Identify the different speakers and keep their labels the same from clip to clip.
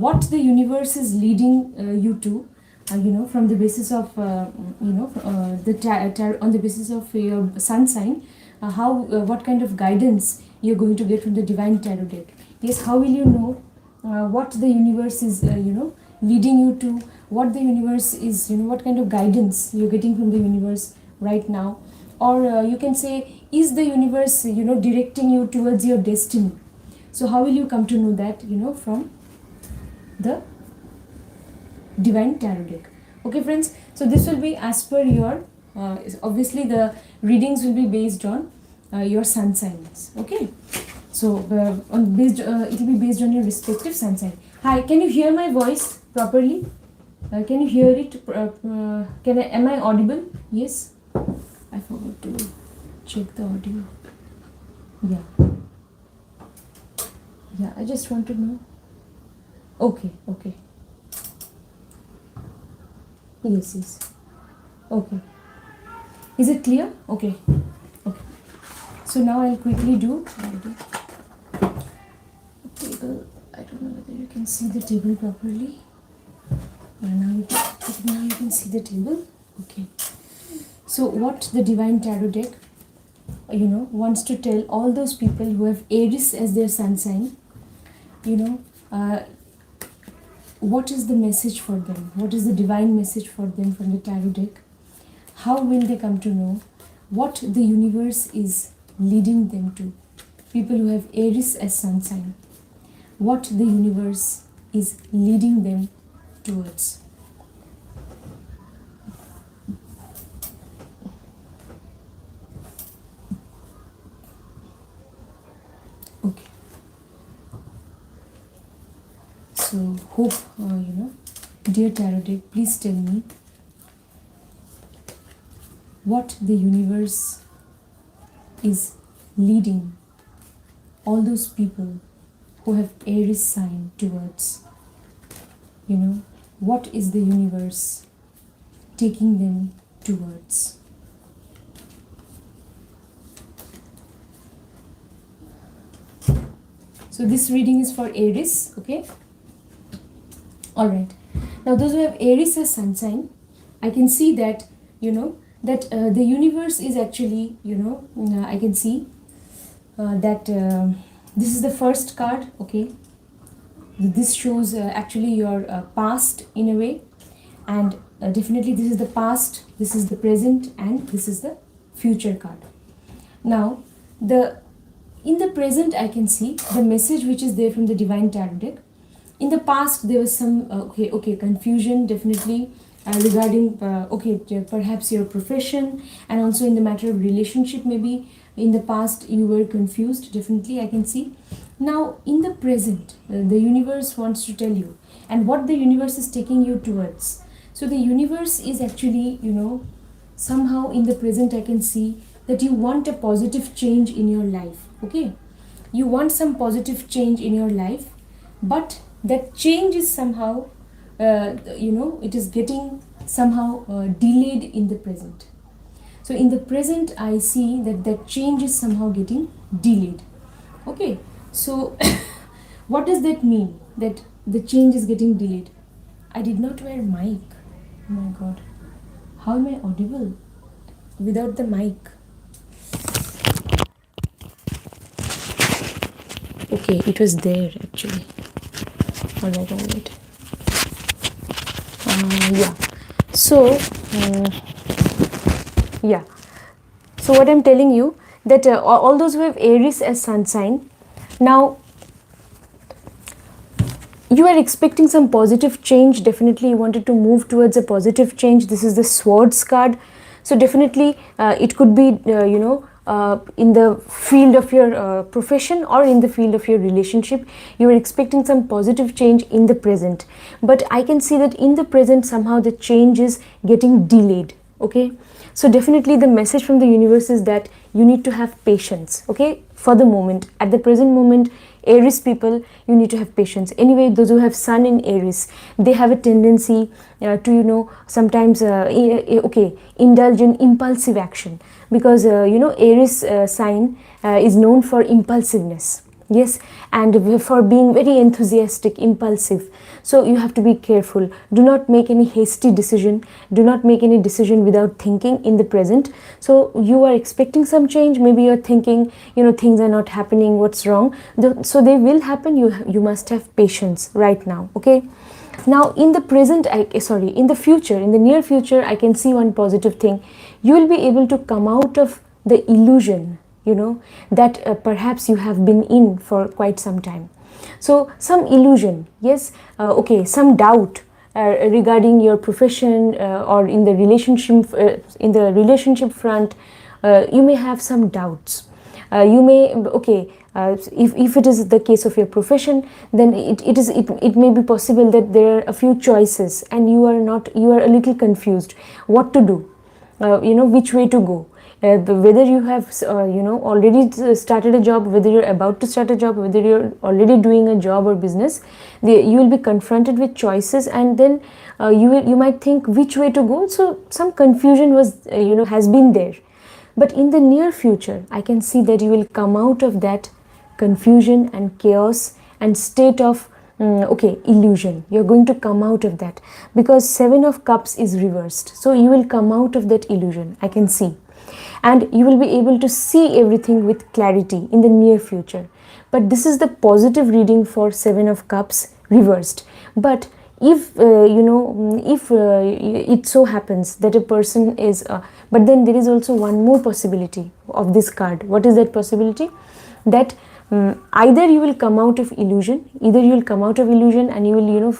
Speaker 1: what the universe is leading you to, from the basis of, on the basis of your sun sign, what kind of guidance you're going to get from the divine tarot deck. Yes, how will you know what the universe is, leading you to, what the universe is, what kind of guidance you're getting from the universe right now, or you can say, is the universe, directing you towards your destiny. So how will you come to know that, from the divine tarot deck? Okay, friends, so this will be as per your, obviously the readings will be based on your sun signs. Okay, so it will be based on your respective sun sign. Hi, can you hear my voice properly? Can you hear it? Am I audible? Yes. I forgot to check the audio. Yeah, I just want to know. Okay. Yes. Okay. Is it clear? Okay. So now I'll quickly do table. I don't know whether you can see the table properly. Now you can see the table. Okay. So what the divine tarot deck, wants to tell all those people who have Aries as their sun sign, what is the message for them? What is the divine message for them from the tarot deck? How will they come to know what the universe is leading them to? People who have Aries as sun sign, what the universe is leading them towards. Okay. So hope, dear tarot deck, please tell me what the universe is leading all those people who have Aries sign towards. What is the universe taking them towards? So this reading is for Aries, okay? Alright. Now those who have Aries as sun sign, I can see that, that the universe is actually, I can see that this is the first card, okay? This shows actually your past in a way, and definitely this is the past, this is the present, and this is the future card. Now, in the present, I can see the message which is there from the divine tarot deck. In the past, there was some confusion, definitely regarding perhaps your profession, and also in the matter of relationship. Maybe in the past you were confused. Definitely, I can see. Now, in the present, the universe wants to tell you, and what the universe is taking you towards. So the universe is actually, somehow in the present, I can see that you want a positive change in your life. Okay, you want some positive change in your life, but that change is somehow, it is getting somehow delayed in the present. So in the present, I see that change is somehow getting delayed. Okay, so what does that mean, that the change is getting delayed? I did not wear mic. Oh my god, how am I audible without the mic? Okay, it was there actually. Alright. So what I'm telling you, that all those who have Aries as sun sign, now you are expecting some positive change. Definitely you wanted to move towards a positive change. This is the Swords card. So definitely it could be, in the field of your profession or in the field of your relationship. You are expecting some positive change in the present. But I can see that in the present, somehow the change is getting delayed. Okay. So definitely the message from the universe is that you need to have patience. Okay. For the moment, at the present moment, Aries people, you need to have patience. Anyway, those who have sun in Aries, they have a tendency to, sometimes, indulge in impulsive action. Because, Aries sign is known for impulsiveness. Yes, and for being very enthusiastic, impulsive. So you have to be careful. Do not make any hasty decision. Do not make any decision without thinking in the present. So you are expecting some change. Maybe you're thinking, things are not happening. What's wrong? So they will happen. You must have patience right now. Okay. Now in the present, in the future, in the near future, I can see one positive thing. You will be able to come out of the illusion, that perhaps you have been in for quite some time. So some illusion, yes, some doubt regarding your profession or in the relationship front. You may have some doubts. You may, if it is the case of your profession, then it may be possible that there are a few choices and you are a little confused what to do, which way to go. Whether you have already started a job, whether you're about to start a job, whether you're already doing a job or business, you will be confronted with choices, and then you might think which way to go. So some confusion has been there. But in the near future, I can see that you will come out of that confusion and chaos and state of illusion. You're going to come out of that, because 7 of Cups is reversed. So you will come out of that illusion, I can see. And you will be able to see everything with clarity in the near future. But this is the positive reading for 7 of Cups reversed. But if it so happens that a person is but then there is also one more possibility of this card. What is that possibility? That either you will come out of illusion, and you will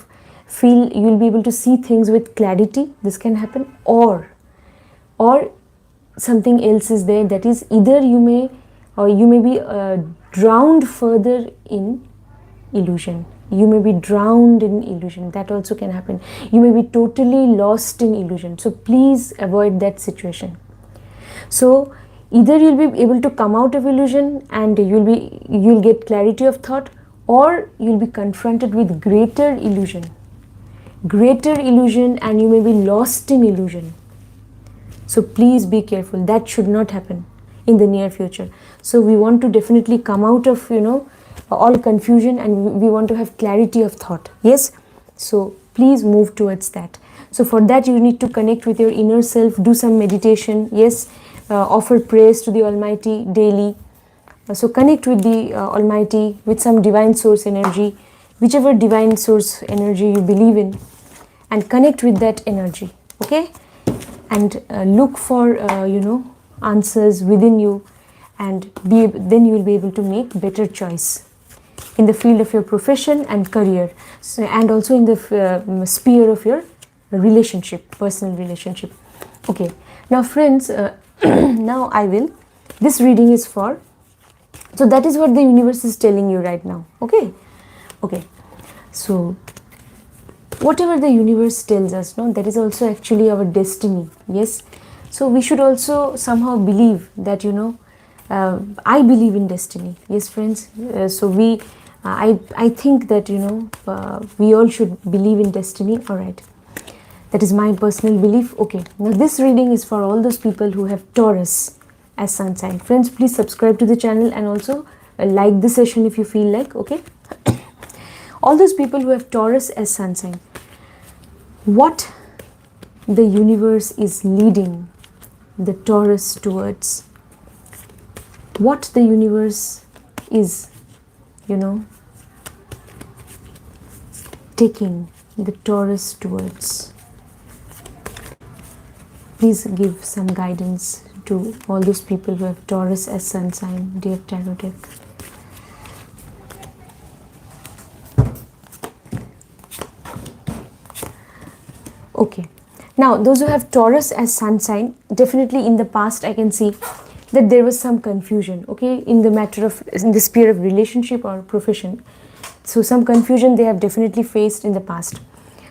Speaker 1: feel, you will be able to see things with clarity. This can happen, or something else is there, that is, either you may be drowned further in illusion. You may be drowned in illusion. That also can happen. You may be totally lost in illusion. So please avoid that situation. So either you'll be able to come out of illusion and you'll get clarity of thought, or you'll be confronted with greater illusion, and you may be lost in illusion. So please be careful. That should not happen in the near future. So we want to definitely come out of all confusion, and we want to have clarity of thought. Yes, so please move towards that. So for that you need to connect with your inner self, do some meditation. Yes, offer praise to the Almighty daily. So connect with the Almighty, with some divine source energy, whichever divine source energy you believe in, and connect with that energy. Okay, and look for answers within you, and then you will be able to make better choice in the field of your profession and career, and also in the sphere of your relationship, personal relationship. Okay, now friends, now this reading is for, so that is what the universe is telling you right now. Okay, so whatever the universe tells us, that is also actually our destiny. Yes, so we should also somehow believe that I believe in destiny. Yes friends, so I think that we all should believe in destiny. All right, that is my personal belief. Okay, now this reading is for all those people who have Taurus as sun sign. Friends, please subscribe to the channel and also like the session if you feel like. Okay, all those people who have Taurus as sun sign, what the universe is leading the Taurus towards, what the universe is taking the Taurus towards. Please give some guidance to all those people who have Taurus as sun sign, dear tarot deck. Okay, now those who have Taurus as sun sign, definitely in the past I can see that there was some confusion, okay, in the sphere of relationship or profession. So some confusion they have definitely faced in the past.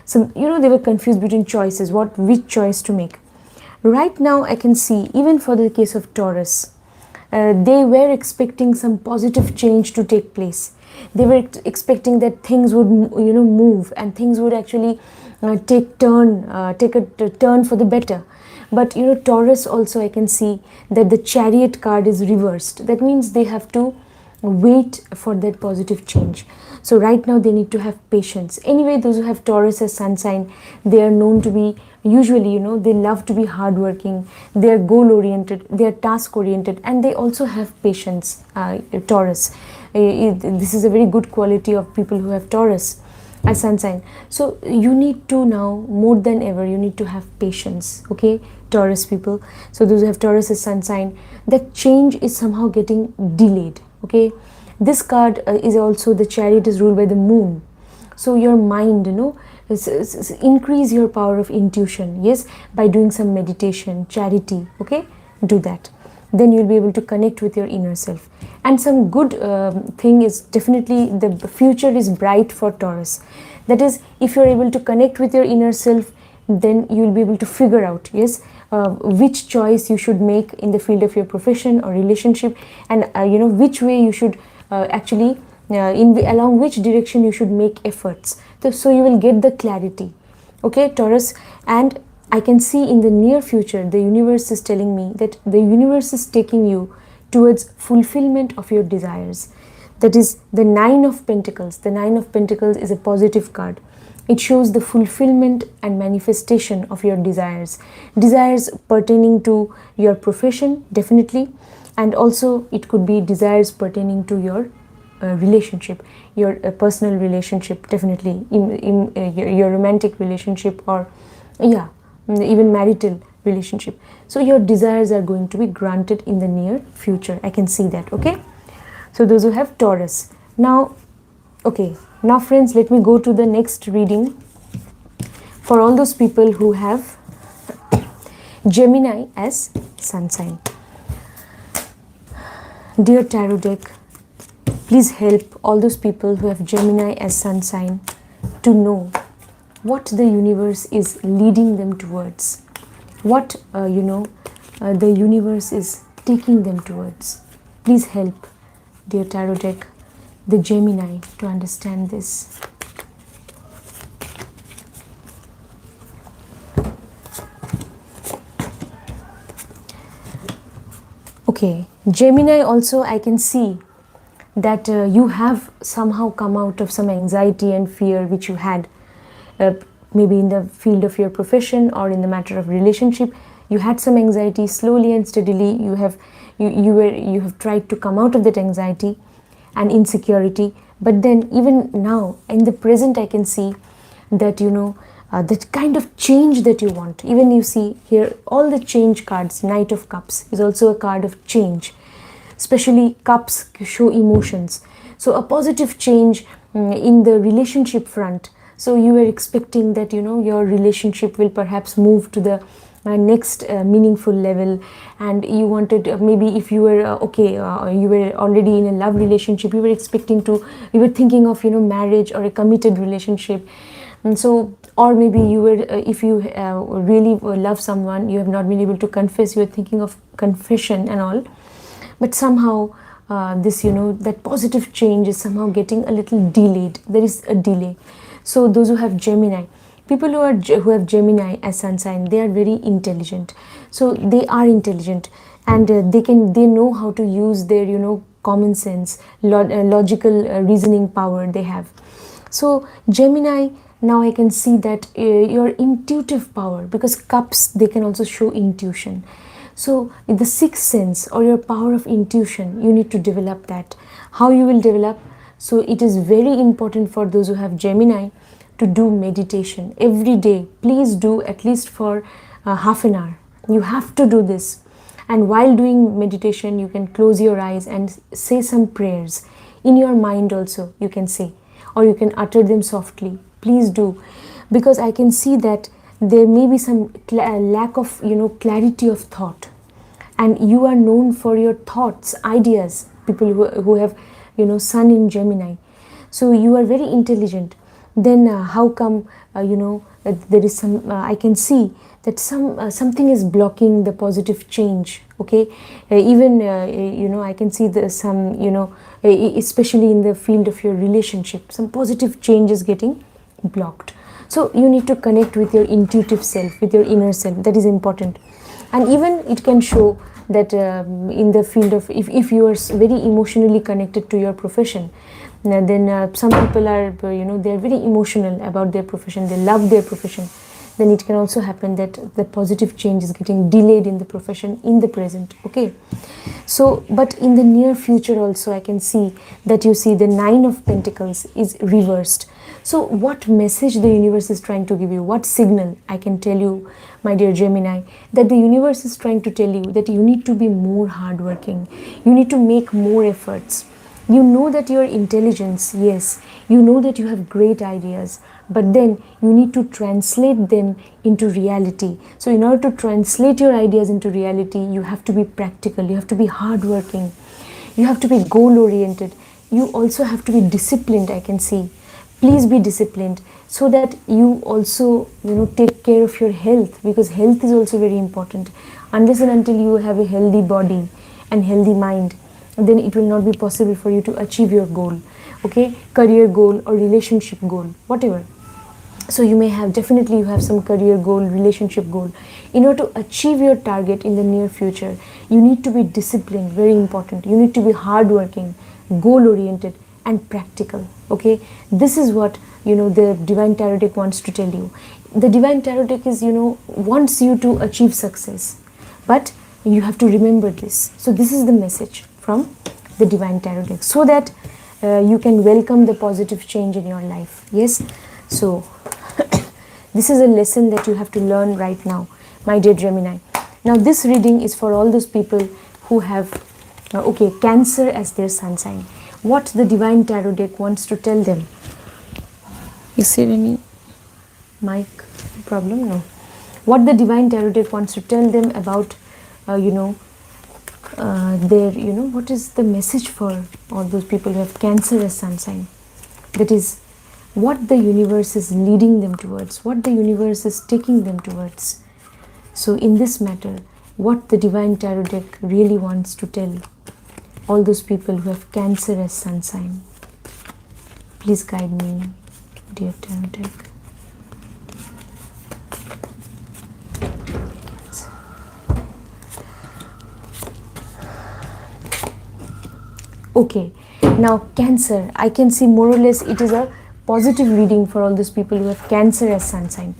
Speaker 1: So they were confused between choices, which choice to make. Right now I can see, even for the case of Taurus, they were expecting some positive change to take place. They were expecting that things would move, and things would actually take a turn for the better. But Taurus also, I can see that the Chariot card is reversed. That means they have to wait for that positive change. So right now they need to have patience. Anyway, those who have Taurus as sun sign, they are known to be usually, they love to be hardworking, they are goal oriented, they are task oriented, and they also have patience. Taurus, this is a very good quality of people who have Taurus as sun sign. So you need to now, more than ever, you need to have patience, okay, Taurus people. So those who have Taurus as sun sign, that change is somehow getting delayed, okay. This card is also, the Chariot is ruled by the moon. So your mind, increase your power of intuition, yes, by doing some meditation, charity, okay, do that. Then you'll be able to connect with your inner self. And some good thing is definitely the future is bright for Taurus. That is, if you're able to connect with your inner self, then you'll be able to figure out, yes, which choice you should make in the field of your profession or relationship, and which way you should along which direction you should make efforts. So you will get the clarity, okay, Taurus. And I can see in the near future, the universe is telling me that the universe is taking you towards fulfillment of your desires. That is the Nine of Pentacles. The Nine of Pentacles is a positive card. It shows the fulfillment and manifestation of your desires. Desires pertaining to your profession, definitely. And also it could be desires pertaining to your relationship, your personal relationship, definitely, your romantic relationship, or even marital relationship. So your desires are going to be granted in the near future. I can see that, okay. So those who have Taurus. Now friends, let me go to the next reading for all those people who have Gemini as sun sign. Dear tarot deck, please help all those people who have Gemini as sun sign to know what the universe is leading them towards, what the universe is taking them towards. Please help, dear tarot deck, the Gemini to understand this. Okay, Gemini also, I can see that you have somehow come out of some anxiety and fear which you had, maybe in the field of your profession or in the matter of relationship. You had some anxiety. Slowly and steadily you have tried to come out of that anxiety and insecurity. But then even now in the present, I can see that that kind of change that you want. Even you see here all the change cards. Knight of Cups is also a card of change. Especially cups show emotions. So a positive change in the relationship front. So you were expecting that your relationship will perhaps move to the next meaningful level, and you wanted, maybe if you were you were already in a love relationship, you were thinking of marriage or a committed relationship. And so, or maybe you were if you really love someone, you have not been able to confess, you are thinking of confession and all. But somehow this that positive change is somehow getting a little delayed. There is a delay. So those who have Gemini, people who have Gemini as sun sign, they are very intelligent. So they are intelligent, and they know how to use their common sense, logical reasoning power they have. So Gemini, now I can see that your intuitive power, because cups, they can also show intuition. So the sixth sense or your power of intuition, you need to develop that. How you will develop? So it is very important for those who have Gemini to do meditation every day. Please do at least for half an hour. You have to do this. And while doing meditation, you can close your eyes and say some prayers. In your mind also you can say, or you can utter them softly. Please do, because I can see that there may be some lack of clarity of thought, and you are known for your thoughts, ideas. People who have sun in Gemini, so you are very intelligent. Then how come there is some I can see that something is blocking the positive change, okay. Even I can see some especially in the field of your relationship, some positive change is getting blocked. So you need to connect with your intuitive self, with your inner self. That is important. And even it can show that in the field of, if you are very emotionally connected to your profession, then some people are, they're very emotional about their profession, they love their profession, then it can also happen that the positive change is getting delayed in the profession in the present. Okay, so but in the near future also I can see that, you see, the 9 of Pentacles is reversed. So what message the universe is trying to give you, what signal I can tell you, my dear Gemini, that the universe is trying to tell you that you need to be more hardworking, you need to make more efforts. You know that your intelligence, yes, you know that you have great ideas, but then you need to translate them into reality. So in order to translate your ideas into reality, you have to be practical, you have to be hardworking, you have to be goal oriented, you also have to be disciplined, I can see. Please be disciplined so that you also, take care of your health, because health is also very important. Unless and until you have a healthy body and healthy mind, then it will not be possible for you to achieve your goal. Okay, career goal or relationship goal, whatever. So you may have, definitely you have some career goal, relationship goal. In order to achieve your target in the near future, you need to be disciplined, very important. You need to be hardworking, goal oriented and practical. Okay, this is what, the Divine Tarot Deck wants to tell you. The Divine Tarot Deck is, wants you to achieve success, but you have to remember this. So this is the message from the Divine Tarot Deck, so that you can welcome the positive change in your life. Yes, so this is a lesson that you have to learn right now, my dear Gemini. Now this reading is for all those people who have Cancer as their sun sign. What the Divine Tarot Deck wants to tell them. Is there any mic problem? No. What the Divine Tarot Deck wants to tell them about what is the message for all those people who have Cancer as sun sign? That is what the universe is leading them towards, what the universe is taking them towards. So in this matter, what the Divine Tarot Deck really wants to tell all those people who have Cancer as sun sign. Please guide me, dear Tarot Deck. Okay, now Cancer, I can see more or less it is a positive reading for all those people who have Cancer as sun sign.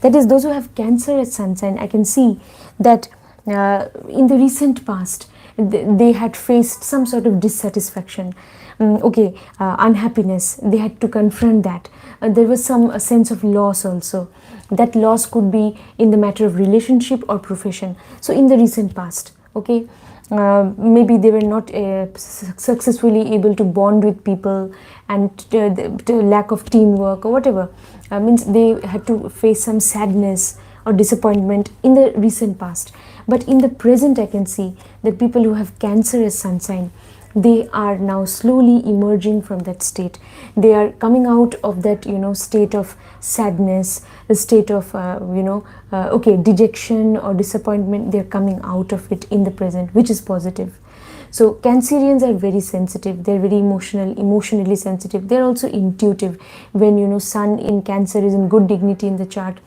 Speaker 1: That is, those who have Cancer as sun sign, I can see that in the recent past they had faced some sort of dissatisfaction, unhappiness. They had to confront that. There was a sense of loss also. That loss could be in the matter of relationship or profession. So in the recent past, okay, maybe they were not successfully able to bond with people, and the lack of teamwork or whatever means they had to face some sadness or disappointment in the recent past. But in the present, I can see that people who have Cancer as sun sign, they are now slowly emerging from that state. They are coming out of that, state of sadness, the state of, dejection or disappointment. They are coming out of it in the present, which is positive. So Cancerians are very sensitive. They're very emotionally sensitive. They're also intuitive. When, Sun in Cancer is in good dignity in the chart,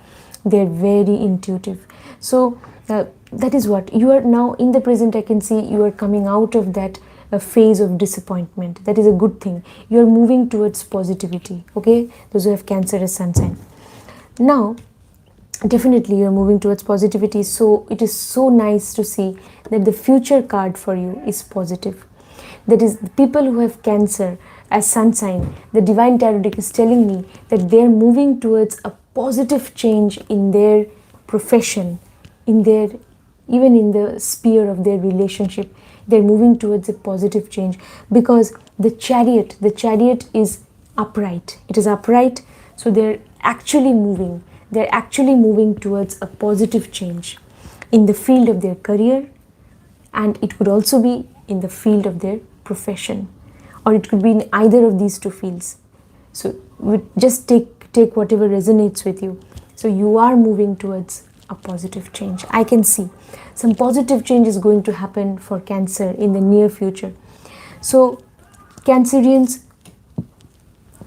Speaker 1: they're very intuitive. So that is what you are now in the present. I can see you are coming out of that phase of disappointment. That is a good thing. You are moving towards positivity. Okay, those who have Cancer as sun sign. Now, definitely you are moving towards positivity. So it is so nice to see that the future card for you is positive. That is, the people who have Cancer as sun sign, the Divine Tarot Deck is telling me that they are moving towards a positive change in their profession, even in the sphere of their relationship. They're moving towards a positive change, because the chariot is upright. It is upright, so they're actually moving towards a positive change in the field of their career, and it could also be in the field of their profession, or it could be in either of these two fields. So just take whatever resonates with you. So you are moving towards a positive change. I can see some positive change is going to happen for Cancer in the near future. So Cancerians,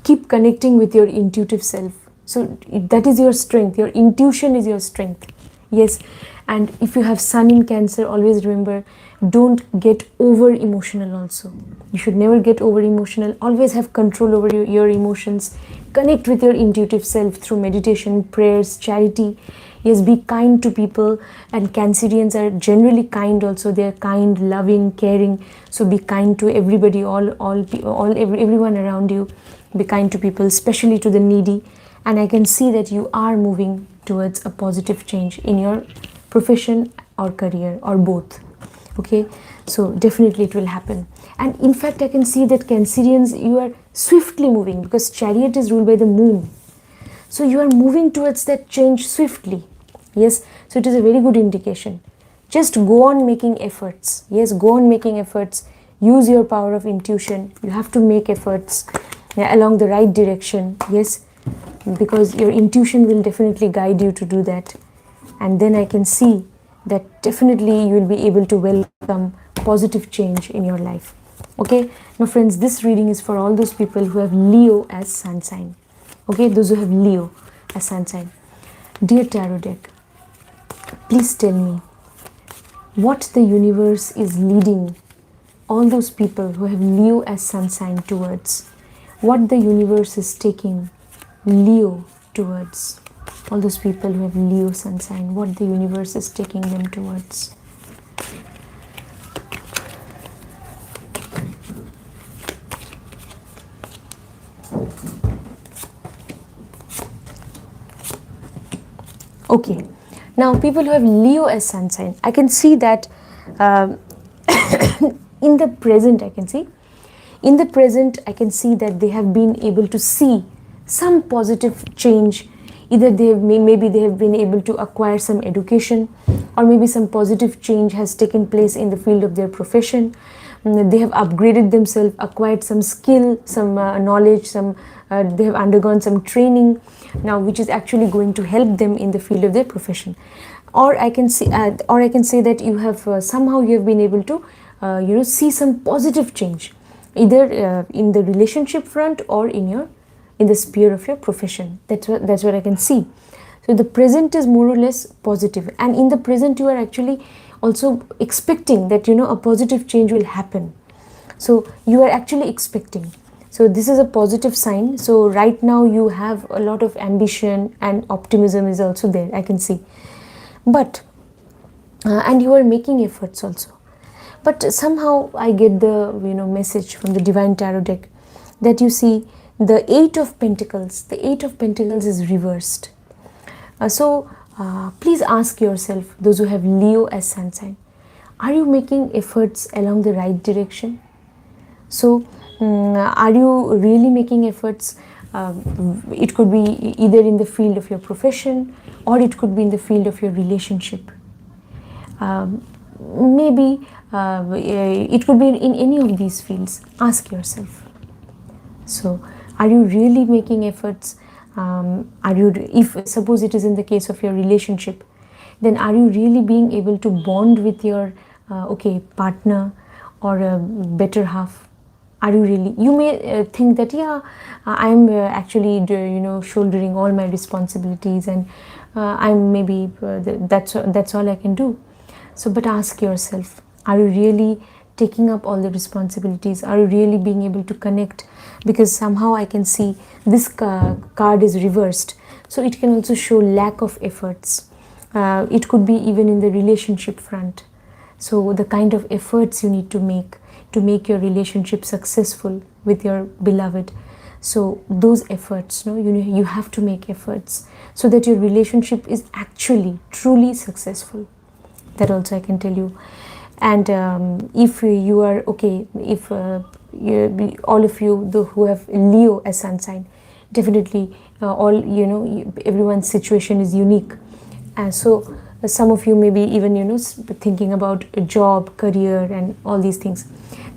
Speaker 1: keep connecting with your intuitive self. So that is your strength. Your intuition is your strength. Yes, and if you have sun in Cancer, always remember, don't get over emotional also. You should never get over emotional. Always have control over your emotions. Connect with your intuitive self through meditation, prayers, charity. Yes, be kind to people, and Cancerians are generally kind also. They are kind, loving, caring. So be kind to everybody, everyone around you. Be kind to people, especially to the needy. And I can see that you are moving towards a positive change in your profession or career or both. Okay, so definitely it will happen. And in fact, I can see that Cancerians, you are swiftly moving, because Chariot is ruled by the moon. So you are moving towards that change swiftly. Yes, so it is a very good indication. Just go on making efforts. Yes, go on making efforts. Use your power of intuition. You have to make efforts along the right direction. Yes, because your intuition will definitely guide you to do that. And then I can see that definitely you will be able to welcome positive change in your life. Okay, now friends, this reading is for all those people who have Leo as sun sign. Okay, those who have Leo as sun sign. Dear Tarot deck, please tell me what the universe is leading all those people who have Leo as sun sign towards. What the universe is taking Leo towards. All those people who have Leo sun sign, what the universe is taking them towards. Okay, now people who have Leo as sun sign, I can see that in the present, I can see that they have been able to see some positive change. Either maybe they have been able to acquire some education, or maybe some positive change has taken place in the field of their profession. They have upgraded themselves, acquired some skill, some knowledge, they have undergone some training now, which is actually going to help them in the field of their profession. Or I can say that you have somehow you have been able to see some positive change, either in the relationship front or in the sphere of your profession. That's what I can see. So the present is more or less positive, and in the present you are actually also expecting that a positive change will happen. So you are actually expecting. So this is a positive sign. So right now you have a lot of ambition, and optimism is also there, I can see. But and you are making efforts also. But somehow I get the message from the Divine Tarot deck that you see the Eight of Pentacles. The Eight of Pentacles is reversed. Please ask yourself, those who have Leo as sun sign, are you making efforts along the right direction? So are you really making efforts? It could be either in the field of your profession, or it could be in the field of your relationship. Maybe it could be in any of these fields. Ask yourself. So are you really making efforts? If suppose it is in the case of your relationship, then are you really being able to bond with your partner or a better half? Are you really? You may think that I'm actually shouldering all my responsibilities, and I'm maybe that's all I can do. So but ask yourself, are you really taking up all the responsibilities? Are you really being able to connect? Because somehow I can see this card is reversed, so it can also show lack of efforts. It could be even in the relationship front. So the kind of efforts you need to make your relationship successful with your beloved. So those efforts, you have to make efforts so that your relationship is actually truly successful. That also I can tell you. And if you are if all of you who have Leo as sun sign, definitely everyone's situation is unique, and so some of you may be even thinking about a job, career, and all these things.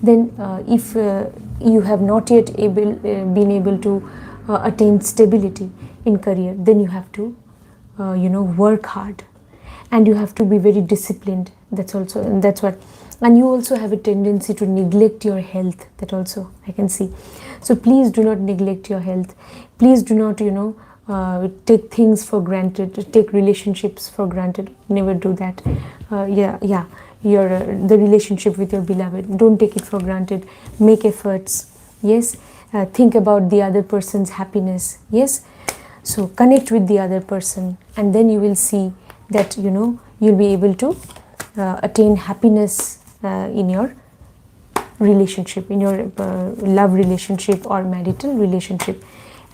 Speaker 1: Then if you have not yet been able to attain stability in career, then you have to work hard, and you have to be very disciplined. And you also have a tendency to neglect your health. That also I can see. So please do not neglect your health. Please do not take things for granted, take relationships for granted. Never do that. The relationship with your beloved, don't take it for granted. Make efforts. Yes. Think about the other person's happiness. Yes. So connect with the other person, and then you will see that you'll be able to attain happiness in your relationship, in your love relationship or marital relationship.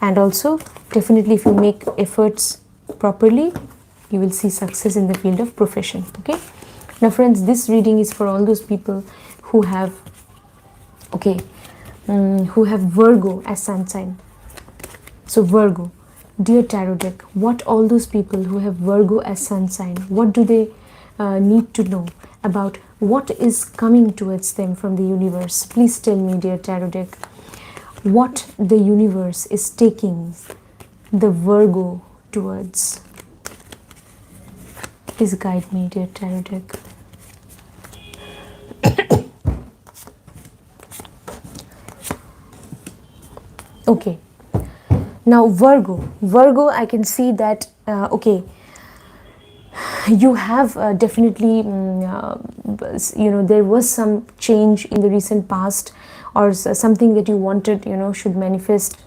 Speaker 1: And also definitely, if you make efforts properly, you will see success in the field of profession. Okay. Now friends, this reading is for all those people who have Virgo as sun sign. So Virgo, dear tarot deck, what all those people who have Virgo as sun sign, what do they need to know about what is coming towards them from the universe? Please tell me, dear tarot deck, what the universe is taking the Virgo towards. Please guide me, dear tarot deck. Okay. Now Virgo, I can see that you have definitely there was some change in the recent past, or something that you wanted should manifest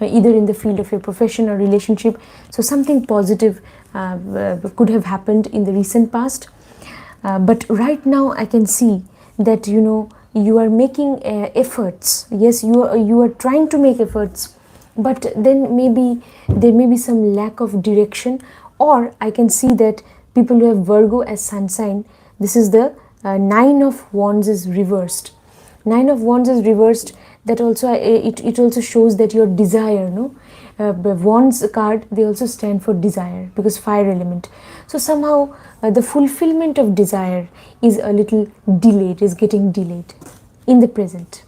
Speaker 1: either in the field of your profession or relationship. So something positive could have happened in the recent past, but right now I can see that you are making efforts. Yes, you are trying to make efforts, but then maybe there may be some lack of direction. Or I can see that people who have Virgo as sun sign, this is the 9 of Wands is reversed. 9 of Wands is reversed. That also it also shows that your desire, the Wands card, they also stand for desire, because fire element. So somehow the fulfillment of desire is a little delayed, is getting delayed in the present.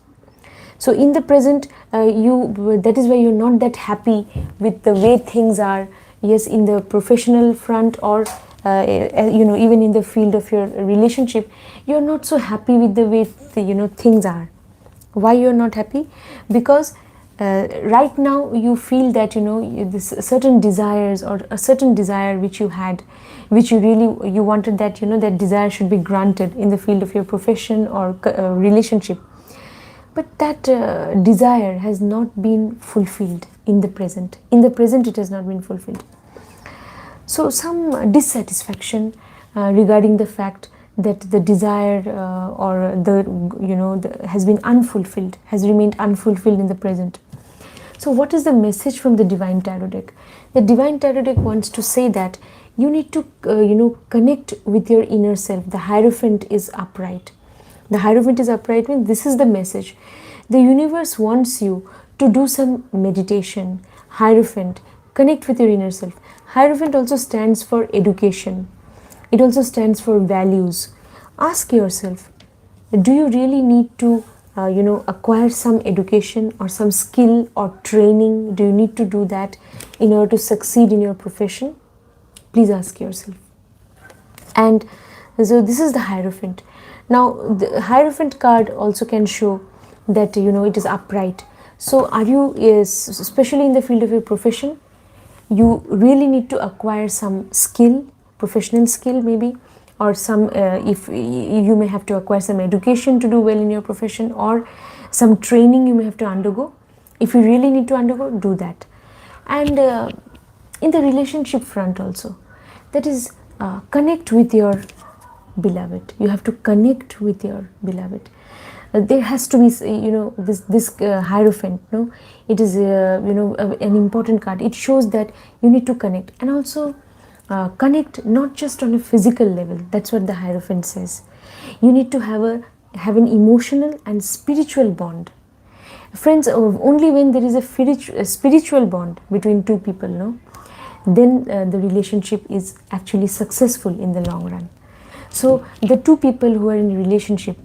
Speaker 1: So in the present, that is why you're not that happy with the way things are. Yes, in the professional front, or even in the field of your relationship, you're not so happy with the way things are. Why you're not happy? Because right now you feel that this certain desires, or a certain desire which you had, which you wanted, that that desire should be granted in the field of your profession or relationship, but that desire has not been fulfilled in the present. In the present it has not been fulfilled. So some dissatisfaction regarding the fact that the desire has been unfulfilled, has remained unfulfilled in the present. So what is the message from the Divine Tarot deck? The Divine Tarot deck wants to say that you need to connect with your inner self. The Hierophant is upright. The Hierophant is upright means this is the message. The universe wants you to do some meditation. Hierophant, connect with your inner self. Hierophant also stands for education. It also stands for values. Ask yourself, do you really need to acquire some education or some skill or training? Do you need to do that in order to succeed in your profession? Please ask yourself. And so this is the Hierophant. Now the Hierophant card also can show that it is upright. So are you, especially in the field of your profession, you really need to acquire some skill, professional skill maybe, or some if you may have to acquire some education to do well in your profession, or some training you may have to undergo. If you really need to undergo, do that. And in the relationship front also, that is connect with your beloved. You have to connect with your beloved. There has to be this Hierophant, it is an important card. It shows that you need to connect, and also connect not just on a physical level. That's what the Hierophant says. You need to have an emotional and spiritual bond. Friends, only when there is a spiritual bond between two people, then the relationship is actually successful in the long run. So the two people who are in a relationship,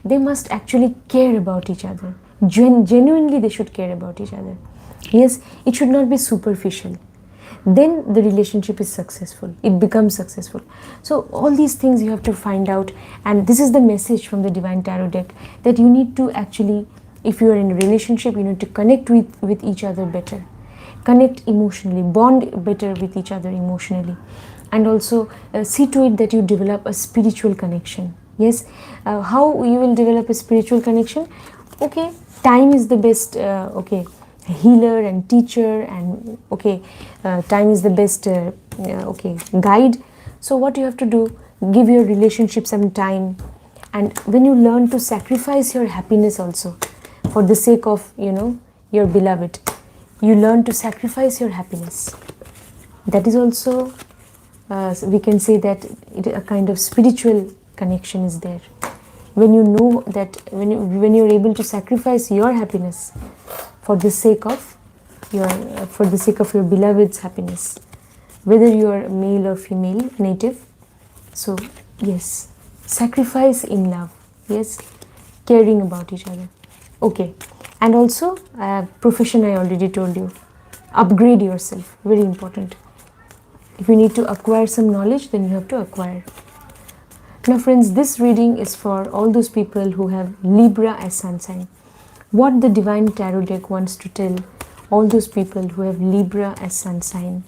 Speaker 1: they must actually care about each other. Genuinely they should care about each other. Yes, it should not be superficial. Then the relationship is successful. It becomes successful. So all these things you have to find out, and this is the message from the Divine Tarot deck, that you need to actually, if you are in a relationship, you need to connect with each other better. connect emotionally, bond better with each other emotionally, and also see to it that you develop a spiritual connection. Yes, how you will develop a spiritual connection? Okay, time is the best healer and teacher, and time is the best guide. So what you have to do, give your relationship some time, and when you learn to sacrifice your happiness also for the sake of your beloved, you learn to sacrifice your happiness. That is also we can say that a kind of spiritual connection is there. When you know that when you're able to sacrifice your happiness for the sake of your beloved's happiness, whether you are male or female, native. So yes, sacrifice in love. Yes, caring about each other. Okay, and also profession, I already told you, upgrade yourself, very important. If you need to acquire some knowledge, then you have to acquire. Now friends, this reading is for all those people who have Libra as sun sign. What the Divine Tarot deck wants to tell all those people who have Libra as sun sign,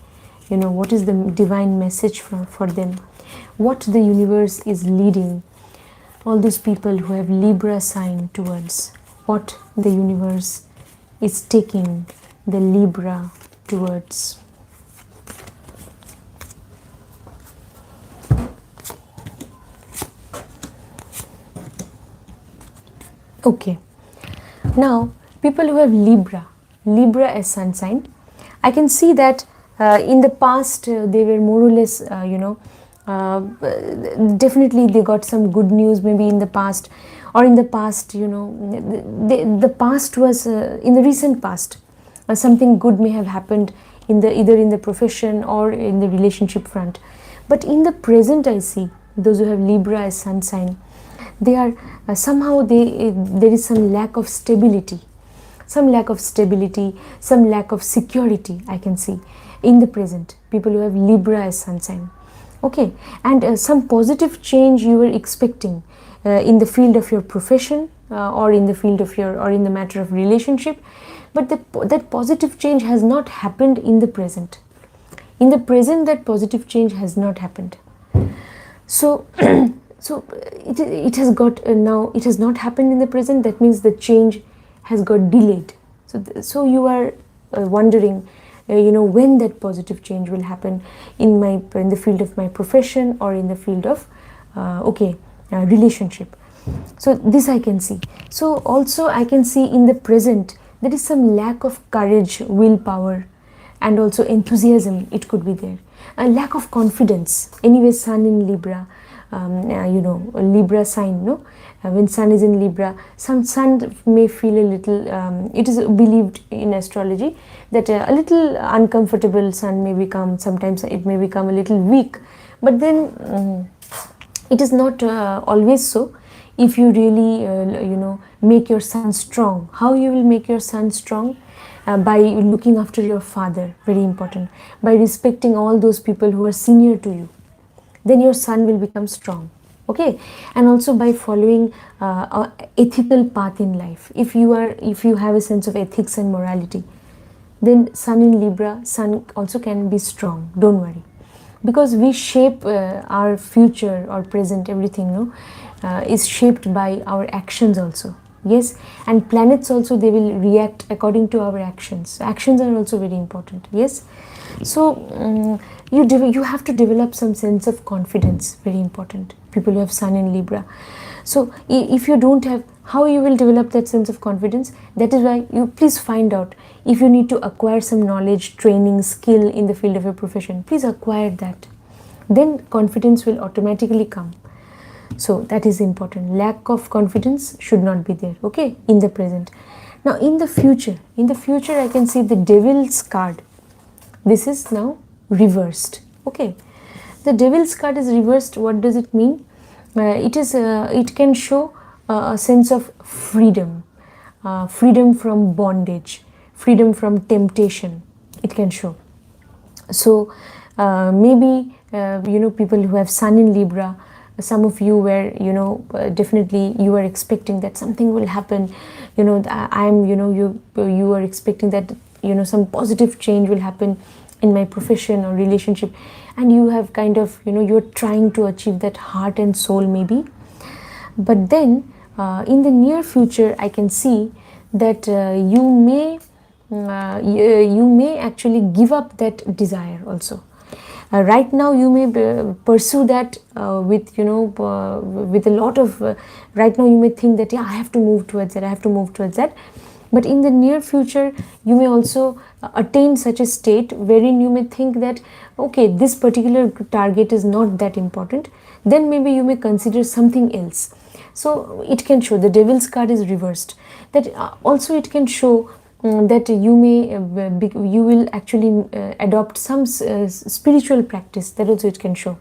Speaker 1: what is the divine message for them, what the universe is leading all those people who have Libra sign towards, what the universe is taking the Libra towards. Okay, now people who have Libra as sun sign, I can see that in the past they were more or less definitely they got some good news maybe in the past, or in the past the past was in the recent past something good may have happened either in the profession or in the relationship front. But in the present, I see those who have Libra as sun sign, they are somehow there is some lack of stability, some lack of security, I can see in the present, people who have Libra as sun sign. Okay, and some positive change you were expecting in the field of your profession or in the field of or in the matter of relationship, but that positive change has not happened in the present. In the present, that positive change has not happened. So so it has got now it has not happened in the present. That means the change has got delayed. So you are wondering when that positive change will happen in the field of my profession or in the field of relationship. So this I can see. So also I can see in the present there is some lack of courage, willpower, and also enthusiasm. It could be there, a lack of confidence. Anyway, sun in Libra, a Libra sign, no? When sun is in Libra, some sun may feel a little, it is believed in astrology that a little uncomfortable, sun may become, sometimes it may become a little weak, but then it is not always so. If you really, make your sun strong. How you will make your sun strong? By looking after your father, very important. By respecting all those people who are senior to you. Then your sun will become strong. Okay, and also by following a ethical path in life. If you have a sense of ethics and morality, then sun in Libra, sun also can be strong. Don't worry, because we shape our future or present, everything is shaped by our actions also. Yes, and planets also, they will react according to our actions. Actions are also very important. Yes, so you have to develop some sense of confidence, very important. People who have sun in Libra. So if you don't have, how you will develop that sense of confidence? That is why you please find out. If you need to acquire some knowledge, training, skill in the field of your profession, please acquire that. Then confidence will automatically come. So that is important. Lack of confidence should not be there, okay, in the present. Now in the future I can see the Devil's card. This is now reversed. Okay, the Devil's card is reversed. What does it mean? It can show a sense of freedom, freedom from bondage, freedom from temptation. It can show. So maybe people who have sun in Libra, some of you were definitely you are expecting that something will happen. You are expecting that some positive change will happen in my profession or relationship, and you have kind of, you're trying to achieve that heart and soul maybe. But then in the near future, I can see that you may actually give up that desire also. Right now you may pursue that with with a lot of right now you may think that, yeah, I have to move towards that. But in the near future, you may also attain such a state wherein you may think that, okay, this particular target is not that important, then maybe you may consider something else. So it can show, the Devil's card is reversed, that also it can show that you will actually adopt some spiritual practice. That also it can show.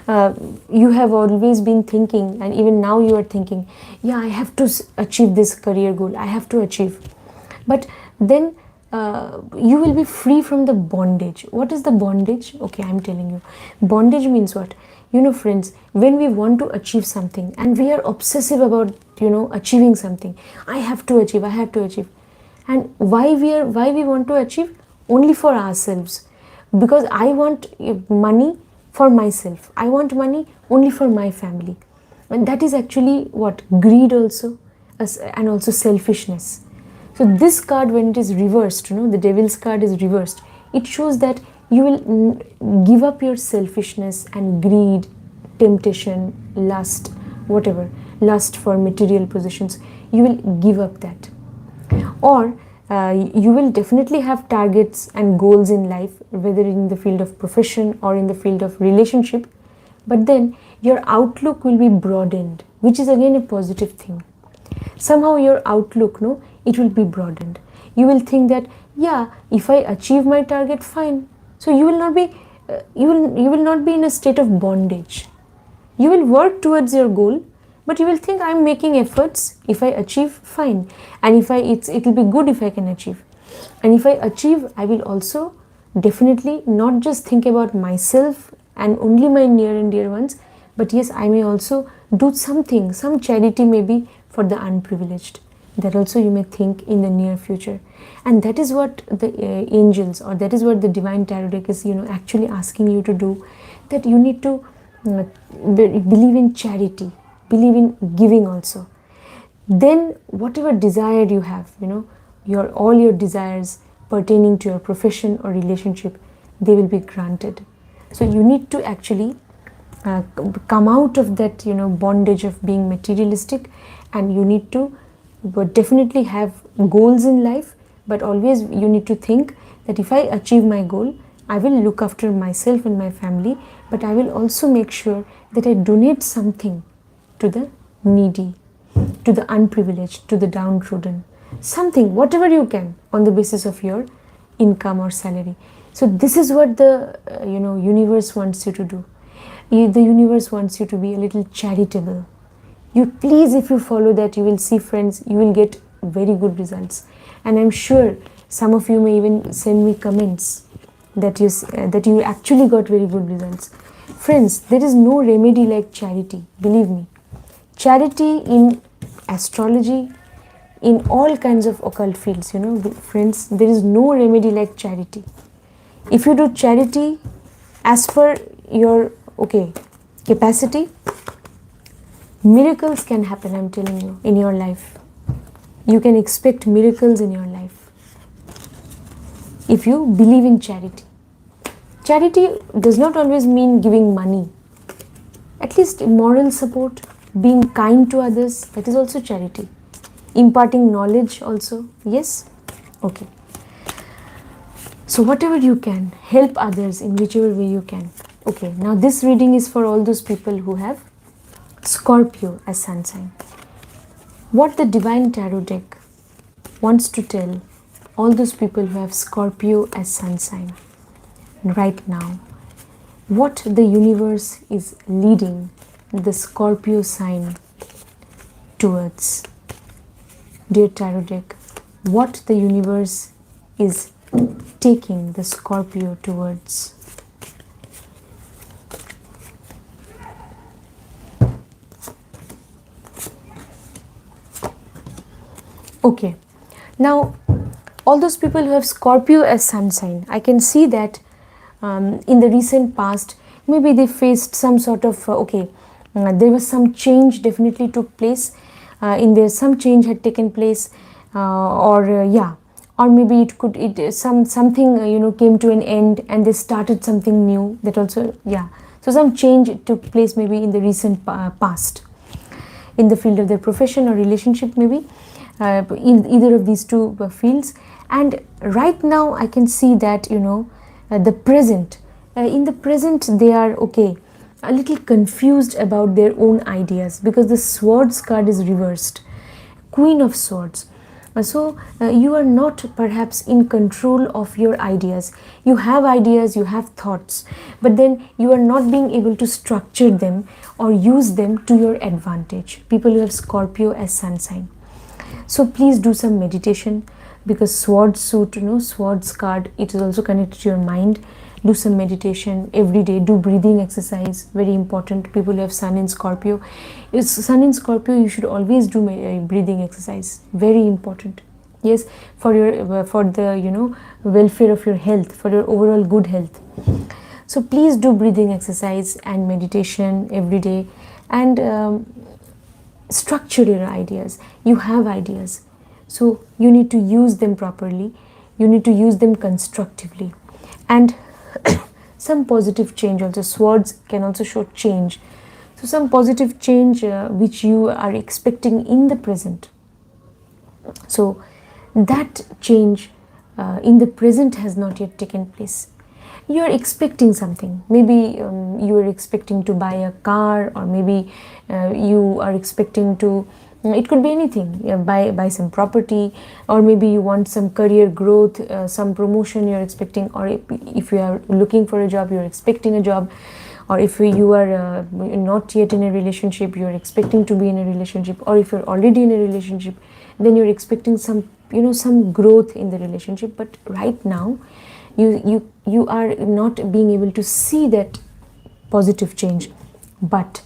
Speaker 1: You have always been thinking, and even now you are thinking, yeah, I have to achieve this career goal, I have to achieve. But then you will be free from the bondage. What is the bondage? Okay, I'm telling you. Bondage means what? Friends, when we want to achieve something and we are obsessive about achieving something, I have to achieve. And why we want to achieve? Only for ourselves. Because I want money for myself, I want money only for my family. And that is actually what? Greed also, and also selfishness. So this card, when it is reversed, the Devil's card is reversed, it shows that you will give up your selfishness and greed, temptation, lust, whatever, lust for material possessions. You will give up that. Or you will definitely have targets and goals in life, whether in the field of profession or in the field of relationship, but then your outlook will be broadened, which is again a positive thing. Somehow your outlook, it will be broadened. You will think that, yeah, if I achieve my target, fine. So you will not be in a state of bondage. You will work towards your goal, but you will think, I'm making efforts. If I achieve, fine. And if it will be good if I can achieve. And if I achieve, I will also definitely not just think about myself and only my near and dear ones, but yes, I may also do something, some charity maybe for the unprivileged. That also you may think in the near future. And that is what the angels, or that is what the Divine Tarot deck is actually asking you to do, that you need to believe in charity, believe in giving also. Then whatever desire you have, all your desires pertaining to your profession or relationship, they will be granted. So you need to actually come out of that bondage of being materialistic, and you need to definitely have goals in life, but always you need to think that if I achieve my goal, I will look after myself and my family, but I will also make sure that I donate something to the needy, to the unprivileged, to the downtrodden, something, whatever you can, on the basis of your income or salary. So this is what the universe wants you to do. The universe wants you to be a little charitable. Please, if you follow that, you will see, friends, you will get very good results. And I'm sure some of you may even send me comments that you actually got very good results. Friends, there is no remedy like charity, believe me. Charity in astrology, in all kinds of occult fields, friends, there is no remedy like charity. If you do charity as per your capacity, miracles can happen, I'm telling you, in your life. You can expect miracles in your life if you believe in charity. Charity does not always mean giving money. At least moral support, being kind to others, that is also charity. Imparting knowledge also, yes? Okay. So whatever you can, help others in whichever way you can. Okay, now this reading is for all those people who have Scorpio as sun sign. What the Divine Tarot deck wants to tell all those people who have Scorpio as sun sign right now, what the universe is leading the Scorpio sign towards. Dear Tarot deck, what the universe is taking the Scorpio towards. Okay, now All those people who have Scorpio as sun sign, I can see that in the recent past, maybe they faced some sort of, there was some change definitely took place, in there some change had taken place, or maybe something came to an end and they started something new, that also, so some change took place maybe in the recent past in the field of their profession or relationship, maybe in either of these two fields. And right now I can see that the present, in the present they are a little confused about their own ideas, because the Swords card is reversed, Queen of Swords. So you are not perhaps in control of your ideas. You have ideas, you have thoughts, but then you are not being able to structure them or use them to your advantage. People who have Scorpio as sun sign. So please do some meditation, because Swords suit, Swords card, it is also connected to your mind. Do some meditation every day. Do breathing exercise, very important. People who have Sun in Scorpio, Sun in Scorpio, you should always do breathing exercise, very important. Yes, for the welfare of your health, for your overall good health. So please do breathing exercise and meditation every day, and structure your ideas. You have ideas, so you need to use them properly. You need to use them constructively, and some positive change also. Swords can also show change, so some positive change which you are expecting in the present. So that change in the present has not yet taken place. You are expecting something. Maybe you are expecting to buy a car, or maybe you are expecting to, it could be anything, buy some property, or maybe you want some career growth, some promotion you're expecting, or if you are looking for a job, you're expecting a job, or if you are not yet in a relationship, you're expecting to be in a relationship, or if you're already in a relationship, then you're expecting some growth in the relationship. But right now you are not being able to see that positive change. But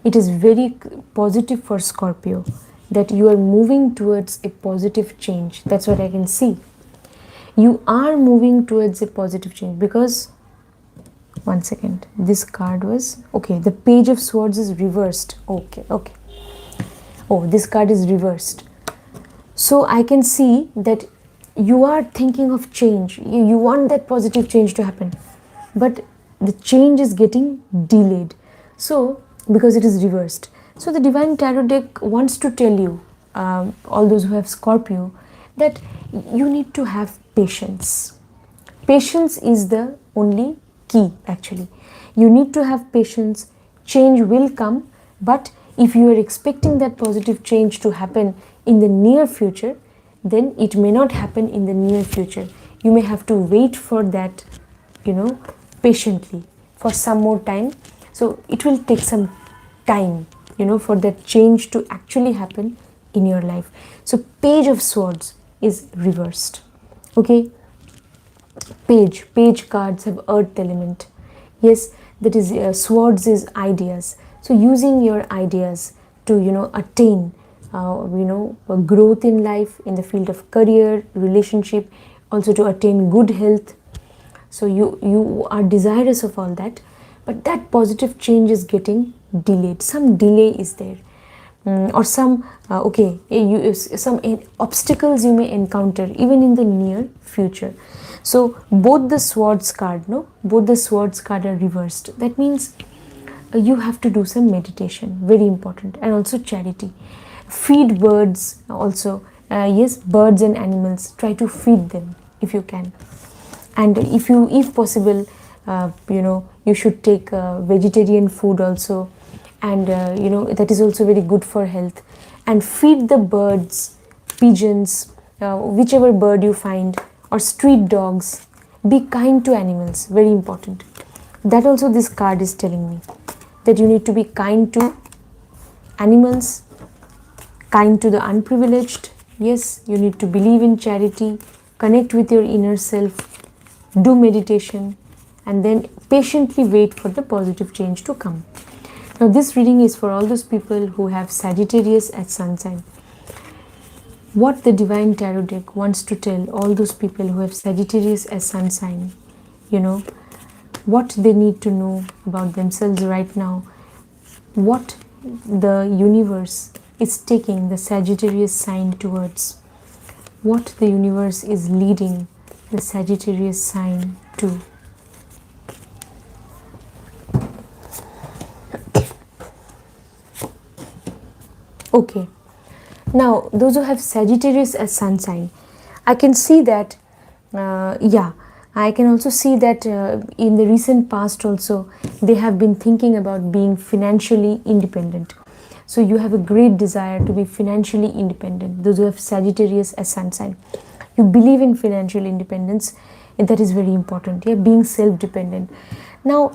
Speaker 1: it is very positive for Scorpio that you are moving towards a positive change. That's what I can see. You are moving towards a positive change, because, one second, this card was, the Page of Swords is reversed. Oh, this card is reversed. So I can see that you are thinking of change. You want that positive change to happen, but the change is getting delayed. So, because it is reversed. So the Divine Tarot deck wants to tell you, all those who have Scorpio, that you need to have patience. Patience is the only key, actually. You need to have patience. Change will come, but if you are expecting that positive change to happen in the near future, then it may not happen in the near future. You may have to wait for that, patiently, for some more time. So it will take some time, for that change to actually happen in your life. So Page of Swords is reversed. Page cards have earth element. Yes, that is Swords is ideas. So using your ideas to attain a growth in life, in the field of career, relationship, also to attain good health. So you are desirous of all that, but that positive change is getting delayed. Some delay is there, or some some obstacles you may encounter even in the near future. So both the Swords card are reversed. That means you have to do some meditation, very important, and also charity. Feed birds also. Yes, birds and animals, try to feed them if you can. And if possible, you should take vegetarian food also, and that is also very good for health. And feed the birds, pigeons, whichever bird you find, or street dogs. Be kind to animals, very important. That also this card is telling me, that you need to be kind to animals, kind to the unprivileged. Yes, you need to believe in charity, connect with your inner self, do meditation, and then patiently wait for the positive change to come. Now this reading is for all those people who have Sagittarius as sun sign. what the Divine Tarot deck wants to tell all those people who have Sagittarius as sun sign, you know, what they need to know about themselves right now, what the universe is taking the Sagittarius sign towards, what the universe is leading the Sagittarius sign to. Okay, now those who have Sagittarius as sun sign, I can see that, I can also see that in the recent past also they have been thinking about being financially independent. So you have a great desire to be financially independent. Those who have Sagittarius as sun sign, you believe in financial independence, and that is very important. Yeah, being self-dependent. Now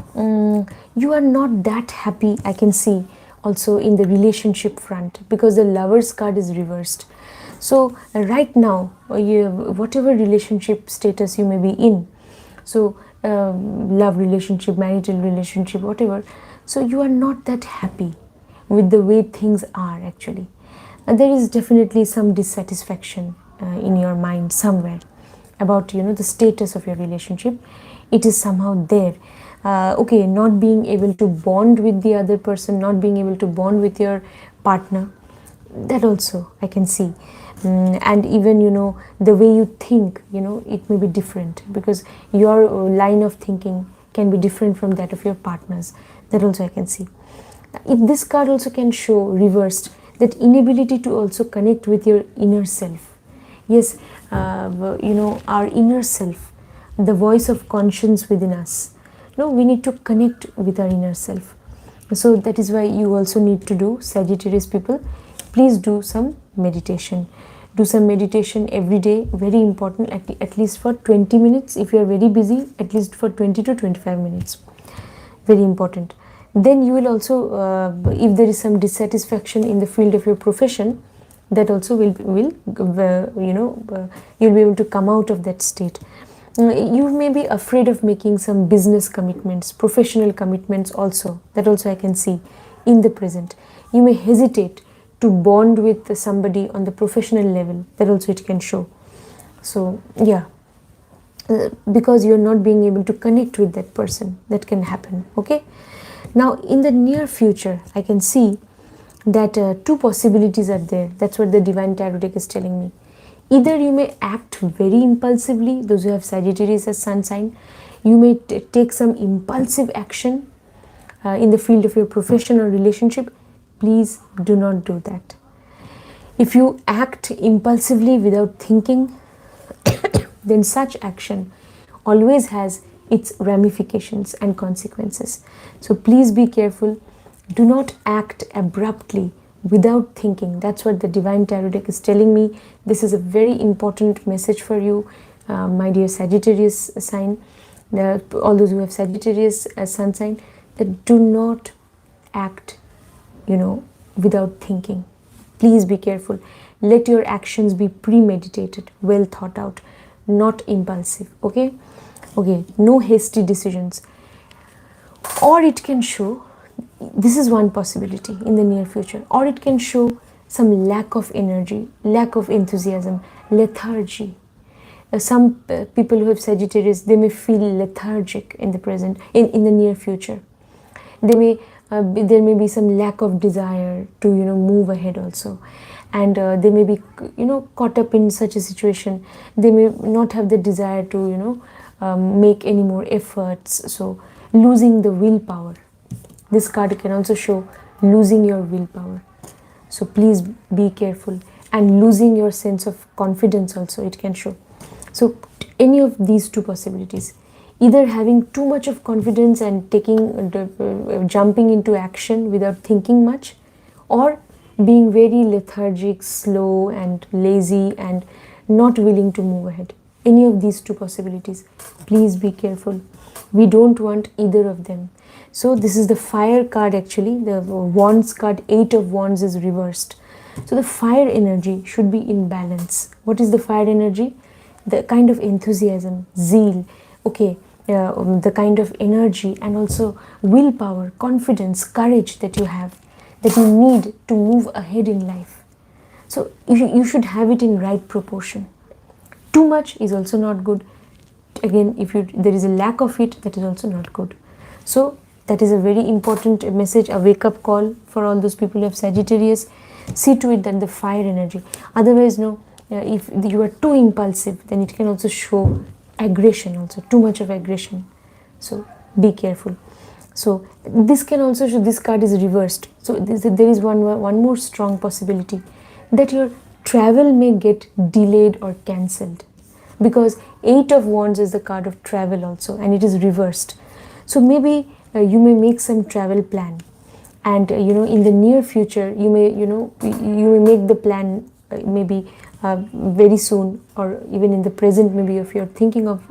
Speaker 1: you are not that happy, I can see, also in the relationship front, because the Lovers card is reversed. So right now, whatever relationship status you may be in, so love relationship, marital relationship, whatever, so you are not that happy with the way things are actually. There is definitely some dissatisfaction in your mind somewhere about, you know, the status of your relationship. It is somehow there. Okay, not being able to bond with the other person, not being able to bond with your partner, that also I can see. And even, you know, the way you think, you know, it may be different, because your line of thinking can be different from that of your partner's. That also I can see. This card also can show reversed that inability to also connect with your inner self. Yes, you know, our inner self, the voice of conscience within us. No, we need to connect with our inner self. So that is why you also need to do, Sagittarius people, please do some meditation. Do some meditation every day, very important, at least for 20 minutes. If you are very busy, at least for 20 to 25 minutes. Very important. Then you will also, if there is some dissatisfaction in the field of your profession, that also will you know, you'll be able to come out of that state. You may be afraid of making some business commitments, professional commitments also. That also I can see in the present. You may hesitate to bond with somebody on the professional level. That also it can show. So yeah, because you're not being able to connect with that person, that can happen. Okay. Now in the near future, I can see that two possibilities are there. That's what the Divine Tarot deck is telling me. Either you may act very impulsively, those who have Sagittarius as sun sign, you may take some impulsive action in the field of your profession or relationship. Please do not do that. If you act impulsively without thinking, then such action always has its ramifications and consequences. So please be careful. Do not act abruptly without thinking. That's what the Divine Tarot deck is telling me. This is a very important message for you, my dear Sagittarius sign. All those who have Sagittarius as sun sign, that do not act, you know, without thinking. Please be careful. Let your actions be premeditated, well thought out, not impulsive. Okay? Okay, no hasty decisions. Or it can show, this is one possibility in the near future, or it can show some lack of energy, lack of enthusiasm, lethargy. Some people who have Sagittarius, they may feel lethargic in the present, in the near future. They may there may be some lack of desire to, you know, move ahead also, and they may be, you know, caught up in such a situation. They may not have the desire to, you know, make any more efforts. So losing the willpower. This card can also show losing your willpower. So please be careful, and losing your sense of confidence also it can show. So any of these two possibilities, either having too much of confidence and jumping into action without thinking much, or being very lethargic, slow and lazy and not willing to move ahead. Any of these two possibilities, please be careful. We don't want either of them. So this is the fire card actually. The wands card, 8 of wands is reversed. So the fire energy should be in balance. What is the fire energy? The kind of enthusiasm, zeal, okay, the kind of energy and also willpower, confidence, courage that you have, that you need to move ahead in life. So you should have it in right proportion. Too much is also not good. Again, if there is a lack of it, that is also not good. So that is a very important message, a wake-up call for all those people who have Sagittarius. See to it that the fire energy. Otherwise, no, if you are too impulsive, then it can also show aggression also, too much of aggression. So be careful. So this can also show this card is reversed. So there is one more strong possibility that your travel may get delayed or cancelled, because 8 of Wands is the card of travel also, and it is reversed. So maybe you may make some travel plan, and in the near future you may make the plan maybe very soon, or even in the present. Maybe if you're thinking of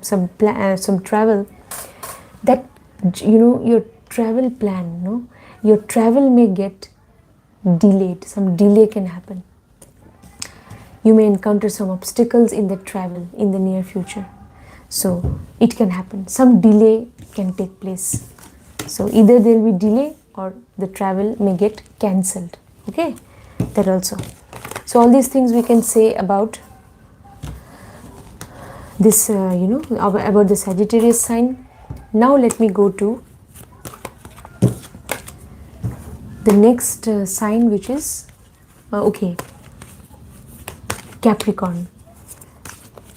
Speaker 1: some travel, that your travel plan, your travel may get delayed. Some delay can happen. You may encounter some obstacles in the travel in the near future. So it can happen. Some delay can take place. So either there will be delay or the travel may get cancelled. Okay, that also. So all these things we can say about this, about the Sagittarius sign. Now let me go to the next sign, which is Capricorn.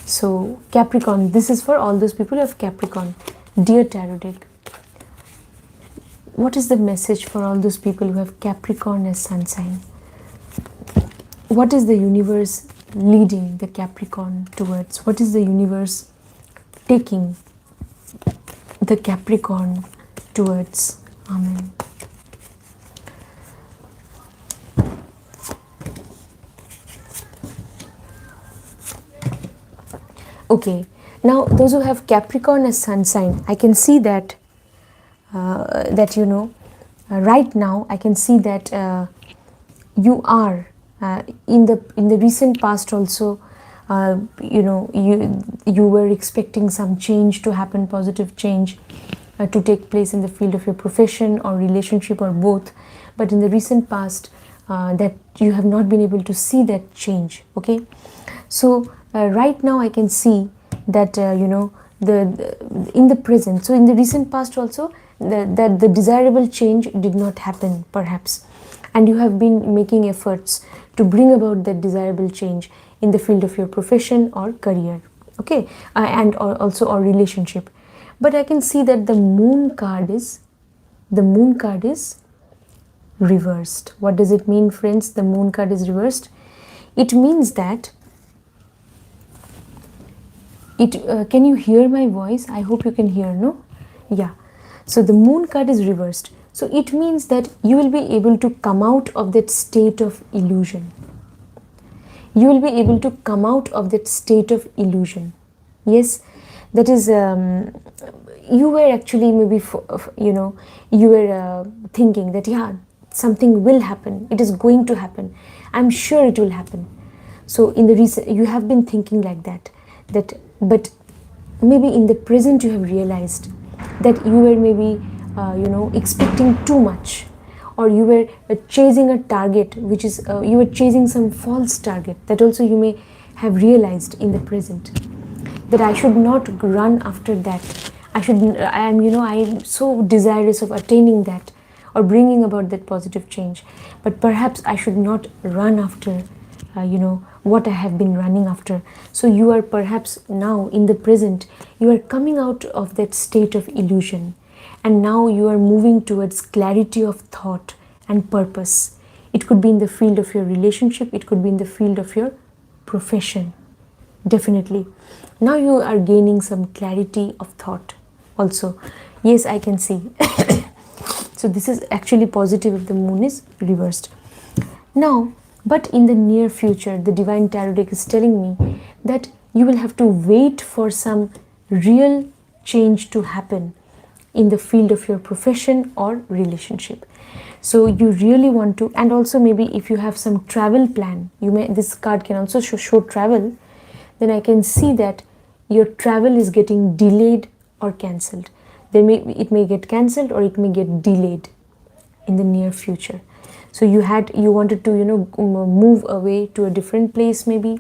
Speaker 1: So Capricorn, this is for all those people of Capricorn. Dear Tarot deck, what is the message for all those people who have Capricorn as sun sign? What is the universe leading the Capricorn towards? What is the universe taking the Capricorn towards? Amen. Okay, now those who have Capricorn as sun sign, I can see that right now I can see that you are in the recent past also, you were expecting some change to happen, positive change to take place in the field of your profession or relationship or both. But in the recent past, that you have not been able to see that change. Okay, so right now I can see that in the present, so in the recent past also, that the desirable change did not happen perhaps, and you have been making efforts to bring about that desirable change in the field of your profession or career. Okay, and also or relationship. But I can see that the moon card is reversed. What does it mean, friends? The moon card is reversed. It means that can you hear my voice? I hope you can hear, no? Yeah. So the moon card is reversed. So it means that you will be able to come out of that state of illusion. You will be able to come out of that state of illusion. Yes, that is, you were actually maybe, you were thinking that, yeah, something will happen. It is going to happen. I'm sure it will happen. So in the recent, you have been thinking like that. But maybe in the present you have realized that you were maybe expecting too much, or you were chasing a target which is you were chasing some false target. That also you may have realized in the present, that I should not run after that. I am so desirous of attaining that or bringing about that positive change, but perhaps I should not run after what I have been running after. So you are perhaps now in the present, you are coming out of that state of illusion, and now you are moving towards clarity of thought and purpose. It could be in the field of your relationship, it could be in the field of your profession. Definitely. Now you are gaining some clarity of thought also. Yes, I can see. So this is actually positive if the moon is reversed. Now, but in the near future, the Divine Tarot deck is telling me that you will have to wait for some real change to happen in the field of your profession or relationship. So you really want to, and also maybe if you have some travel plan, this card can also show travel, then I can see that your travel is getting delayed or cancelled. It may get cancelled or it may get delayed in the near future. So you wanted to, move away to a different place, maybe.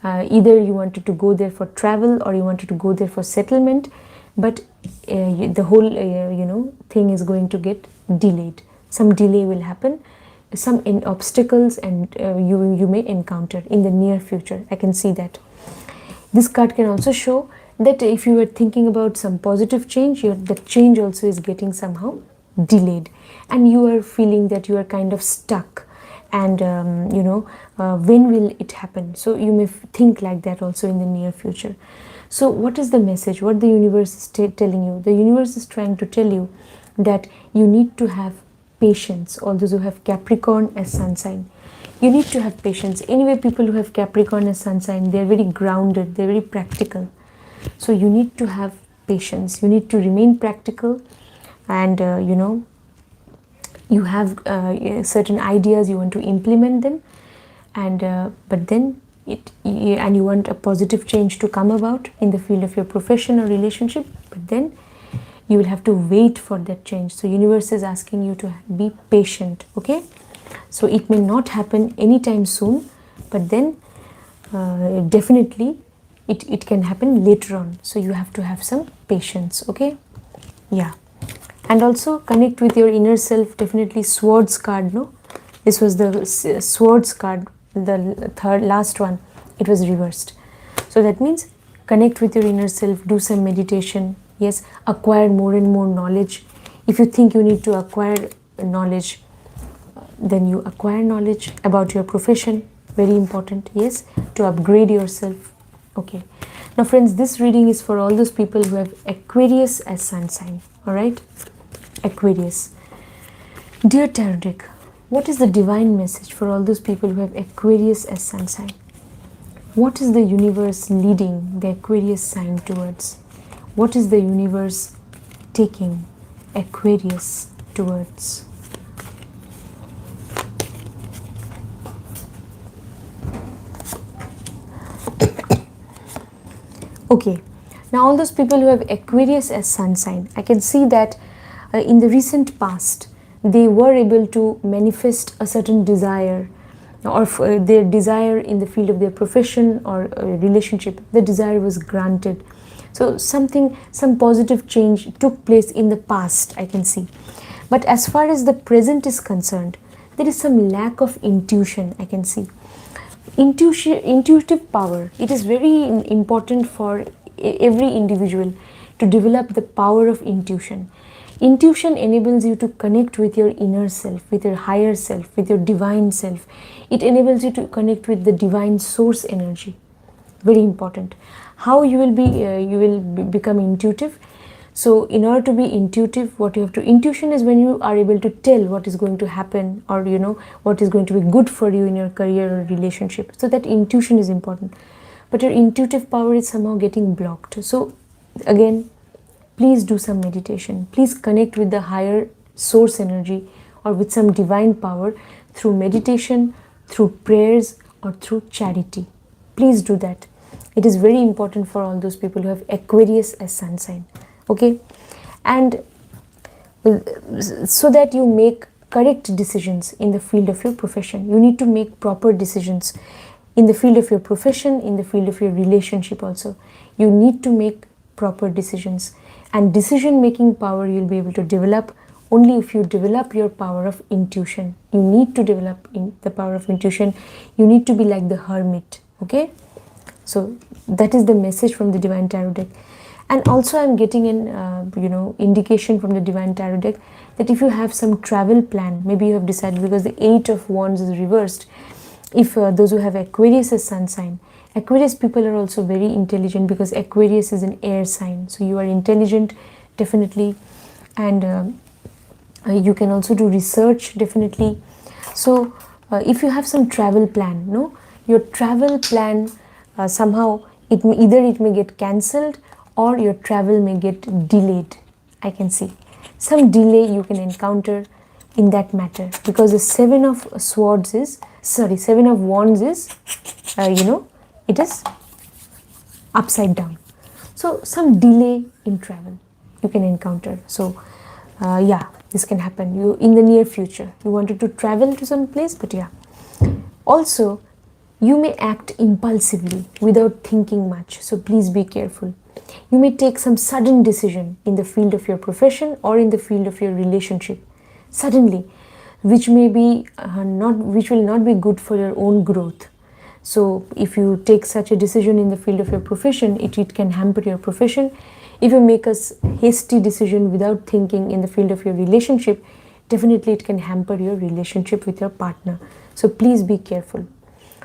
Speaker 1: Either you wanted to go there for travel, or you wanted to go there for settlement, but the whole thing is going to get delayed. Some delay will happen, some obstacles, and you may encounter in the near future. I can see that. This card can also show that if you were thinking about some positive change, the change also is getting somehow delayed, and you are feeling that you are kind of stuck, and when will it happen? So you may think like that also in the near future. So what is the message? What the universe is telling you? The universe is trying to tell you that you need to have patience. All those who have Capricorn as sun sign, you need to have patience. Anyway, people who have Capricorn as sun sign, they're very grounded, they're very practical. So you need to have patience, you need to remain practical, and you have certain ideas, you want to implement them, and but then you want a positive change to come about in the field of your profession or relationship, but then you will have to wait for that change. So universe is asking you to be patient, okay? So it may not happen anytime soon, but then definitely it can happen later on. So you have to have some patience, okay? Yeah. And also connect with your inner self. Definitely Swords card, no? This was the Swords card, the last one. It was reversed. So that means connect with your inner self, do some meditation. Yes, acquire more and more knowledge. If you think you need to acquire knowledge, then you acquire knowledge about your profession. Very important, yes, to upgrade yourself. Okay. Now friends, this reading is for all those people who have Aquarius as sun sign. Alright? Aquarius. Dear Tarot deck, what is the divine message for all those people who have Aquarius as sun sign? What is the universe leading the Aquarius sign towards? What is the universe taking Aquarius towards? Okay, now all those people who have Aquarius as sun sign, I can see that in the recent past, they were able to manifest a certain desire, or their desire in the field of their profession or relationship. The desire was granted. So some positive change took place in the past, I can see. But as far as the present is concerned, there is some lack of intuition, I can see. Intuitive power, it is very important for every individual to develop the power of intuition. Intuition enables you to connect with your inner self, with your higher self, with your divine self. It enables you to connect with the divine source energy. Very important. How you will become intuitive? So in order to be intuitive, what you have to, intuition is when you are able to tell what is going to happen, or what is going to be good for you in your career or relationship. So that intuition is important. But your intuitive power is somehow getting blocked. So again, please do some meditation. Please connect with the higher source energy or with some divine power through meditation, through prayers, or through charity. Please do that. It is very important for all those people who have Aquarius as sun sign. Okay? And so that you make correct decisions in the field of your profession. You need to make proper decisions in the field of your profession, in the field of your relationship also. You need to make proper decisions. And decision making power you'll be able to develop only if you develop your power of intuition. You need to develop the power of intuition. You need to be like the hermit. Okay? So that is the message from the Divine Tarot deck. And also I'm getting an indication from the Divine Tarot deck that if you have some travel plan, maybe you have decided, because the 8 of Wands is reversed. If those who have Aquarius as sun sign, Aquarius people are also very intelligent, because Aquarius is an air sign. So you are intelligent, definitely. And you can also do research, definitely. So if you have some travel plan, your travel plan somehow, it may get cancelled, or your travel may get delayed. I can see some delay you can encounter in that matter, because the 7 of Wands is, it is upside down. So some delay in travel you can encounter. So yeah, this can happen. You in the near future, you wanted to travel to some place, but yeah. Also, you may act impulsively without thinking much, so please be careful. You may take some sudden decision in the field of your profession or in the field of your relationship, suddenly, which may be which will not be good for your own growth. So if you take such a decision in the field of your profession, it can hamper your profession. If you make a hasty decision without thinking in the field of your relationship, definitely it can hamper your relationship with your partner. So please be careful.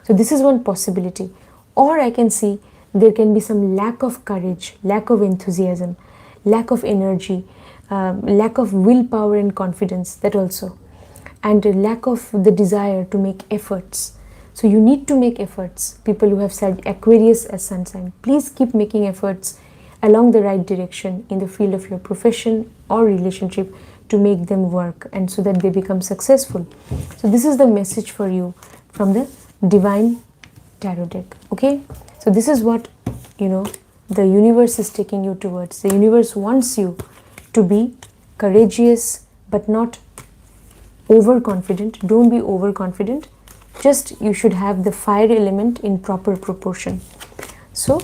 Speaker 1: So this is one possibility. Or I can see there can be some lack of courage, lack of enthusiasm, lack of energy, lack of willpower and confidence, that also. And a lack of the desire to make efforts. So you need to make efforts. People who have said Aquarius as sun sign, please keep making efforts along the right direction in the field of your profession or relationship to make them work and so that they become successful. So this is the message for you from the Divine Tarot deck. Okay, so this is what the universe is taking you towards. The universe wants you to be courageous but not overconfident. Don't be overconfident. Just you should have the fire element in proper proportion. So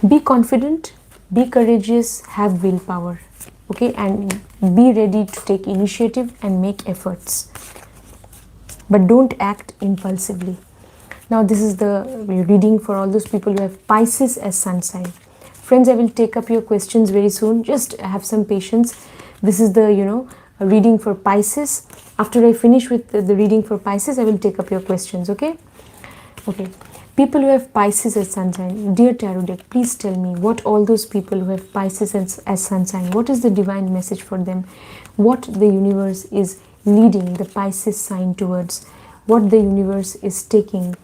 Speaker 1: be confident, be courageous, have willpower, okay, and be ready to take initiative and make efforts, but don't act impulsively. Now this is the reading for all those people who have Pisces as sun sign. Friends, I will take up your questions very soon. Just have some patience. This is the a reading for Pisces. After I finish with the reading for Pisces, I will take up your questions. Okay. People who have Pisces as sun sign, dear tarot deck, please tell me what all those people who have Pisces as sun sign, what is the divine message for them, what the universe is leading the Pisces sign towards, what the universe is taking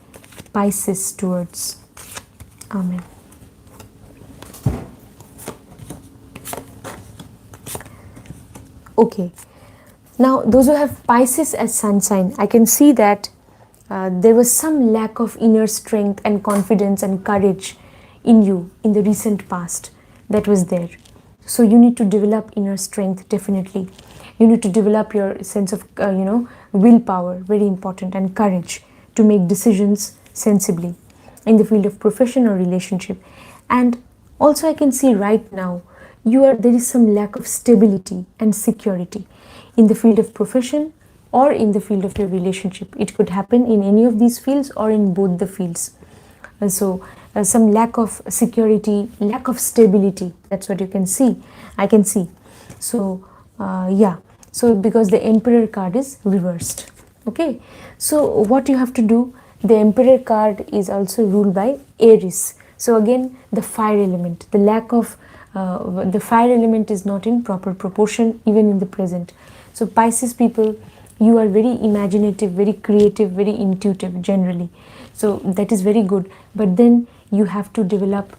Speaker 1: Pisces towards. Amen. Okay, now those who have Pisces as sun sign, I can see that there was some lack of inner strength and confidence and courage in you in the recent past that was there. So you need to develop inner strength, definitely. You need to develop your sense of, willpower, very important, and courage to make decisions sensibly in the field of profession or relationship. And also I can see right now, there is some lack of stability and security in the field of profession or in the field of your relationship. It could happen in any of these fields or in both the fields. So some lack of security, lack of stability, that's what you can see. I can see. So so because the Emperor card is reversed. Okay, so what you have to do, the Emperor card is also ruled by Aries. So again, the fire element, the lack of the fire element is not in proper proportion even in the present. So Pisces people, you are very imaginative, very creative, very intuitive generally. So that is very good. But then you have to develop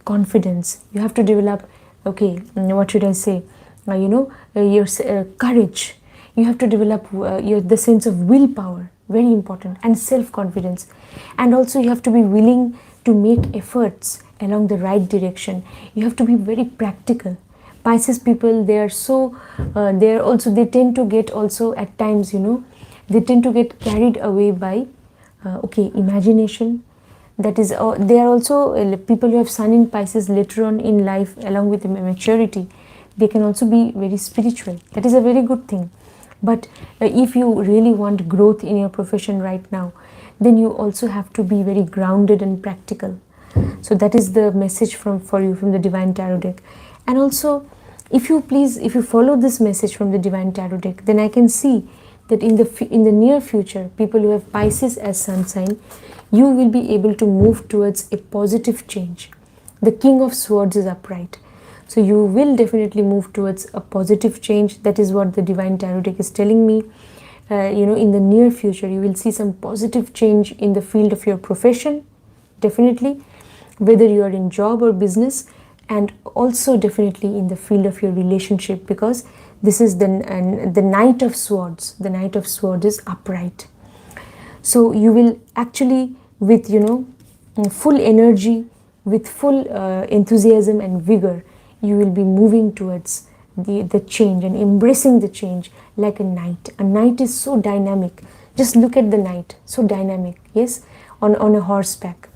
Speaker 1: confidence. You have to develop, okay, what should I say? Your courage. You have to develop the sense of willpower, very important, and self-confidence. And also you have to be willing to make efforts along the right direction. You have to be very practical. Pisces people, they are so, they tend to get also at times, they tend to get carried away by, imagination. That is, they are also people who have sun in Pisces later on in life, along with maturity. They can also be very spiritual. That is a very good thing. But if you really want growth in your profession right now, then you also have to be very grounded and practical. So that is the message for you from the Divine Tarot deck. And also, if you follow this message from the Divine Tarot deck, then I can see that in the near future, people who have Pisces as sun sign, you will be able to move towards a positive change. The King of Swords is upright. So you will definitely move towards a positive change. That is what the Divine Tarot deck is telling me. In the near future, you will see some positive change in the field of your profession, definitely, whether you are in job or business, and also definitely in the field of your relationship, because this is the Knight of Swords. The Knight of Swords is upright. So you will actually, with full energy, with full enthusiasm and vigor, you will be moving towards the change and embracing the change like a knight. A knight is so dynamic. Just look at the knight, so dynamic, yes, on a horseback.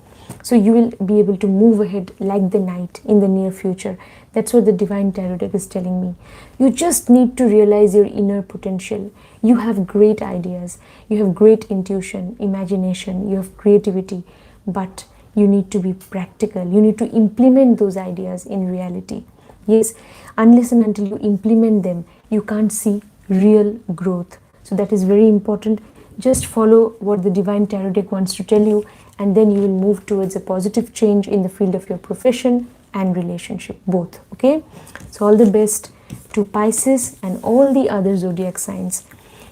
Speaker 1: So you will be able to move ahead like the knight in the near future. That's what the Divine Tarot deck is telling me. You just need to realize your inner potential. You have great ideas, you have great intuition, imagination, you have creativity, but you need to be practical. You need to implement those ideas in reality. Yes, unless and until you implement them, you can't see real growth. So that is very important. Just follow what the Divine Tarot deck wants to tell you, and then you will move towards a positive change in the field of your profession and relationship, both. Okay, so all the best to Pisces and all the other zodiac signs.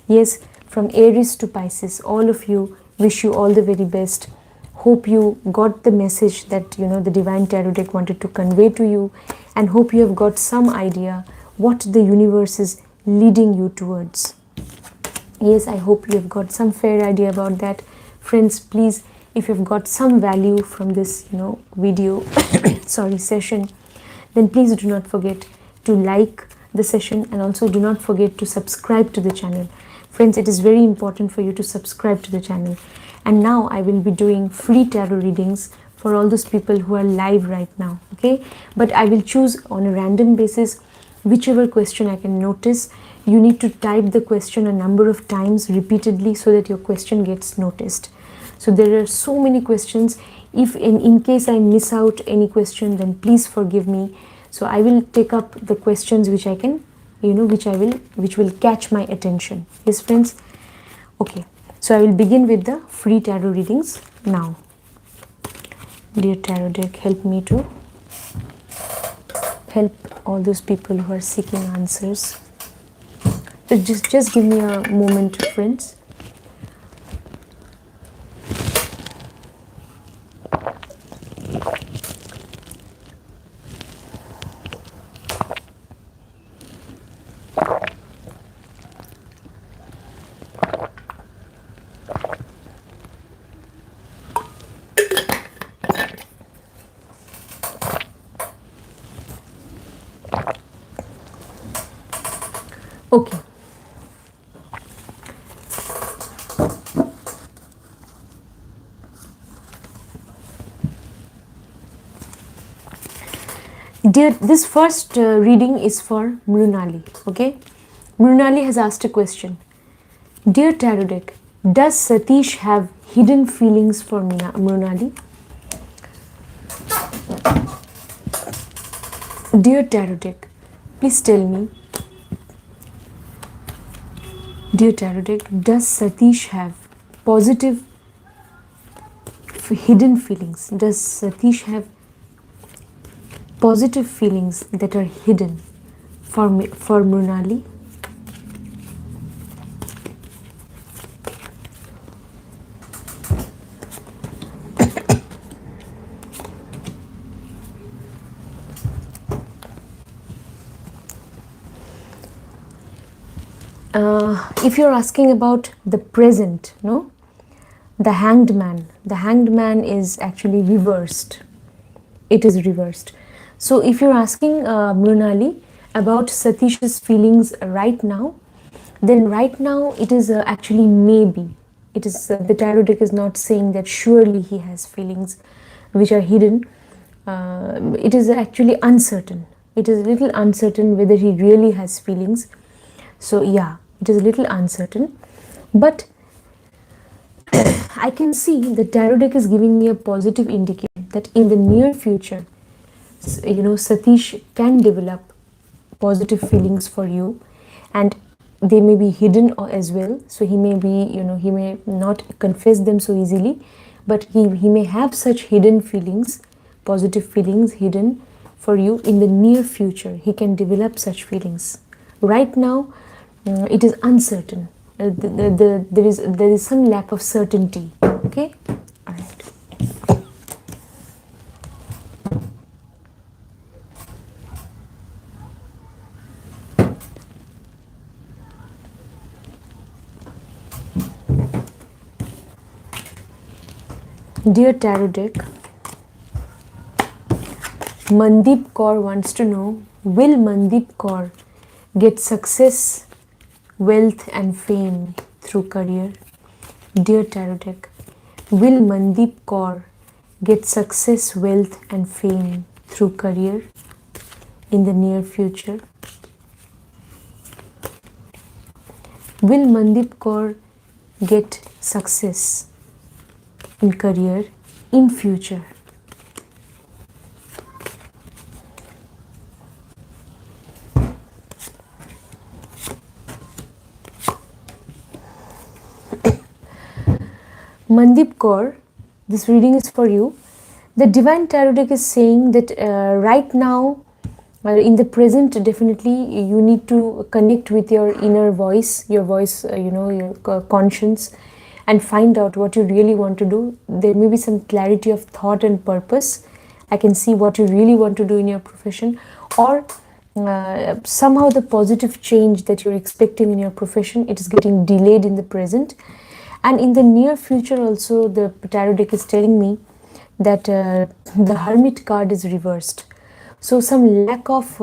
Speaker 1: Yes, from Aries to Pisces, all of you, wish you all the very best. Hope you got the message that the Divine Tarot deck wanted to convey to you, and hope you have got some idea what the universe is leading you towards. Yes, I hope you have got some fair idea about that. Friends, please, if you've got some value from this video session, then please do not forget to like the session, and also do not forget to subscribe to the channel. Friends, it is very important for you to subscribe to the channel. And now I will be doing free tarot readings for all those people who are live right now, okay? But I will choose on a random basis whichever question I can notice. You need to type the question a number of times repeatedly so that your question gets noticed. So there are so many questions. If in case I miss out any question, then please forgive me. So I will take up the questions which I can, which will catch my attention. Yes, friends? Okay. So I will begin with the free tarot readings now. Dear Tarot deck, help me to help all those people who are seeking answers. Just give me a moment, friends. Okay. Dear, this first reading is for Mrunali, okay? Mrunali has asked a question. Dear Tarot deck, does Satish have hidden feelings for Mrunali? Dear Tarot deck, please tell me. Dear Tarot deck, does Satish have positive hidden feelings? Does Satish have positive feelings that are hidden for Mrunali? If you're asking about the present, no? The Hanged Man. The Hanged Man is actually reversed. It is reversed. So if you're asking Mrunali about Satish's feelings right now, then right now it is actually maybe. It is the tarot deck is not saying that surely he has feelings which are hidden. It is actually uncertain. It is a little uncertain whether he really has feelings. So yeah, it is a little uncertain. But I can see the tarot deck is giving me a positive indication that in the near future, Satish can develop positive feelings for you, and they may be hidden as well. So he may be, he may not confess them so easily, but he may have such hidden feelings, positive feelings hidden for you in the near future. He can develop such feelings. Right now, it is uncertain. There is some lack of certainty. Okay, all right. Dear Tarot deck, Mandeep Kaur wants to know, will Mandeep Kaur get success, wealth and fame through career? Dear Tarot deck, will Mandeep Kaur get success, wealth and fame through career in the near future? Will Mandeep Kaur get success in career in future? Mandeep Kaur, this reading is for you. The Divine Tarot deck is saying that right now, in the present, definitely you need to connect with your inner voice, your conscience, and find out what you really want to do. There may be some clarity of thought and purpose. I can see what you really want to do in your profession, or somehow the positive change that you're expecting in your profession, it is getting delayed in the present. And in the near future also, the Tarot deck is telling me that the Hermit card is reversed. So some lack of,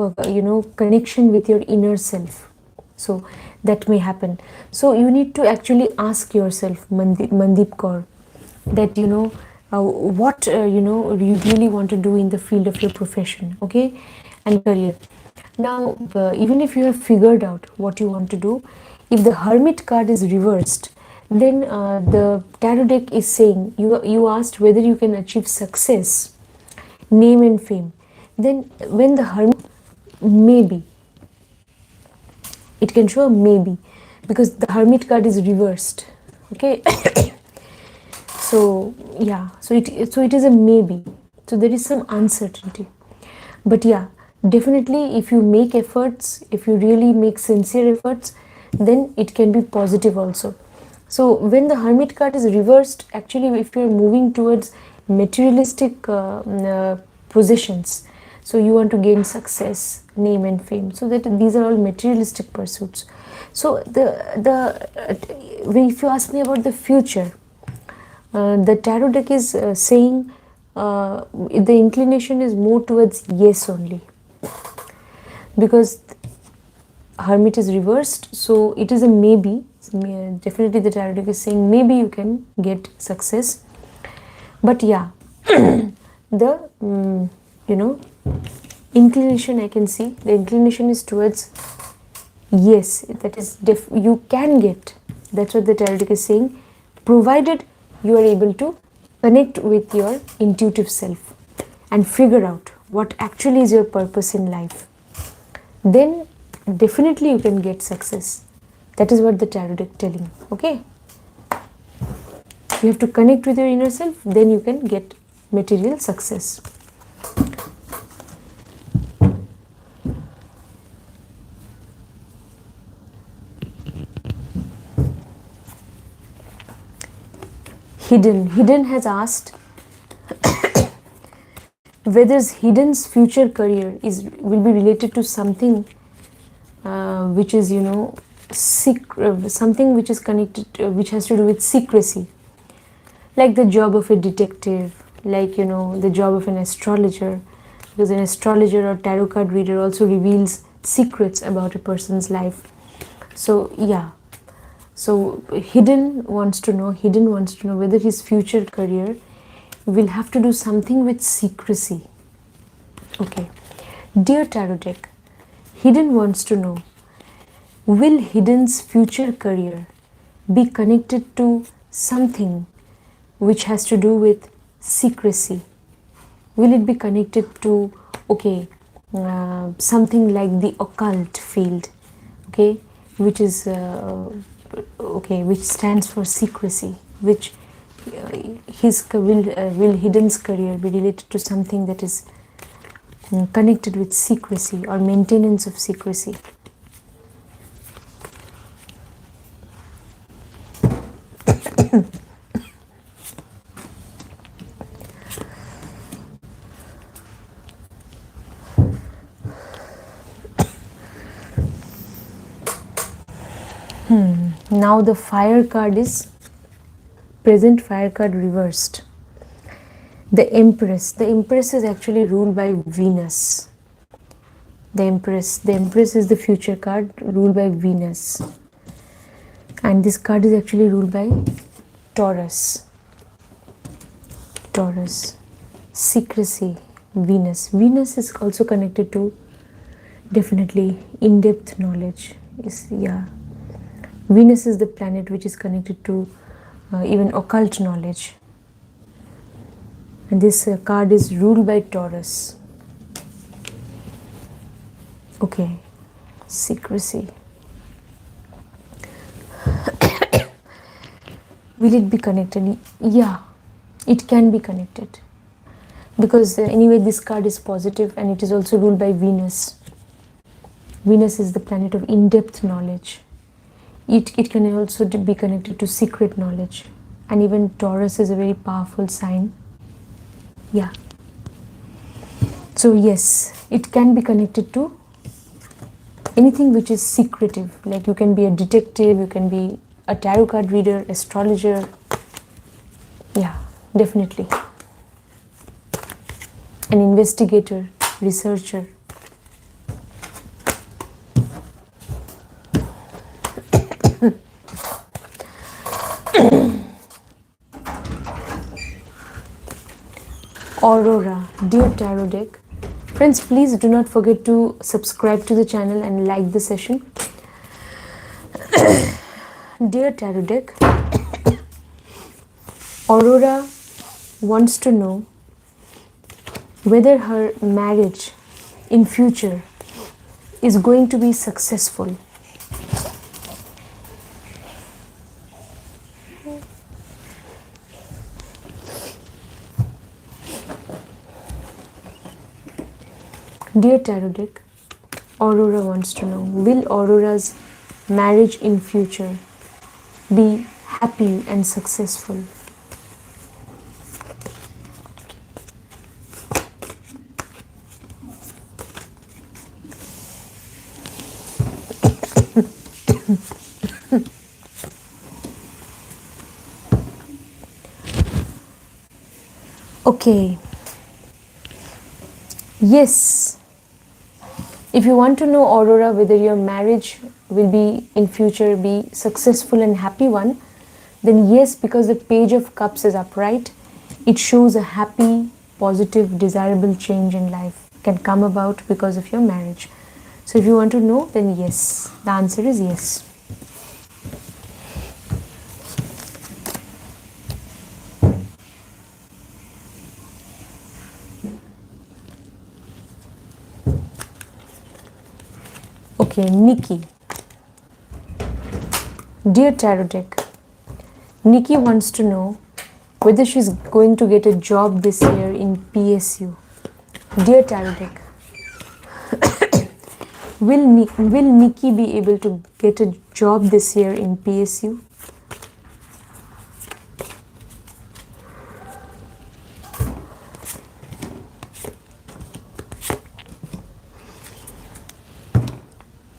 Speaker 1: connection with your inner self. So that may happen. So you need to actually ask yourself, Mandeep Kaur, that, what, you really want to do in the field of your profession, okay, and career. Now, even if you have figured out what you want to do, if the Hermit card is reversed, then the Tarot deck is saying, you asked whether you can achieve success, name and fame. Then when the Hermit, maybe, it can show a maybe, because the Hermit card is reversed, okay. So yeah, so it is a maybe, so there is some uncertainty. But yeah, definitely if you make efforts, if you really make sincere efforts, then it can be positive also. So when the Hermit card is reversed, actually if you are moving towards materialistic positions, so you want to gain success, name and fame, so that these are all materialistic pursuits. So if you ask me about the future, the Tarot deck is saying the inclination is more towards yes only, because Hermit is reversed, so it is a maybe. Definitely the Tarot deck is saying maybe you can get success. But yeah, the inclination, I can see the inclination is towards yes, that is you can get. That's what the Tarot deck is saying, provided you are able to connect with your intuitive self and figure out what actually is your purpose in life. Then definitely you can get success. That is what the Tarot deck telling, okay. You have to connect with your inner self, then you can get material success. Hidden has asked whether Hidden's future career will be related to something which is something which is connected, which has to do with secrecy, like the job of a detective, like the job of an astrologer, because an astrologer or tarot card reader also reveals secrets about a person's life. So yeah, so Hidden wants to know whether his future career will have to do something with secrecy. Okay, dear Tarot deck, Hidden wants to know, will Hidden's future career be connected to something which has to do with secrecy? Will it be connected to, something like the occult field, okay, which is, which stands for secrecy, which will Hidden's career be related to something that is connected with secrecy or maintenance of secrecy? Now the Fire card is present, Fire card reversed. The Empress. The Empress is actually ruled by Venus. The Empress. The Empress is the future card ruled by Venus. And this card is actually ruled by Taurus. Taurus. Secrecy. Venus. Venus is also connected to definitely in-depth knowledge. Yeah. Venus is the planet which is connected to even occult knowledge. And this card is ruled by Taurus. Okay. Secrecy. Will it be connected? Yeah, it can be connected. Because anyway, this card is positive and it is also ruled by Venus. Venus is the planet of in-depth knowledge. It can also be connected to secret knowledge. And even Taurus is a very powerful sign. Yeah. So yes, it can be connected to anything which is secretive. Like you can be a detective, you can be a tarot card reader, astrologer. Yeah, definitely. An investigator, researcher. Aurora, dear tarot deck. Friends, please do not forget to subscribe to the channel and like the session. Dear tarot deck, Aurora wants to know whether her marriage in future is going to be successful. Dear tarot deck, Aurora wants to know, will Aurora's marriage in future be happy and successful? Okay. Yes. If you want to know, Aurora, whether your marriage will be in future be successful and happy one, then yes, because the Page of Cups is upright, it shows a happy, positive, desirable change in life can come about because of your marriage. So if you want to know, then yes, the answer is yes. Okay, Nikki. Dear tarot deck, Nikki wants to know whether she's going to get a job this year in PSU. Dear tarot deck, will Nikki be able to get a job this year in PSU?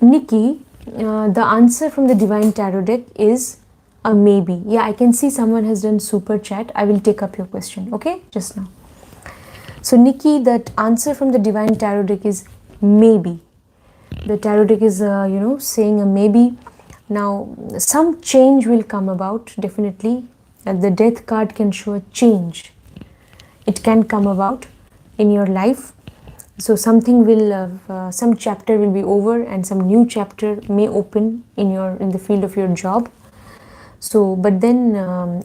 Speaker 1: Nikki, the answer from the Divine Tarot deck is a maybe. Yeah, I can see someone has done super chat. I will take up your question, okay, just now. So Nikki, that answer from the Divine Tarot deck is maybe. The tarot deck is, saying a maybe. Now, some change will come about, definitely. And the Death card can show a change. It can come about in your life. So something will, some chapter will be over and some new chapter may open in the field of your job. So, but then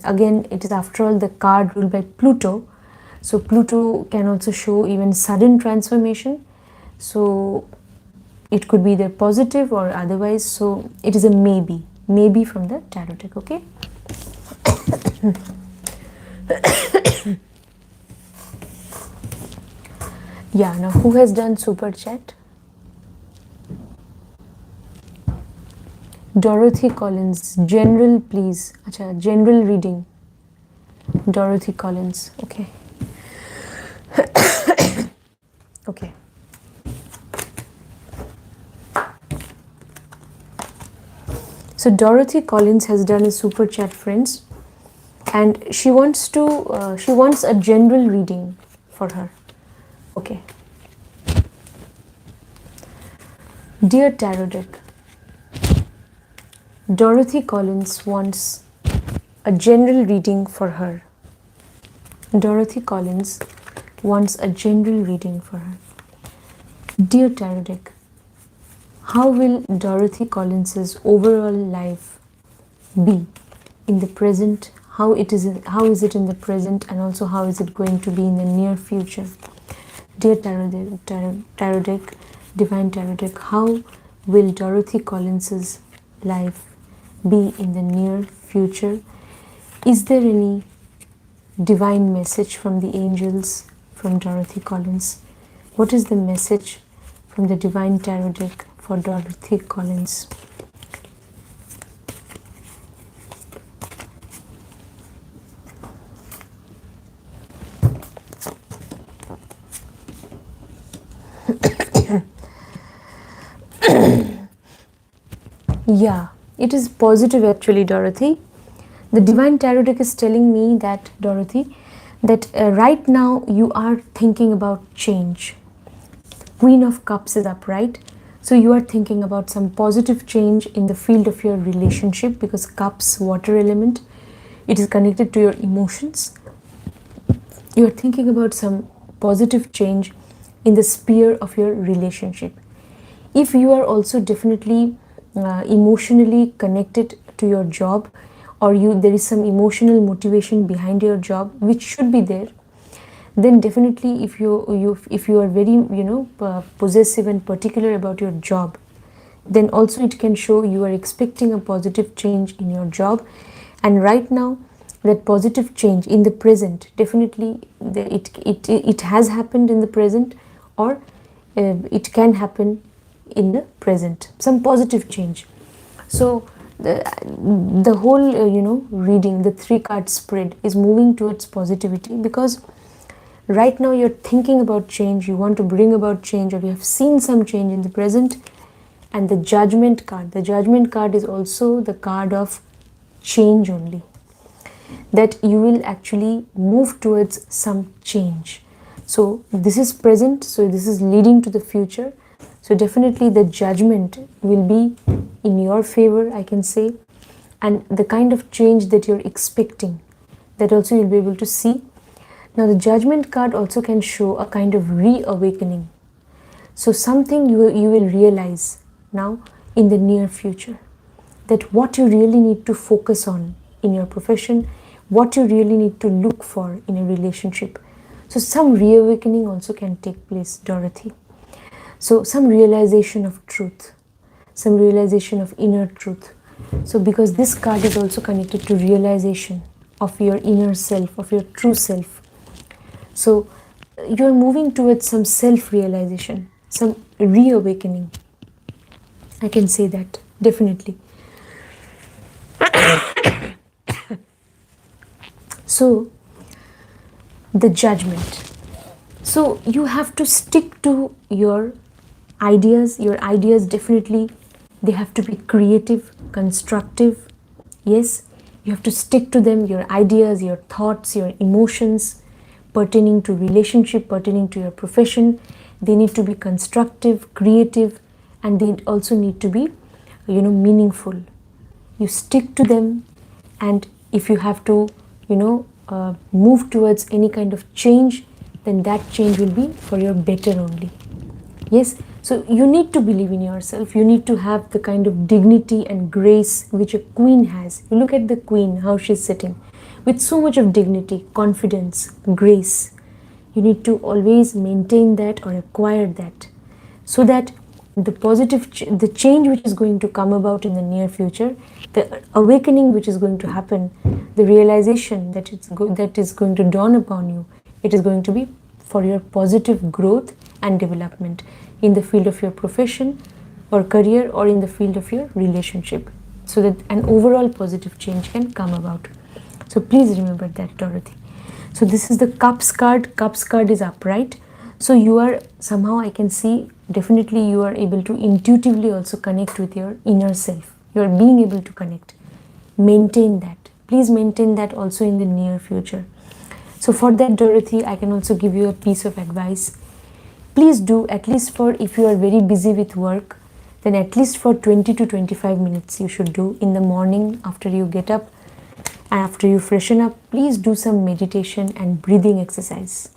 Speaker 1: again, it is after all the card ruled by Pluto. So Pluto can also show even sudden transformation. So it could be either positive or otherwise. So it is a maybe from the tarot deck, okay? Yeah, now who has done super chat? Dorothy Collins, general please. Acha, general reading. Dorothy Collins, okay. Okay. So Dorothy Collins has done a super chat, friends, and she wants a general reading for her. Okay. Dear Tarot deck, Dorothy Collins wants a general reading for her. Dorothy Collins wants a general reading for her. Dear Tarot deck, how will Dorothy Collins's overall life be in the present? How is it in the present, and also how is it going to be in the near future? Dear Tarot deck, Divine Tarot deck, how will Dorothy Collins's life be in the near future? Is there any divine message from the angels from Dorothy Collins? What is the message from the Divine Tarot deck for Dorothy Collins? Yeah, it is positive actually, Dorothy. The Divine Tarot deck is telling me that, Dorothy, that right now you are thinking about change. Queen of Cups is upright. So you are thinking about some positive change in the field of your relationship, because Cups, water element, it is connected to your emotions. You are thinking about some positive change in the sphere of your relationship. If you are also definitely emotionally connected to your job, or there is some emotional motivation behind your job, which should be there, then definitely if you are very possessive and particular about your job, then also it can show you are expecting a positive change in your job. And right now that positive change in the present, definitely it has happened in the present, or it can happen in the present, some positive change. So the whole reading, the 3-card spread is moving towards positivity, because right now you're thinking about change, you want to bring about change, or you have seen some change in the present. And the Judgment card, the Judgment card is also the card of change only, that you will actually move towards some change. So this is present, so this is leading to the future. So definitely the Judgment will be in your favor, I can say, and the kind of change that you're expecting, that also you'll be able to see. Now the Judgment card also can show a kind of reawakening. So something you will realize now in the near future, that what you really need to focus on in your profession, what you really need to look for in a relationship. So some reawakening also can take place, Dorothy. So some realization of truth, some realization of inner truth. So because this card is also connected to realization of your inner self, of your true self. So you're moving towards some self-realization, some reawakening. I can say that, definitely. So the Judgment. So you have to stick to your ideas. Your ideas definitely, they have to be creative, constructive. Yes, you have to stick to them, your ideas, your thoughts, your emotions pertaining to relationship, pertaining to your profession. They need to be constructive, creative, and they also need to be meaningful. You stick to them, and if you have to move towards any kind of change, then that change will be for your better only. Yes, so you need to believe in yourself. You need to have the kind of dignity and grace which a queen has. You look at the queen, how she's sitting with so much of dignity, confidence, grace. You need to always maintain that or acquire that, so that the change which is going to come about in the near future, the awakening which is going to happen, the realization that is going to dawn upon you, it is going to be for your positive growth and development in the field of your profession or career, or in the field of your relationship, so that an overall positive change can come about. So please remember that, Dorothy. So this is the Cups card. Cups card is upright. So you are somehow, I can see, definitely you are able to intuitively also connect with your inner self. You are being able to connect. Maintain that. Please maintain that also in the near future. So for that, Dorothy, I can also give you a piece of advice. Please do, at least for if you are very busy with work, then at least for 20 to 25 minutes you should do in the morning after you get up and after you freshen up. Please do some meditation and breathing exercise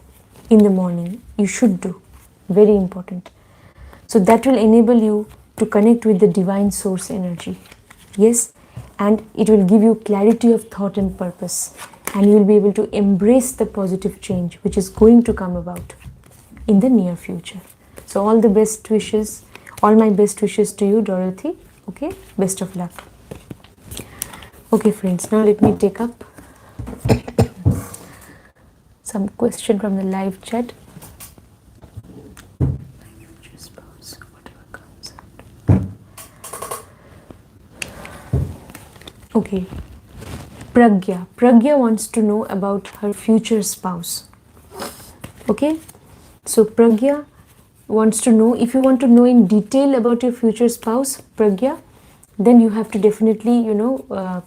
Speaker 1: in the morning. You should do. Very important. So that will enable you to connect with the divine source energy. Yes, and it will give you clarity of thought and purpose, and you will be able to embrace the positive change which is going to come about in the near future. So all the best wishes, all my best wishes to you, Dorothy. Okay, best of luck. Okay friends, now let me take up some question from the live chat. Okay, Pragya. Pragya wants to know about her future spouse. Okay, so Pragya wants to know, if you want to know in detail about your future spouse, Pragya, then you have to definitely,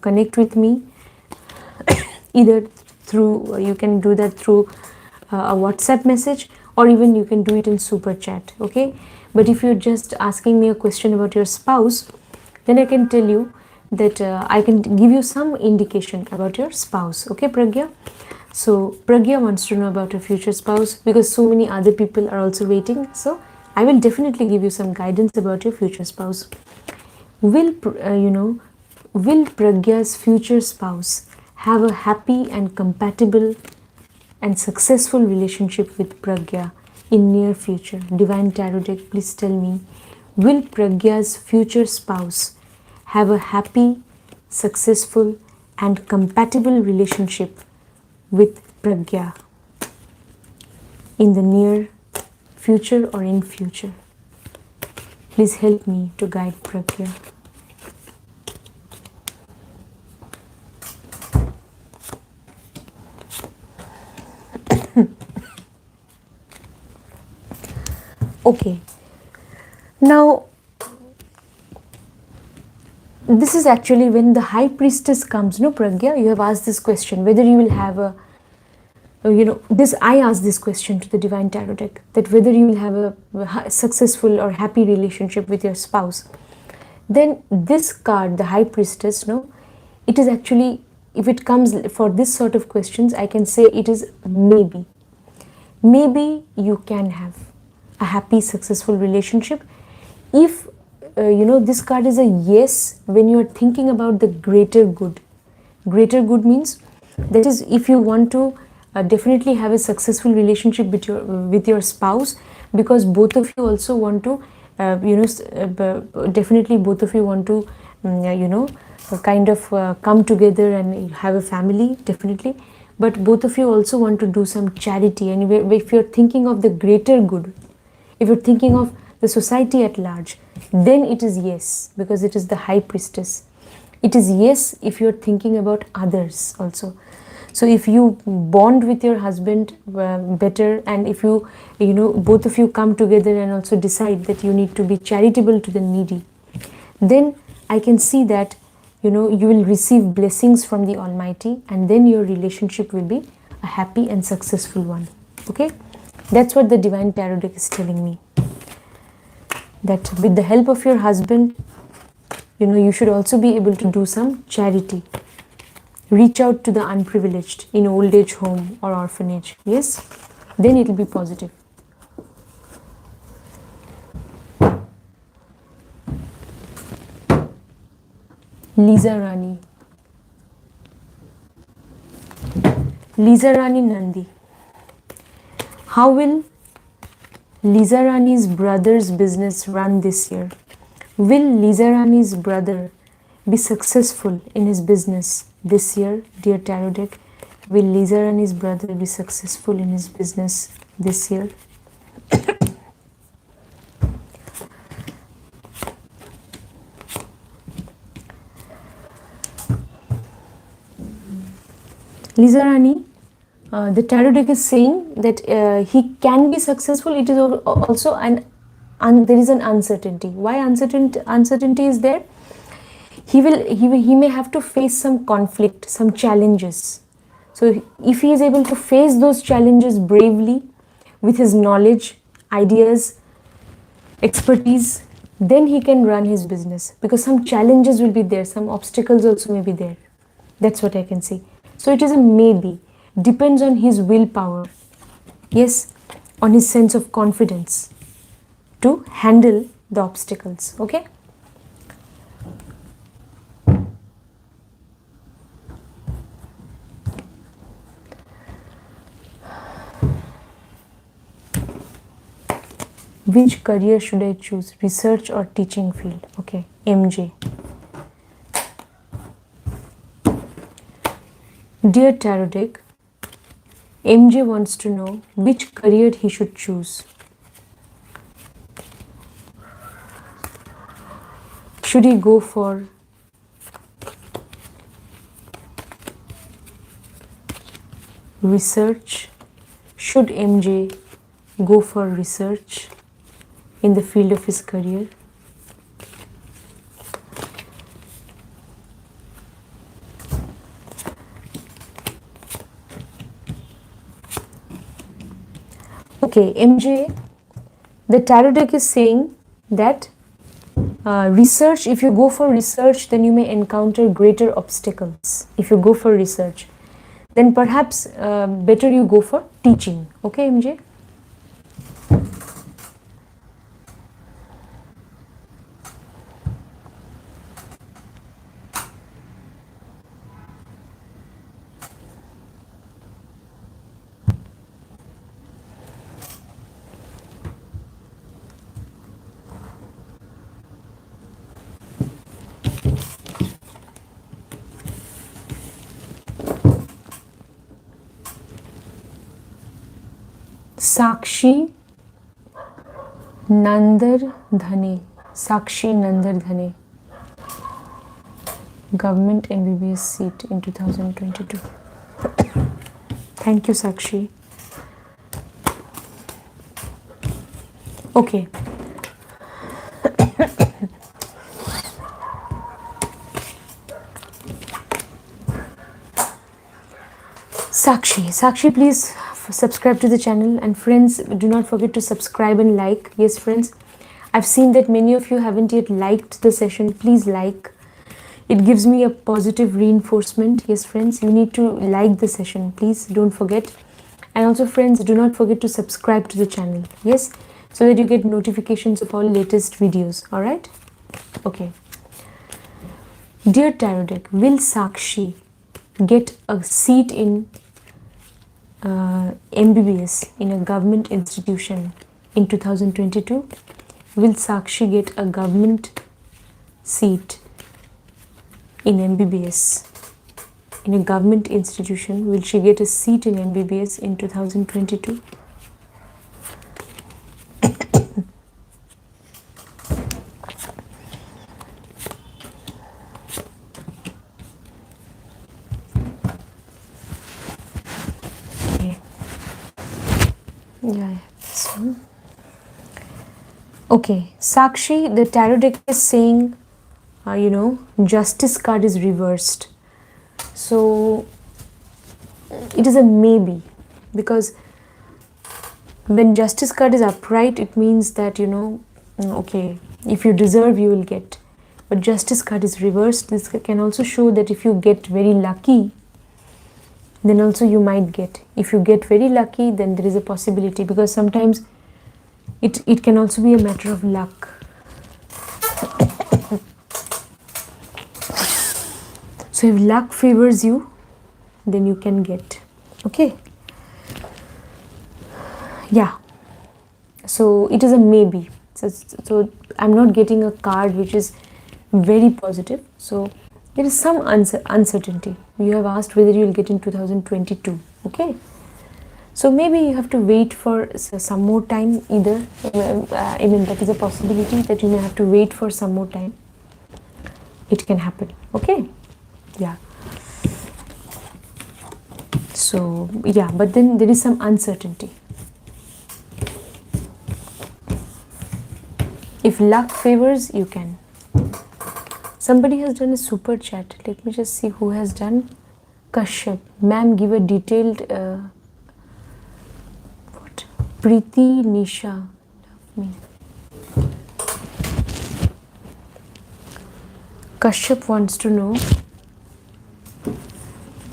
Speaker 1: connect with me either through, you can do that through a WhatsApp message, or even you can do it in super chat. Okay, but if you're just asking me a question about your spouse, then I can tell you that I can give you some indication about your spouse. Okay, Pragya. So Pragya wants to know about her future spouse because so many other people are also waiting. So I will definitely give you some guidance about your future spouse. Will Pragya's future spouse have a happy and compatible and successful relationship with Pragya in near future? Divine Tarot deck, please tell me, will Pragya's future spouse have a happy, successful and compatible relationship with Pragya in the near future or in future? Please help me to guide Pragya. Okay, now this is actually when the High Priestess comes, no Pragya, you have asked this question, whether you will have a, I asked this question to the Divine Tarot deck, that whether you will have a successful or happy relationship with your spouse. Then this card, the High Priestess, no, it is actually, if it comes for this sort of questions, I can say it is maybe. Maybe you can have a happy, successful relationship if this card is a yes when you are thinking about the greater good. Greater good means, that is, if you want to definitely have a successful relationship with your spouse, because both of you also want to definitely both of you want to kind of come together and have a family, definitely, but both of you also want to do some charity. And if you're thinking of the greater good, if you're thinking of the society at large, then it is yes, because it is the High Priestess. It is yes if you're thinking about others also. So if you bond with your husband better, and if you both of you come together and also decide that you need to be charitable to the needy, then I can see that you will receive blessings from the Almighty, and then your relationship will be a happy and successful one. Okay, that's what the Divine Tarot deck is telling me, that with the help of your husband, you should also be able to do some charity. Reach out to the unprivileged in old age home or orphanage. Yes, then it will be positive. Lisa Rani. Lisa Rani Nandi. How will Lisa Rani's brother's business run this year? Will Lisa Rani's brother be successful in his business this year, dear Tarot deck? Will Lisa Rani's brother be successful in his business this year? Lisa Rani, the Tarot deck is saying that he can be successful. It is also there is an uncertainty. Why uncertainty is there? He may have to face some conflict, some challenges. So if he is able to face those challenges bravely with his knowledge, ideas, expertise, then he can run his business, because some challenges will be there, some obstacles also may be there. That's what I can see. So it is a maybe, depends on his willpower, yes, on his sense of confidence to handle the obstacles. Okay. Which career should I choose? Research or teaching field? Okay, MJ. Dear Tarot deck, MJ wants to know which career he should choose. Should he go for research? Should MJ go for research in the field of his career? Okay, MJ, the tarot deck is saying that research, if you go for research, then you may encounter greater obstacles. If you go for research, then perhaps better you go for teaching. Okay, MJ? Sakshi Nandar Dhane. Sakshi Nandar Dhane. Government MBBS seat in 2022. Thank you, Sakshi. Okay. Sakshi, please subscribe to the channel, and friends, do not forget to subscribe and like. Yes, friends, I've seen that many of you haven't yet liked the session. Please like. It gives me a positive reinforcement. Yes, friends, you need to like the session. Please don't forget. And also, friends, do not forget to subscribe to the channel. Yes, so that you get notifications of all latest videos. All right? Okay. Dear Tarot deck, will Sakshi get a seat in MBBS in a government institution in 2022? Will Sakshi get a government seat in MBBS in a government institution? Will she get a seat in MBBS in 2022? Yeah, this one. Okay, Sakshi, the tarot deck is saying, Justice card is reversed. So, it is a maybe, because when Justice card is upright, it means that, okay, if you deserve, you will get. But Justice card is reversed. This can also show that if you get very lucky, then also you might get. If you get very lucky, then there is a possibility, because sometimes it can also be a matter of luck. So if luck favors you, then you can get. Okay. Yeah. So it is a maybe. So I'm not getting a card which is very positive. So there is some uncertainty. You have asked whether you will get in 2022. Okay. So maybe you have to wait for some more time either. I mean, that is a possibility that you may have to wait for some more time. It can happen. Okay. Yeah. So, yeah, but then there is some uncertainty. If luck favors, you can. Somebody has done a super chat. Let me just see who has done. Kashyap. Ma'am, give a detailed... Preeti Nisha. Love me. Kashyap wants to know.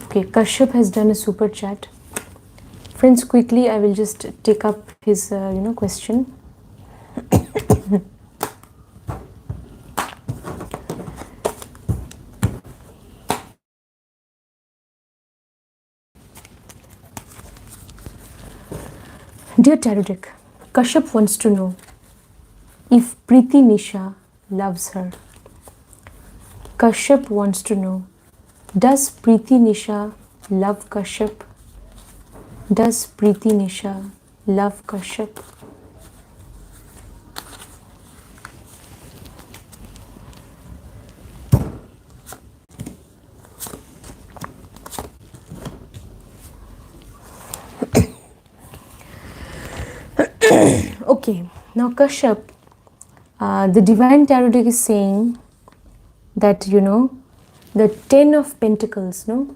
Speaker 1: Okay, Kashyap has done a super chat. Friends, quickly I will just take up his question. Dear Tarot deck, Kashyap wants to know if Preeti Nisha loves her. Kashyap wants to know, does Preeti Nisha love Kashyap? Does Preeti Nisha love Kashyap? Okay, now Kashyap, the Divine Tarot deck is saying that, the 10 of Pentacles, no?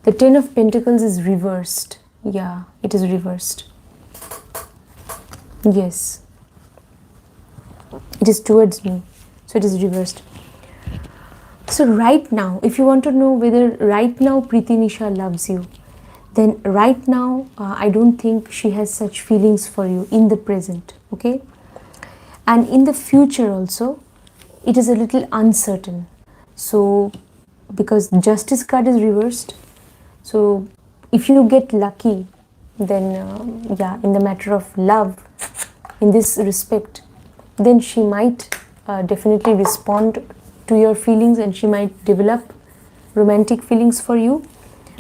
Speaker 1: The 10 of Pentacles is reversed. Yeah, it is reversed. Yes. It is towards me. So it is reversed. So right now, if you want to know whether right now Preeti Nisha loves you, then right now, I don't think she has such feelings for you in the present, okay? And in the future also, it is a little uncertain. So, because Justice card is reversed, so if you get lucky, then yeah, in the matter of love, in this respect, then she might definitely respond to your feelings and she might develop romantic feelings for you.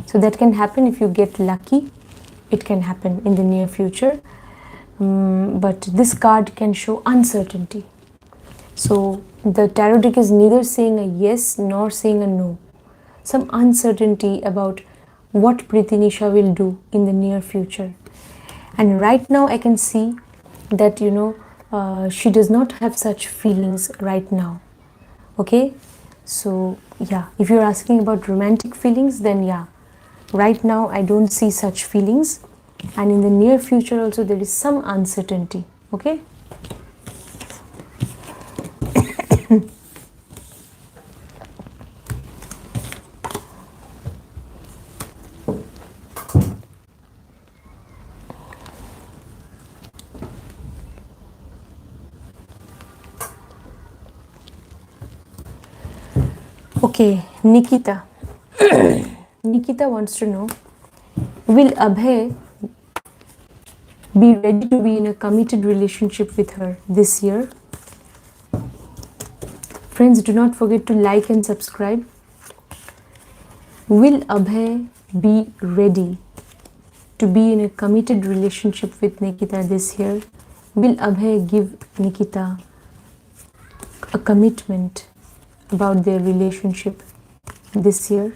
Speaker 1: So that can happen if you get lucky. It can happen in the near future. But this card can show uncertainty. So the tarot deck is neither saying a yes nor saying a no. Some uncertainty about what Preeti Nisha will do in the near future. And right now I can see that, she does not have such feelings right now. Okay? So yeah, if you're asking about romantic feelings, then yeah, right now I don't see such feelings, and in the near future also there is some uncertainty. Okay? Okay, Nikita. Nikita wants to know, will Abhay be ready to be in a committed relationship with her this year? Friends, do not forget to like and subscribe. Will Abhay be ready to be in a committed relationship with Nikita this year? Will Abhay give Nikita a commitment about their relationship this year?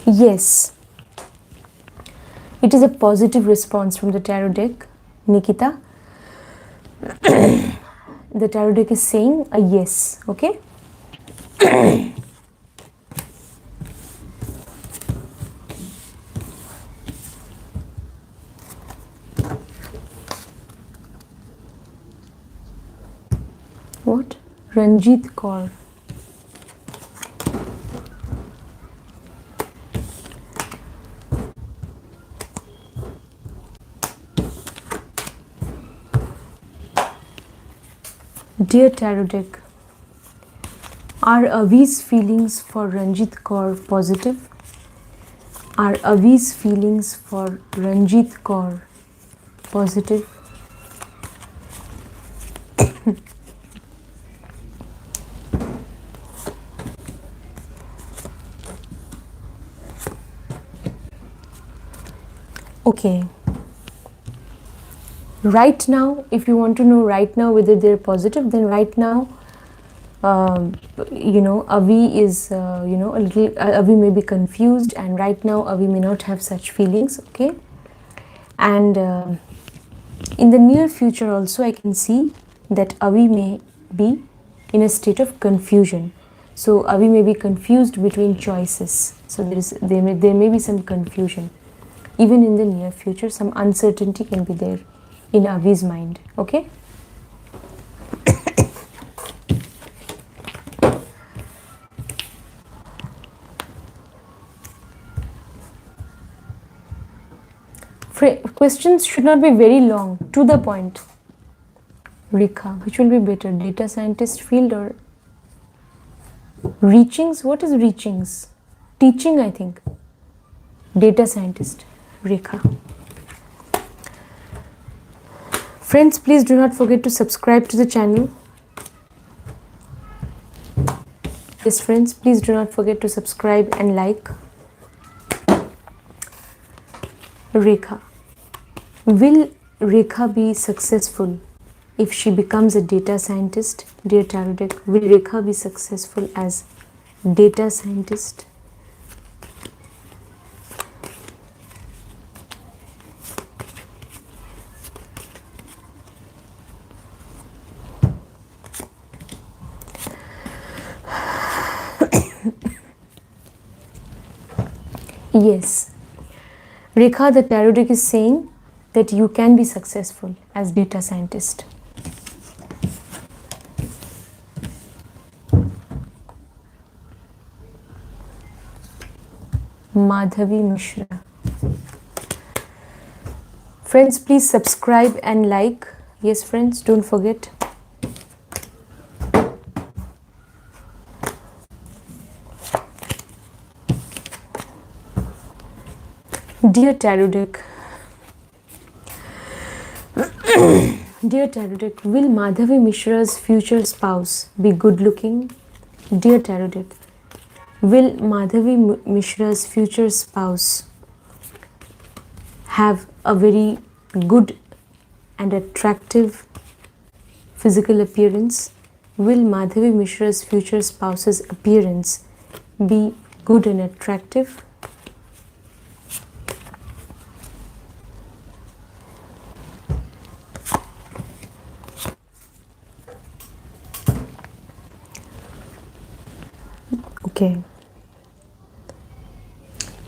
Speaker 1: Yes, it is a positive response from the tarot deck, Nikita. The tarot deck is saying a yes, okay? What? Ranjit Kaur. Dear Tarot deck, are Avi's feelings for Ranjit Kaur positive? Are Avi's feelings for Ranjit Kaur positive? Okay. Right now, if you want to know right now whether they're positive, then right now, Avi is, a little, Avi may be confused, and right now Avi may not have such feelings, okay? And in the near future also, I can see that Avi may be in a state of confusion. So Avi may be confused between choices. So there may be some confusion. Even in the near future, some uncertainty can be there in Avi's mind. Okay? Questions should not be very long, to the point. Rekha, which will be better, data scientist field or reachings? What is reachings? Teaching, I think. Data scientist, Rekha. Friends, please do not forget to subscribe to the channel. Yes, friends, please do not forget to subscribe and like. Rekha. Will Rekha be successful if she becomes a data scientist? Dear Tarot deck, will Rekha be successful as data scientist? Yes. Rekha, the Tarot deck is saying that you can be successful as data scientist. Madhavi Mishra. Friends, please subscribe and like. Yes, friends, don't forget. Dear Tarot deck, Dear Tarot deck, will Madhavi Mishra's future spouse be good looking? Dear Tarot deck, will Madhavi Mishra's future spouse have a very good and attractive physical appearance? Will Madhavi Mishra's future spouse's appearance be good and attractive? Okay.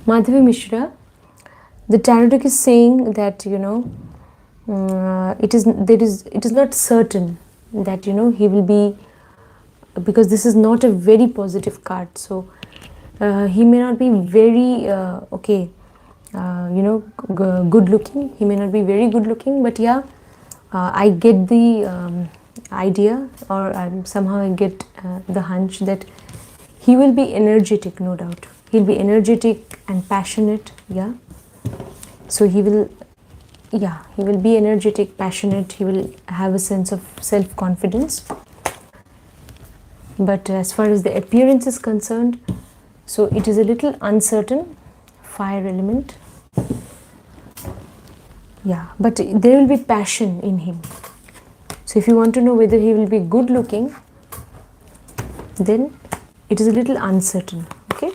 Speaker 1: Madhavi Mishra, the Tarot deck is saying that, you know, it is not certain that, you know, he will be, because this is not a very positive card. So he may not be very you know, good looking. He may not be very good looking, but yeah, I get the idea, or somehow I get the hunch that he will be energetic, no doubt. He'll be energetic and passionate, yeah. So he will be energetic, passionate. He will have a sense of self-confidence. But as far as the appearance is concerned, so it is a little uncertain. Fire element. Yeah, but there will be passion in him. So if you want to know whether he will be good looking, then it is a little uncertain. Okay.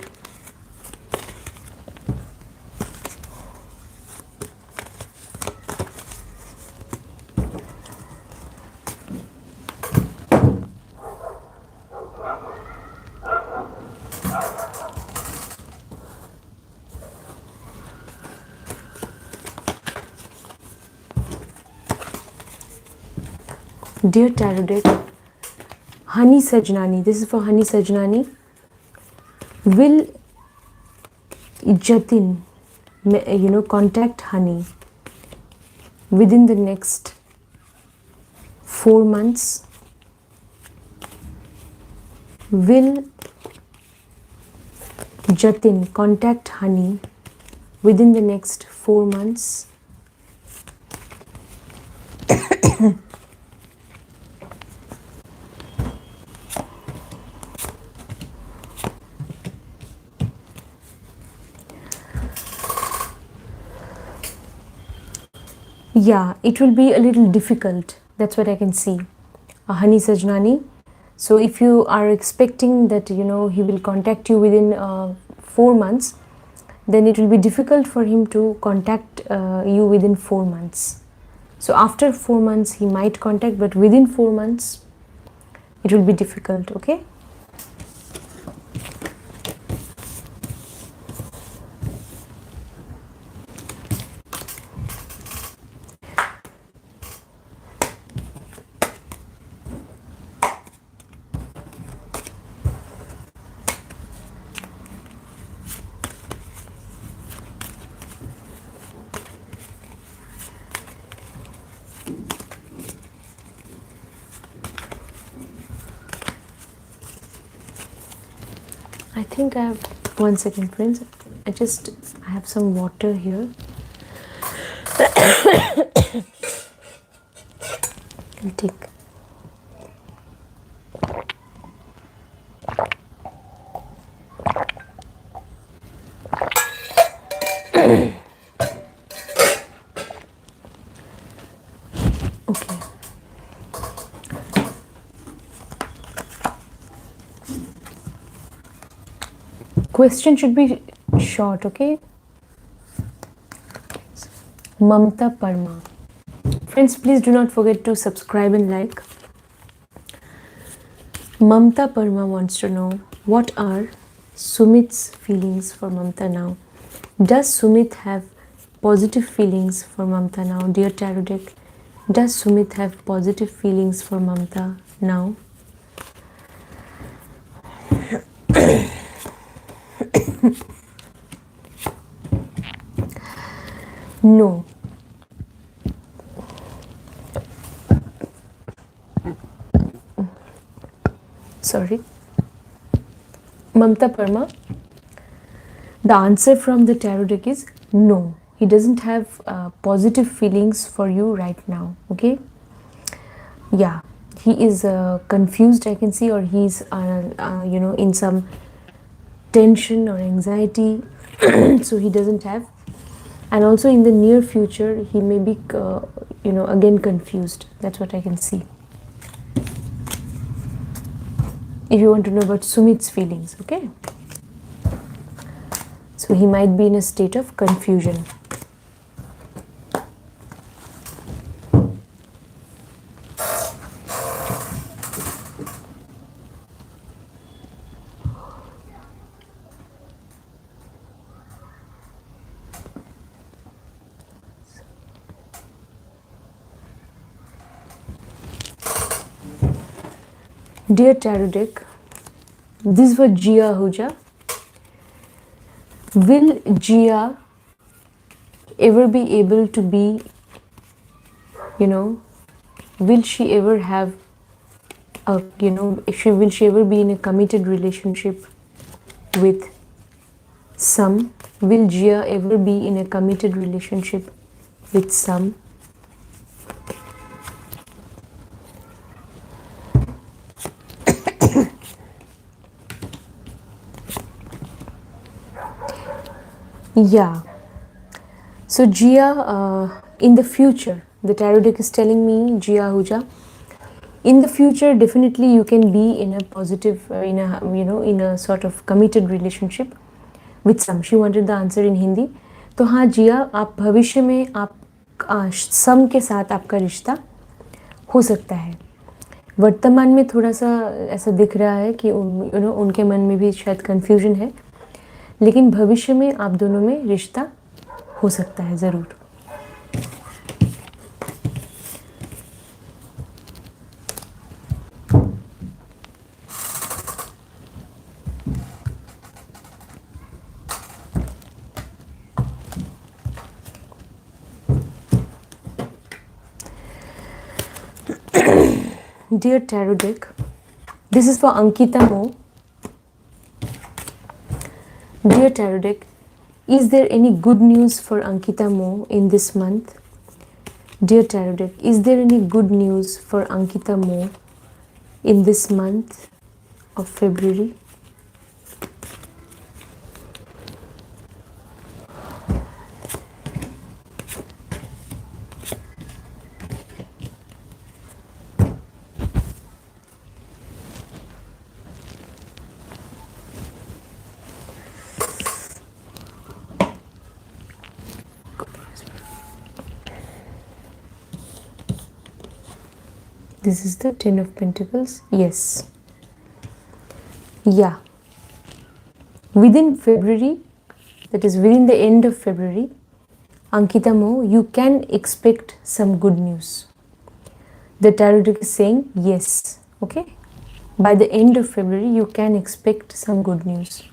Speaker 1: Dear Tarot deck, Honey Sajnani, this is for Honey Sajnani. Will Jatin, you know, contact Honey within the next 4 months? Will Jatin contact Honey within the next 4 months? Yeah, it will be a little difficult. That's what I can see. Honey Sajnani. So if you are expecting that, you know, he will contact you within 4 months, then it will be difficult for him to contact you within 4 months. So after 4 months he might contact, but within 4 months it will be difficult. Okay. think I have, one second friends, I have some water here. I'll take. Okay. Question should be short, okay? Mamta Parma. Friends, please do not forget to subscribe and like. Mamta Parma wants to know, what are Sumit's feelings for Mamta now? Does Sumit have positive feelings for Mamta now? Dear Tarot deck, does Sumit have positive feelings for Mamta now? No. Sorry. Mamta Parma, the answer from the tarot deck is no. He doesn't have positive feelings for you right now. Okay. Yeah, he is confused, I can see, or he's in some tension or anxiety. So he doesn't have, and also in the near future he may be again confused. That's what I can see. If you want to know about Sumit's feelings, okay? So he might be in a state of confusion. Dear Tarot deck, this was Jia Huja. Will Jia ever be able to be, will she ever have will she ever be in a committed relationship with some? Will Jia ever be in a committed relationship with some? Yeah. So Jia, in the future, the tarot deck is telling me, Jia Huja, in the future definitely you can be in a positive, in a sort of committed relationship with some. She wanted the answer in Hindi. तो हाँ जिया, आप भविष्य में आप सम के साथ आपका रिश्ता हो सकता है. वर्तमान में थोड़ा सा ऐसा दिख रहा है कि उनके मन में भी शायद कंफ्यूजन है, लेकिन भविष्य में आप दोनों में रिश्ता हो सकता है ज़रूर. Dear Tarot deck, this is for Ankita Mo. Dear Tarot deck, is there any good news for Ankita Mo in this month? Dear Tarot deck, is there any good news for Ankita Mo in this month of February? This is the Ten of Pentacles. Yes. Yeah. Within February, that is within the end of February, Ankita Mo, you can expect some good news. The tarot deck is saying yes. Okay. By the end of February, you can expect some good news.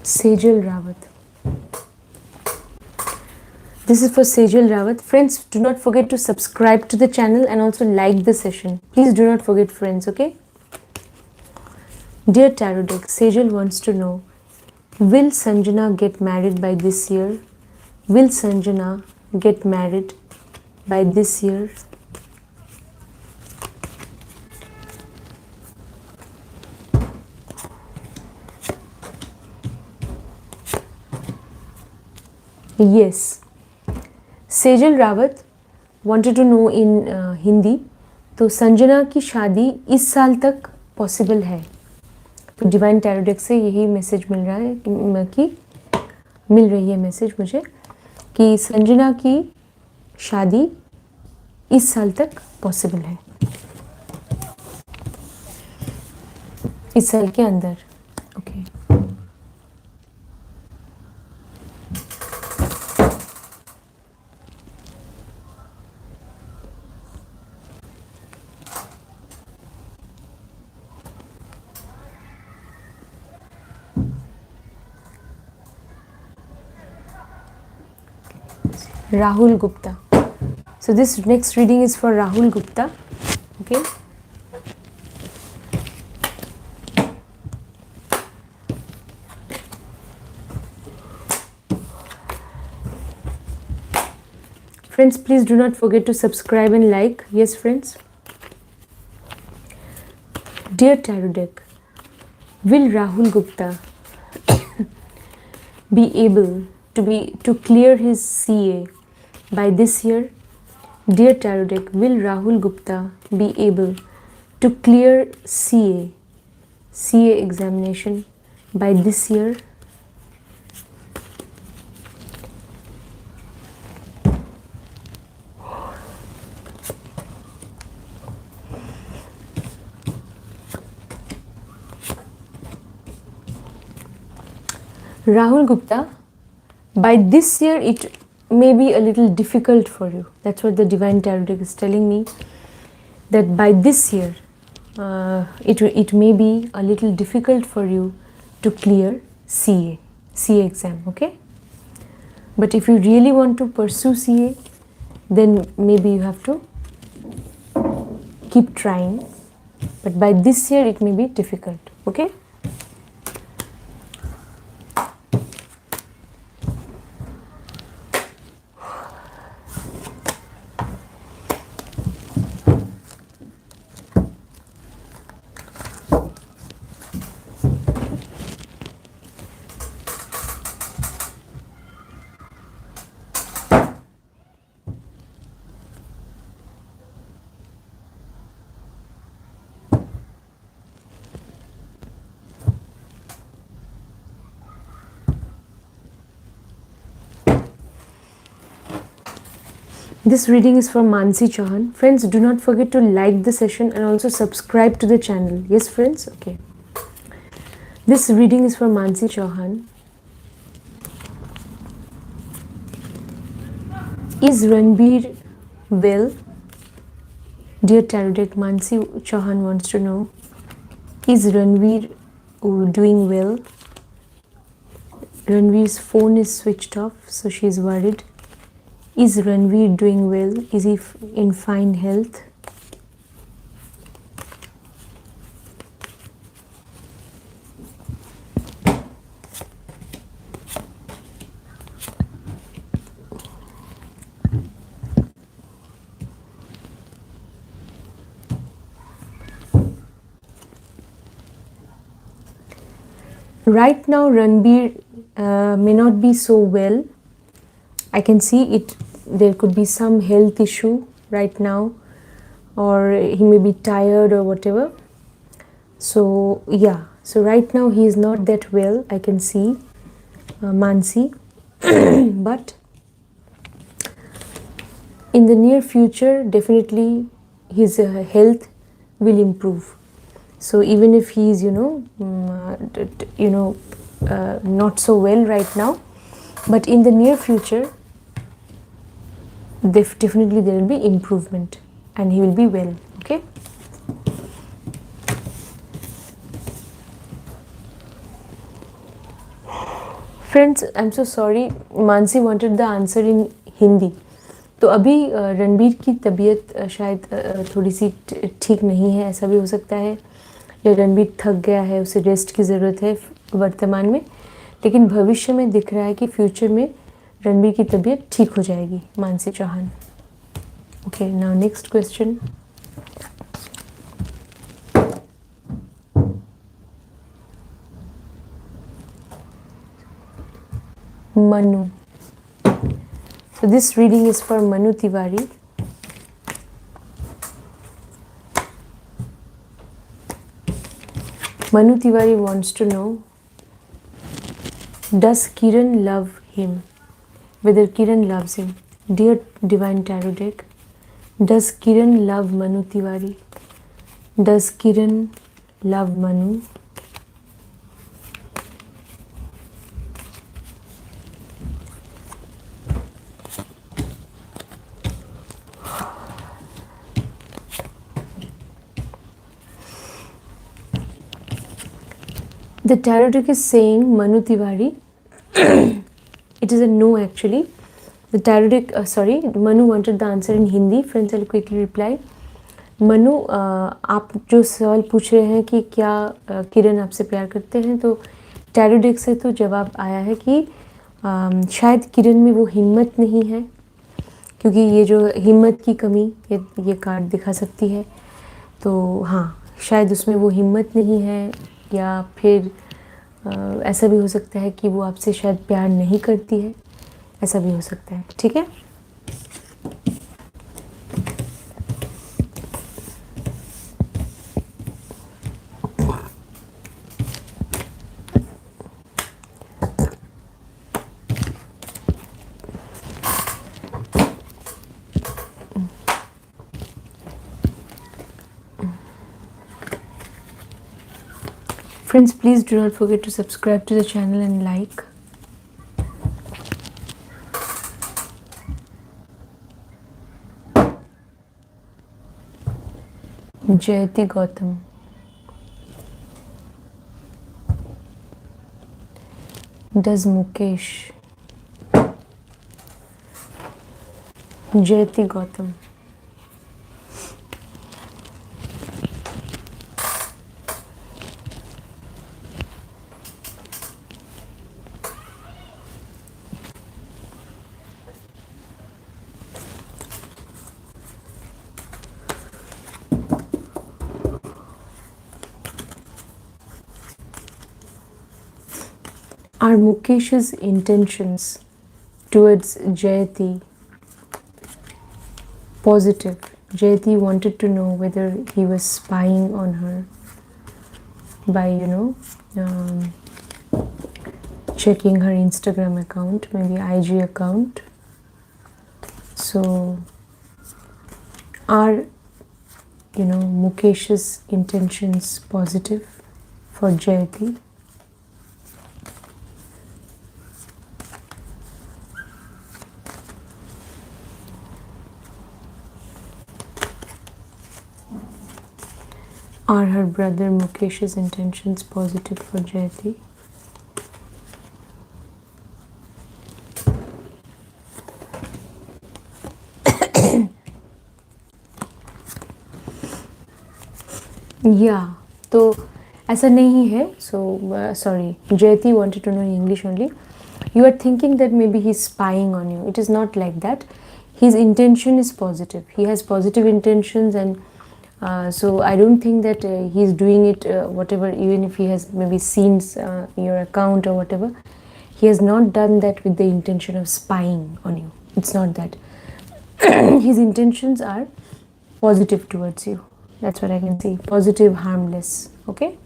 Speaker 1: Sejal Rawat. This is for Sejal Rawat. Friends, do not forget to subscribe to the channel and also like the session. Please do not forget, friends, okay? Dear Tarot deck, Sejal wants to know, will Sanjana get married by this year? Will Sanjana get married by this year? Yes. Sejal Rawat wanted to know in Hindi, तो संजना की शादी इस साल तक possible है. तो divine tarot deck से यही मैसेज मिल रहा है कि मिल रही है मैसेज मुझे कि संजना की शादी इस साल तक पॉसिबल है, इस साल के अंदर. Okay. Rahul Gupta. So this next reading is for Rahul Gupta. Okay. Friends, please do not forget to subscribe and like. Yes, friends. Dear Tarot deck, will Rahul Gupta be able to clear his CA by this year? Dear Tarot deck, will Rahul Gupta be able to clear CA examination by this year? Rahul Gupta, by this year it may be a little difficult for you. That's what the divine tarot deck is telling me, that by this year it may be a little difficult for you to clear CA exam. Okay, but if you really want to pursue CA, then maybe you have to keep trying, but by this year it may be difficult. Okay. This reading is from Mansi Chauhan. Friends, do not forget to like the session and also subscribe to the channel. Yes, friends? Okay. This reading is for Mansi Chauhan. Is Ranbir well? Dear Tarot deck, Mansi Chauhan wants to know, is Ranbir doing well? Ranveer's phone is switched off, so she is worried. Is Ranveer doing well? Is he in fine health? Right now, Ranbir may not be so well. I can see it. There could be some health issue right now, or he may be tired or whatever. So yeah, so right now he is not that well, I can see, Mansi. But in the near future, definitely his health will improve. So even if he is not so well right now, but in the near future definitely there will be improvement and he will be well. Okay. Friends I am so sorry, Mansi wanted the answer in Hindi. तो अभी रणबीर की तबीयत शायद थोड़ी सी ठीक नहीं है, ऐसा भी हो सकता है, या रणबीर थक गया है, उसे रेस्ट की ज़रूरत है वर्तमान में। लेकिन भविष्य में दिख रहा है कि फ्यूचर में रणबीर की तबीयत ठीक हो जाएगी। Mansi Chauhan. Okay, now next question. Manu. So this reading is for Manu Tiwari. Manu Tiwari wants to know, does Kiran love him? Whether Kiran loves him. Dear Divine Tarot Deck, does Kiran love Manu Tiwari? Does Kiran love Manu? The tarot deck is saying Manu Tiwari. It is a no actually. The tarot deck, sorry, Manu wanted the answer in Hindi. Friends, I'll quickly reply. Manu, आप जो सवाल पूछ रहे हैं कि क्या किरण आपसे प्यार करते हैं, तो tarot deck से तो जवाब आया है कि शायद किरण में वो हिम्मत नहीं है, क्योंकि ये जो हिम्मत की कमी ये कार्ड दिखा सकती है। तो हाँ, शायद उसमें वो हिम्मत नहीं है, या फिर ऐसा भी हो सकता है कि वो आपसे शायद प्यार नहीं करती है, ऐसा भी हो सकता है। ठीक है, friends, please do not forget to subscribe to the channel and like. Jayati Gautam. Does Mukesh? Jayati Gautam. Are Mukesh's intentions towards Jayati positive? Jayati wanted to know whether he was spying on her by, checking her Instagram account, maybe IG account. So, are, Mukesh's intentions positive for Jayati? Are her brother Mukesh's intentions positive for Jayati? Yeah, तो ऐसा नहीं है. So sorry, Jayati wanted to know in English only. You are thinking that maybe he's spying on you. It is not like that. His intention is positive. He has positive intentions, and so I don't think that he's doing it whatever, even if he has maybe seen your account or whatever, he has not done that with the intention of spying on you. It's not that. His intentions are positive towards you. That's what I can say. Positive, harmless. Okay.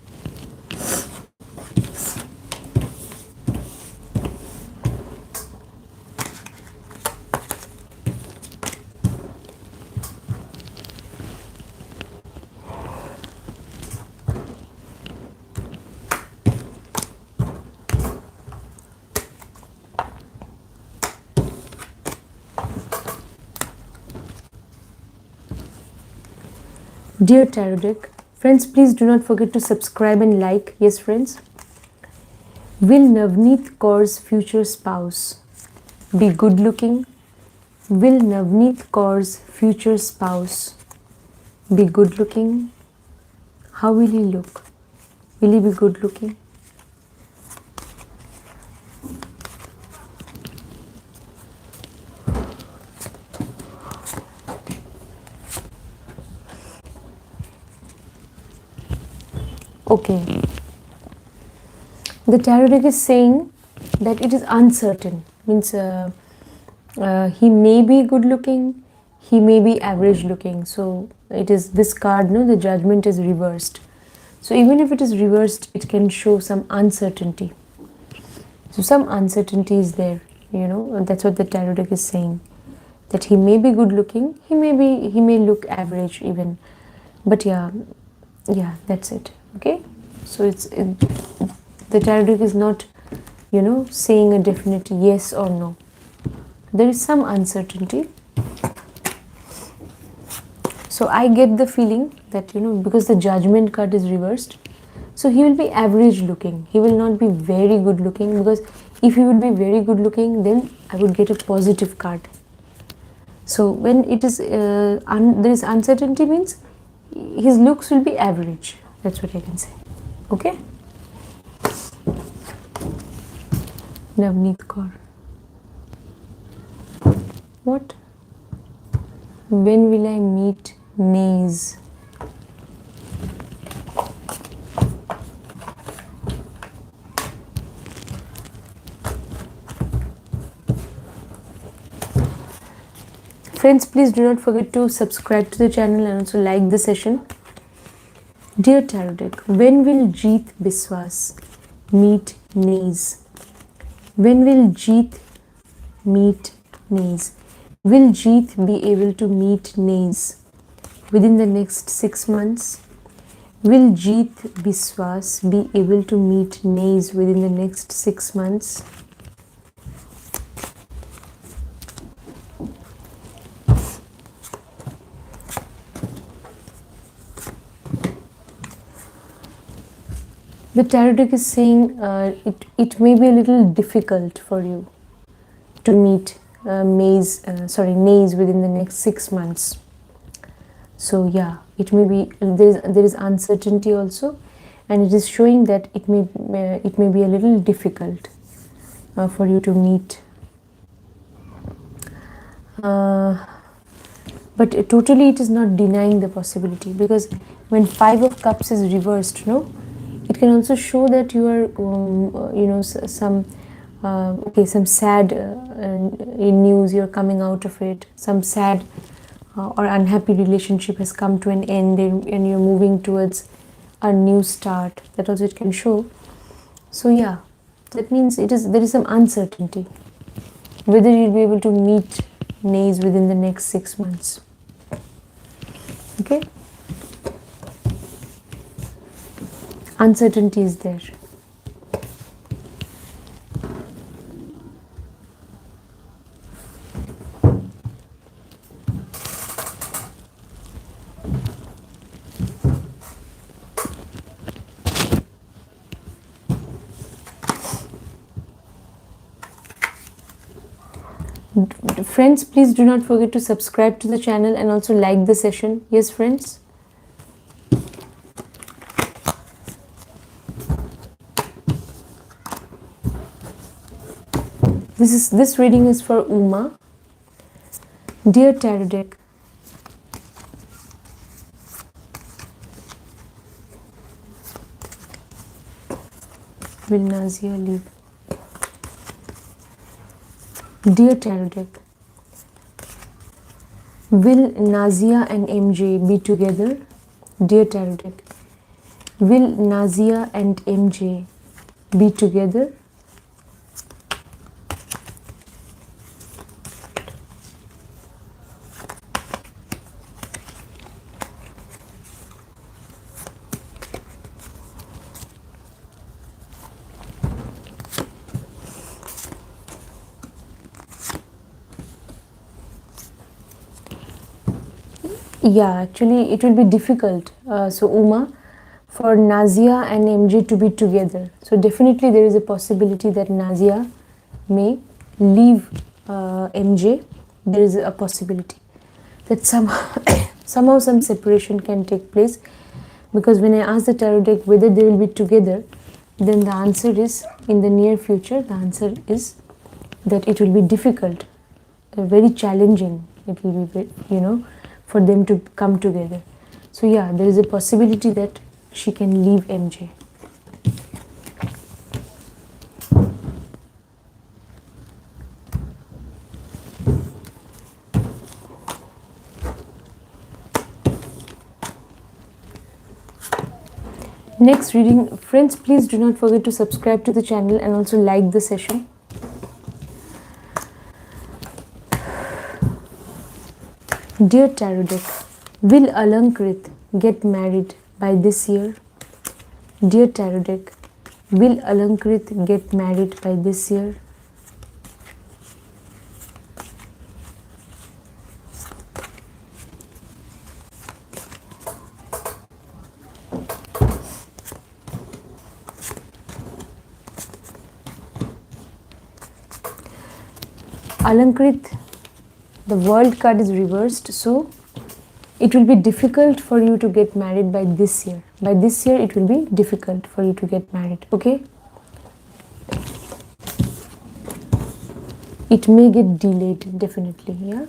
Speaker 1: Dear Tarot Deck, friends, please do not forget to subscribe and like. Yes, friends. Will Navneet Kaur's future spouse be good looking? Will Navneet Kaur's future spouse be good looking? How will he look? Will he be good looking? Okay. The tarot deck is saying that it is uncertain. Means he may be good looking, he may be average looking. So it is this card, no, the judgment is reversed. So even if it is reversed, it can show some uncertainty. So some uncertainty is there, you know, and that's what the tarot deck is saying. That he may be good looking, he may look average even. But yeah, that's it. Okay, so the tarot deck is not, you know, saying a definite yes or no. There is some uncertainty. So I get the feeling that, you know, because the judgment card is reversed, so he will be average looking. He will not be very good looking, because if he would be very good looking, then I would get a positive card. So when it is there is uncertainty, means his looks will be average. That's what I can say. Okay. Navneet Kaur. What? When will I meet Nays? Friends, please do not forget to subscribe to the channel and also like the session. Dear Tarot deck, when will Jeet Biswas meet Nays? When will Jeet meet Nays? Will Jeet be able to meet Nays within the next 6 months? Will Jeet Biswas be able to meet Nays within the next 6 months? The tarot deck is saying it may be a little difficult for you to meet Nays within the next 6 months. So yeah, it may be there is uncertainty also, and it is showing that it may be a little difficult for you to meet. But totally, it is not denying the possibility, because when 5 of Cups is reversed, no. It can also show that you are, you know, some sad news, you're coming out of it. Some sad or unhappy relationship has come to an end, and you're moving towards a new start. That also it can show. So yeah, that means there is some uncertainty whether you'll be able to meet Nays within the next 6 months. Okay. Uncertainty is there. Friends, please do not forget to subscribe to the channel and also like the session. Yes, friends. This reading is for Uma. Dear Tarot deck, will Nazia leave? Dear Tarot deck, will Nazia and MJ be together? Dear Tarot deck, will Nazia and MJ be together? Yeah, actually it will be difficult. So Uma, for Nazia and MJ to be together. So definitely there is a possibility that Nazia may leave MJ. There is a possibility that somehow some separation can take place, because when I ask the tarot deck whether they will be together, then the answer is in the near future. The answer is that it will be difficult, very challenging. It will be, for them to come together. So yeah, there is a possibility that she can leave MJ. Next reading, friends, please do not forget to subscribe to the channel and also like the session. Dear Tarot deck, will Alankrit get married by this year? Dear Tarot deck, will Alankrit get married by this year? Alankrit, the world card is reversed, so it will be difficult for you to get married by this year. By this year, it will be difficult for you to get married, okay? It may get delayed, definitely, yeah?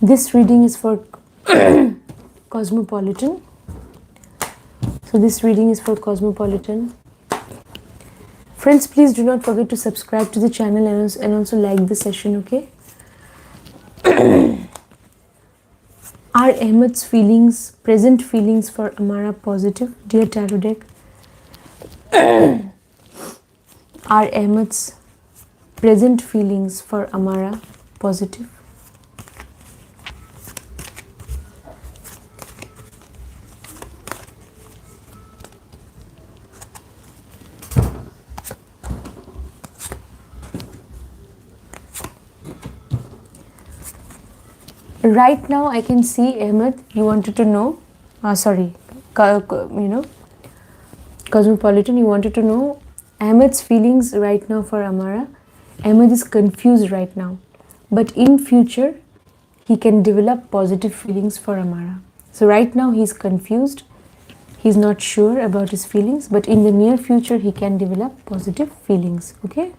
Speaker 1: This reading is for Cosmopolitan. So this reading is for Cosmopolitan. Friends, please do not forget to subscribe to the channel and also like the session, okay? Are Ahmed's feelings, present feelings for Amara positive? Dear Tarot deck, are Ahmed's present feelings for Amara positive? Right now, I can see Ahmed, you wanted to know, Cosmopolitan, you wanted to know Ahmed's feelings right now for Amara. Ahmed is confused right now, but in future, he can develop positive feelings for Amara. So right now, he's confused. He's not sure about his feelings, but in the near future, he can develop positive feelings, okay?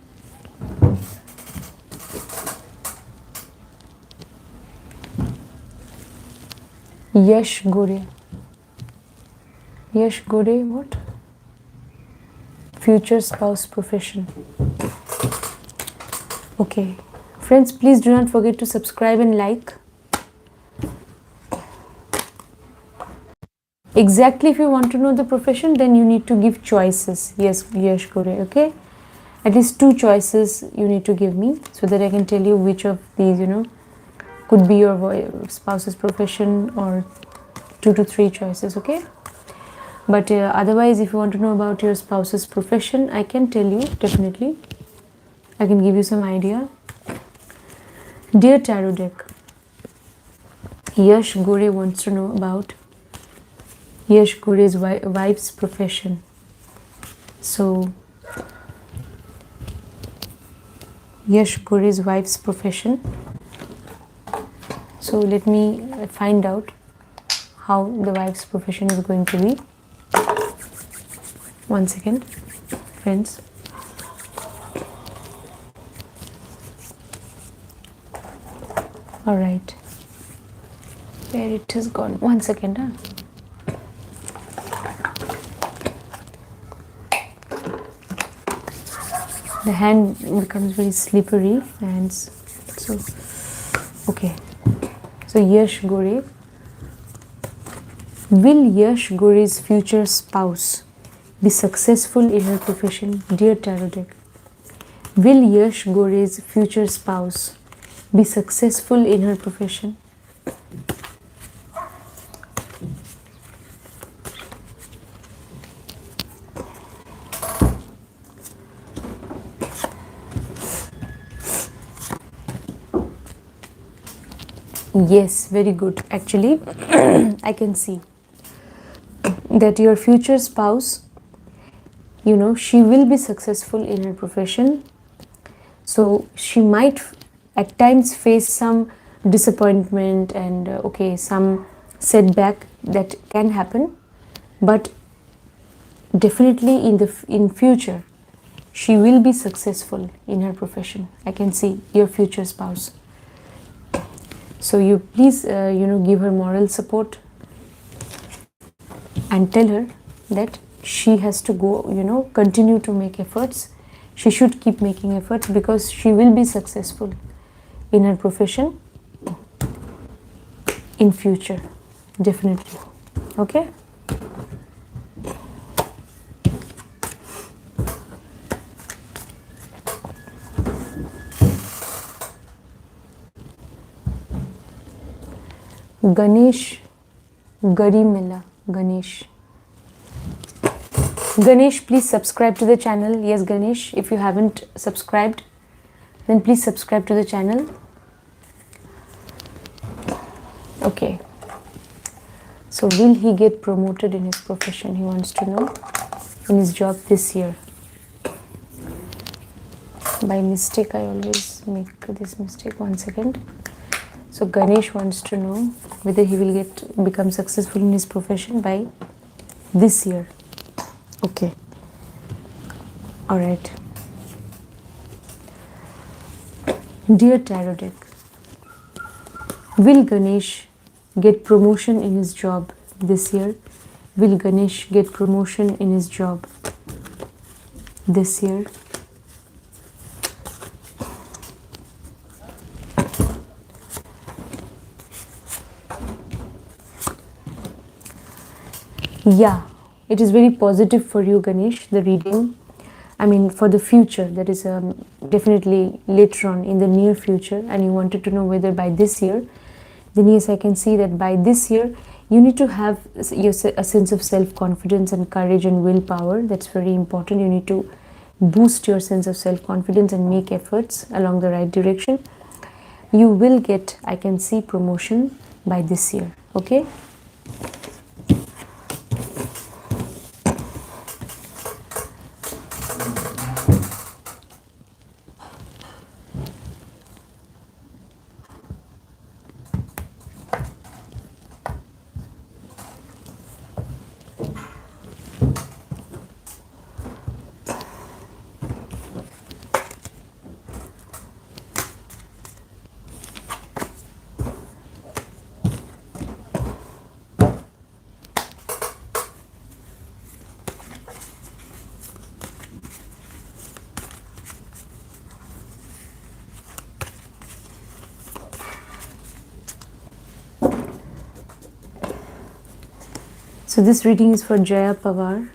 Speaker 1: Yash Gore. Yash Gore, what? Future spouse profession. Okay. Friends, please do not forget to subscribe and like. Exactly, if you want to know the profession, then you need to give choices. Yes, Yash Gore, okay? At least 2 choices you need to give me so that I can tell you which of these, could be your spouse's profession, or 2 to 3 choices, okay? But otherwise, if you want to know about your spouse's profession, I can tell you, definitely. I can give you some idea. Dear Tarot deck, Yash Gore wants to know about Yash Gore's wife's profession. So, Yash Gore's wife's profession. So let me find out how the wife's profession is going to be. 1 second, friends. All right. Where it has gone? 1 second, huh? The hand becomes very slippery, and so, okay. So Yash Gore, will Yash Gore's future spouse be successful in her profession? Dear Tarot deck, will Yash Gore's future spouse be successful in her profession? Yes, very good. Actually, I can see that your future spouse, she will be successful in her profession. So she might at times face some disappointment and some setback that can happen, but definitely in future she will be successful in her profession. I can see your future spouse. So you please give her moral support and tell her that she has to go, continue to make efforts. She should keep making efforts because she will be successful in her profession in future, definitely. Okay. Ganesh Garimela. Ganesh, please subscribe to the channel. Yes, Ganesh, if you haven't subscribed, then please subscribe to the channel. Okay. So will he get promoted in his profession? He wants to know, in his job this year. By mistake, I always make this mistake. 1 second. So Ganesh wants to know whether he will become successful in his profession by this year. Okay. All right. Dear Tarot deck, will Ganesh get promotion in his job this year? Will Ganesh get promotion in his job this year? Yeah, it is very positive for you, Ganesh, the reading. I mean, for the future, that is definitely later on in the near future, and you wanted to know whether by this year. Then yes, I can see that by this year, you need to have a sense of self-confidence and courage and willpower. That's very important. You need to boost your sense of self-confidence and make efforts along the right direction. You will get, I can see, promotion by this year. Okay. So this reading is for Jaya Pawar.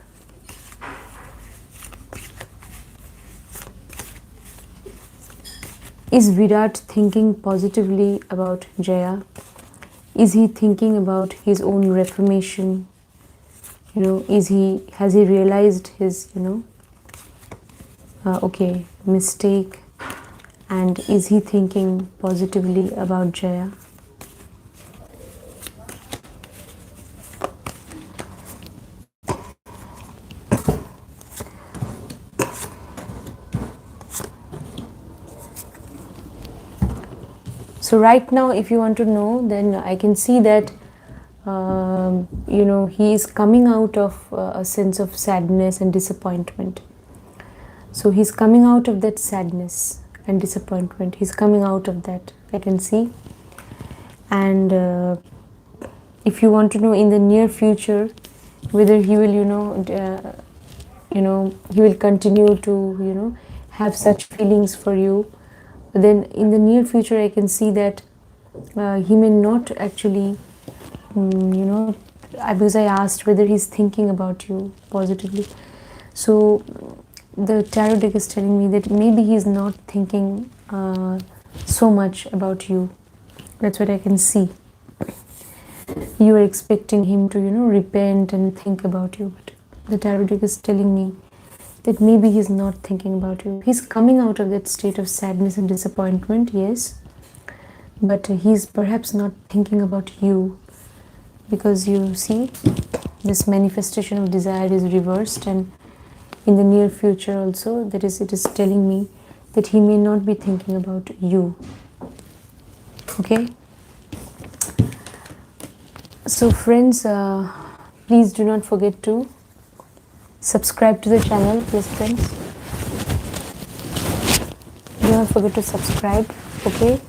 Speaker 1: Is Virat thinking positively about Jaya? Is he thinking about his own reformation? Has he realized his, mistake? And is he thinking positively about Jaya? So right now, if you want to know, then I can see that, he is coming out of a sense of sadness and disappointment. So he's coming out of that sadness and disappointment. He's coming out of that, I can see. And if you want to know in the near future, whether he will, he will continue to, have such feelings for you. But then in the near future, I can see that he may not actually, because I asked whether he's thinking about you positively. So the tarot deck is telling me that maybe he's not thinking so much about you. That's what I can see. You are expecting him to, repent and think about you. But the tarot deck is telling me that maybe he's not thinking about you. He's coming out of that state of sadness and disappointment, yes. but he's perhaps not thinking about you, because you see this manifestation of desire is reversed, and in the near future also, that is, it is telling me that he may not be thinking about you. Okay, so friends, please do not forget to subscribe to the channel, please friends. Do not forget to subscribe. Okay,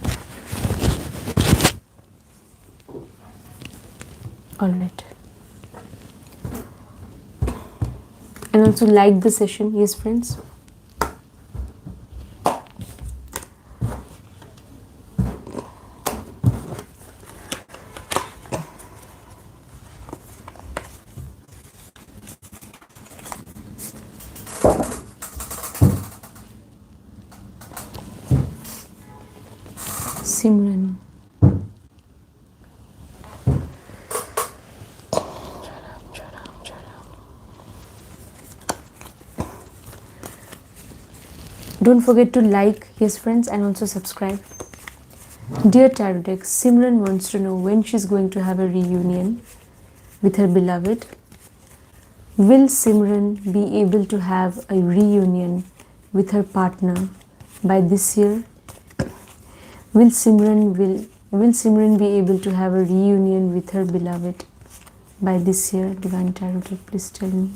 Speaker 1: all right, and also like the session. Yes friends. Simran. Don't forget to like, yes friends, and also subscribe. Dear Tarot deck, Simran wants to know when she's going to have a reunion with her beloved. Will Simran be able to have a reunion with her partner by this year? Will Simran be able to have a reunion with her beloved by this year? Divine Tarot deck, please tell me.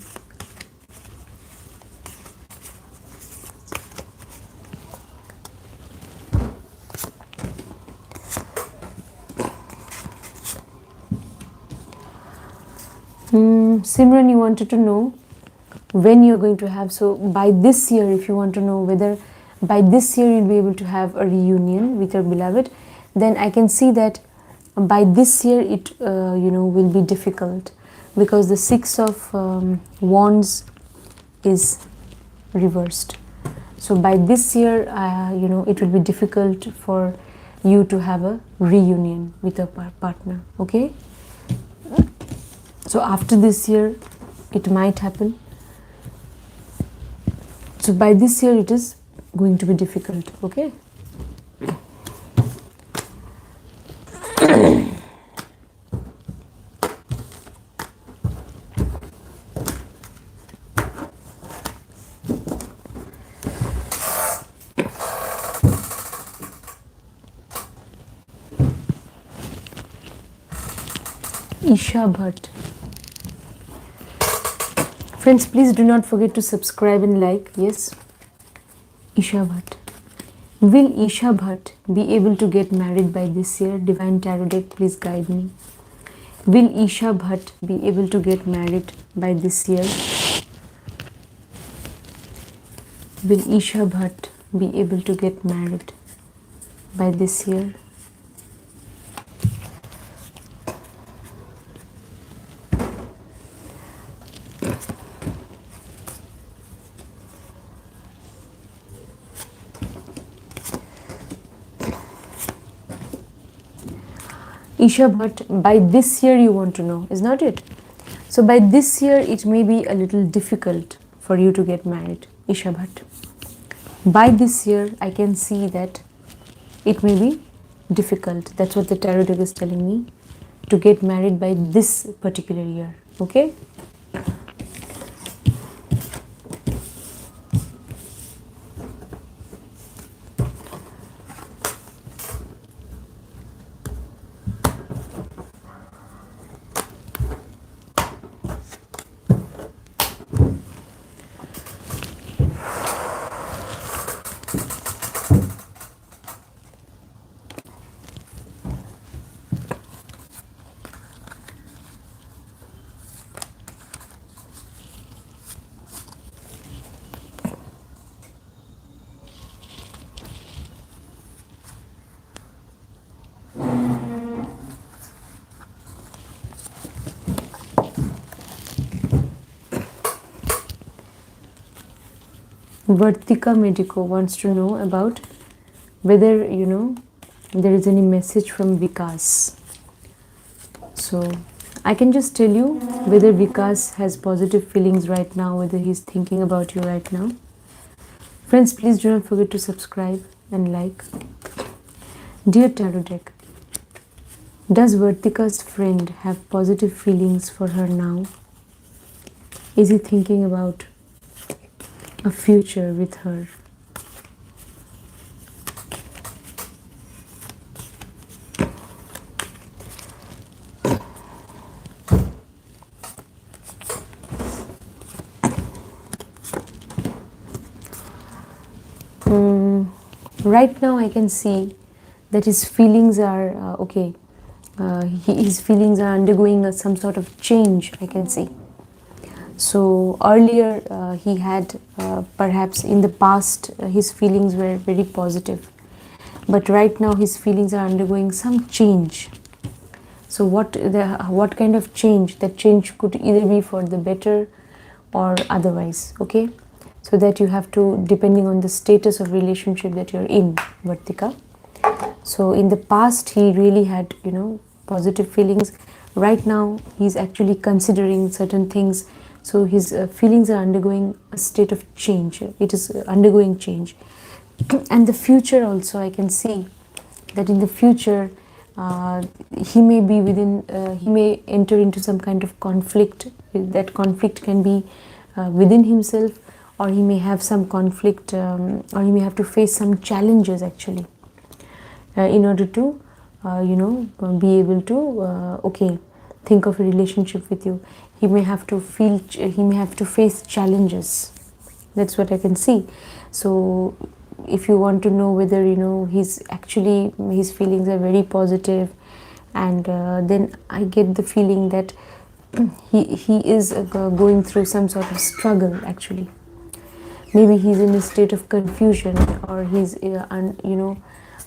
Speaker 1: Simran, you wanted to know when you're going to have, so by this year, if you want to know whether by this year you'll be able to have a reunion with your beloved, then I can see that by this year it will be difficult, because the Six of Wands is reversed. So by this year, it will be difficult for you to have a reunion with your partner. Okay, so after this year it might happen. So by this year it is going to be difficult. Okay, Isha Bhatt. Friends, please do not forget to subscribe and like. Yes, Isha Bhatt. Will Isha Bhatt be able to get married by this year? Divine Tarot deck, please guide me. Will Isha Bhatt be able to get married by this year? Will Isha Bhatt be able to get married by this year? Isha Bhatt, by this year you want to know, is not it? So by this year it may be a little difficult for you to get married, Isha Bhatt. By this year I can see that it may be difficult. That's what the tarot deck is telling me, to get married by this particular year. Okay, Vartika Medico wants to know about whether, there is any message from Vikas. So I can just tell you whether Vikas has positive feelings right now, whether he's thinking about you right now. Friends, please do not forget to subscribe and like. Dear Tarot deck, does Vartika's friend have positive feelings for her now? Is he thinking about a future with her? Right now I can see that his feelings are okay. His feelings are undergoing some sort of change, I can see. So earlier he had perhaps in the past his feelings were very positive, but right now his feelings are undergoing some change. So what kind of change? That change could either be for the better or otherwise, okay? So that you have to, depending on the status of relationship that you're in, Vartika. So in the past he really had, you know, positive feelings. Right now he's actually considering certain things. So his feelings are undergoing a state of change. It is undergoing change. And the future also, I can see that in the future he may be within, he may enter into some kind of conflict. That conflict can be within himself, or he may have some conflict, or he may have to face some challenges actually in order to you know, be able to okay, think of a relationship with you. He may have to face challenges. That's what I can see. So if you want to know whether, you know, he's actually, his feelings are very positive, and then I get the feeling that he is going through some sort of struggle actually. Maybe he's in a state of confusion, or he's you know,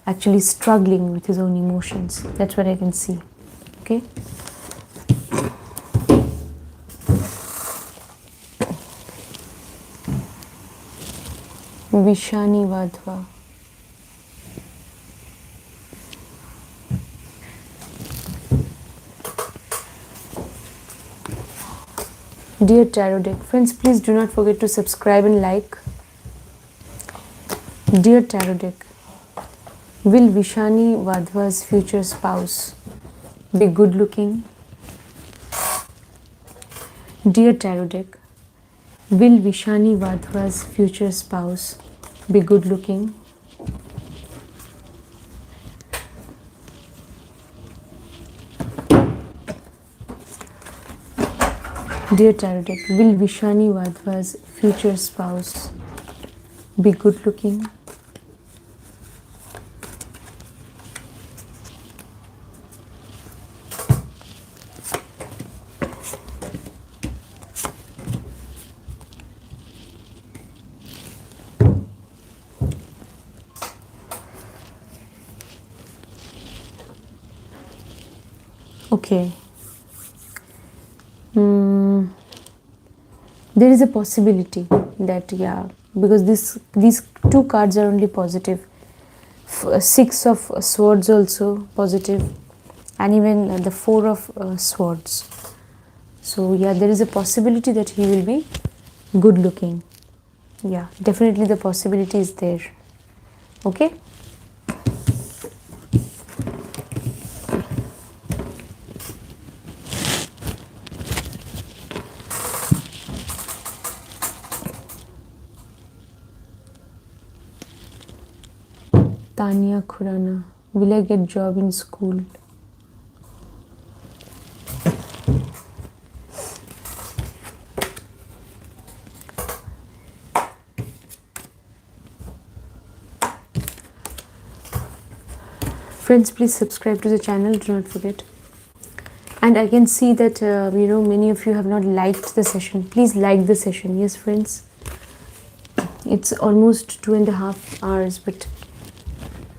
Speaker 1: actually struggling with his own emotions. That's what I can see. Okay. Vishani Vadva. Dear Tarot deck, friends, please do not forget to subscribe and like. Dear Tarot deck, will Vishani Vadva's future spouse be good looking? Dear Tarot deck, will Vishani Vadva's future spouse be good looking? Dear Tarot deck, will Vishani Vadva's future spouse be good looking? Okay. There is a possibility that, yeah, because these two cards are only positive. Six of Swords also positive, and even the Four of Swords. So yeah, there is a possibility that he will be good looking. Yeah, definitely the possibility is there. Okay. Tanya Khurana, will I get job in school? Friends, please subscribe to the channel, do not forget. And I can see that you know, many of you have not liked the session. Please like the session. Yes, friends, it's almost 2.5 hours, but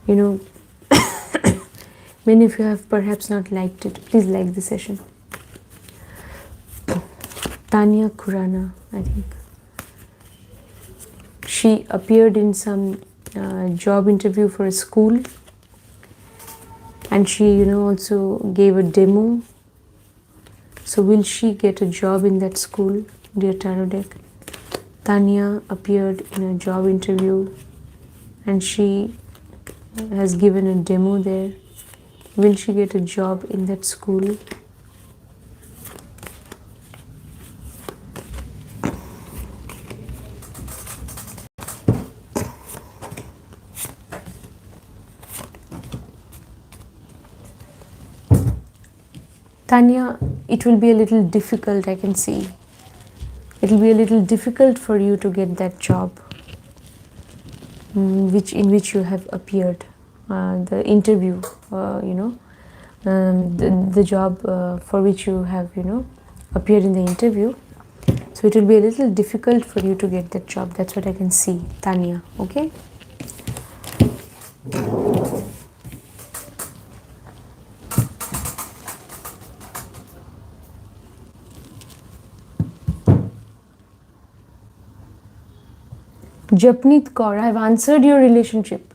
Speaker 1: you know, many of you have perhaps not liked it. Please like the session. Tanya Khurana, I think. She appeared in some job interview for a school, and she, you know, also gave a demo. So will she get a job in that school, dear Tarot deck? Tanya appeared in a job interview, and she has given a demo there. Will she get a job in that school? Tanya, it will be a little difficult, I can see. It will be a little difficult for you to get that job in which you have appeared. The interview, the job for which you have, appeared in the interview. So it will be a little difficult for you to get that job. That's what I can see, Tanya. Okay? Japneet Kaur, I have answered your relationship.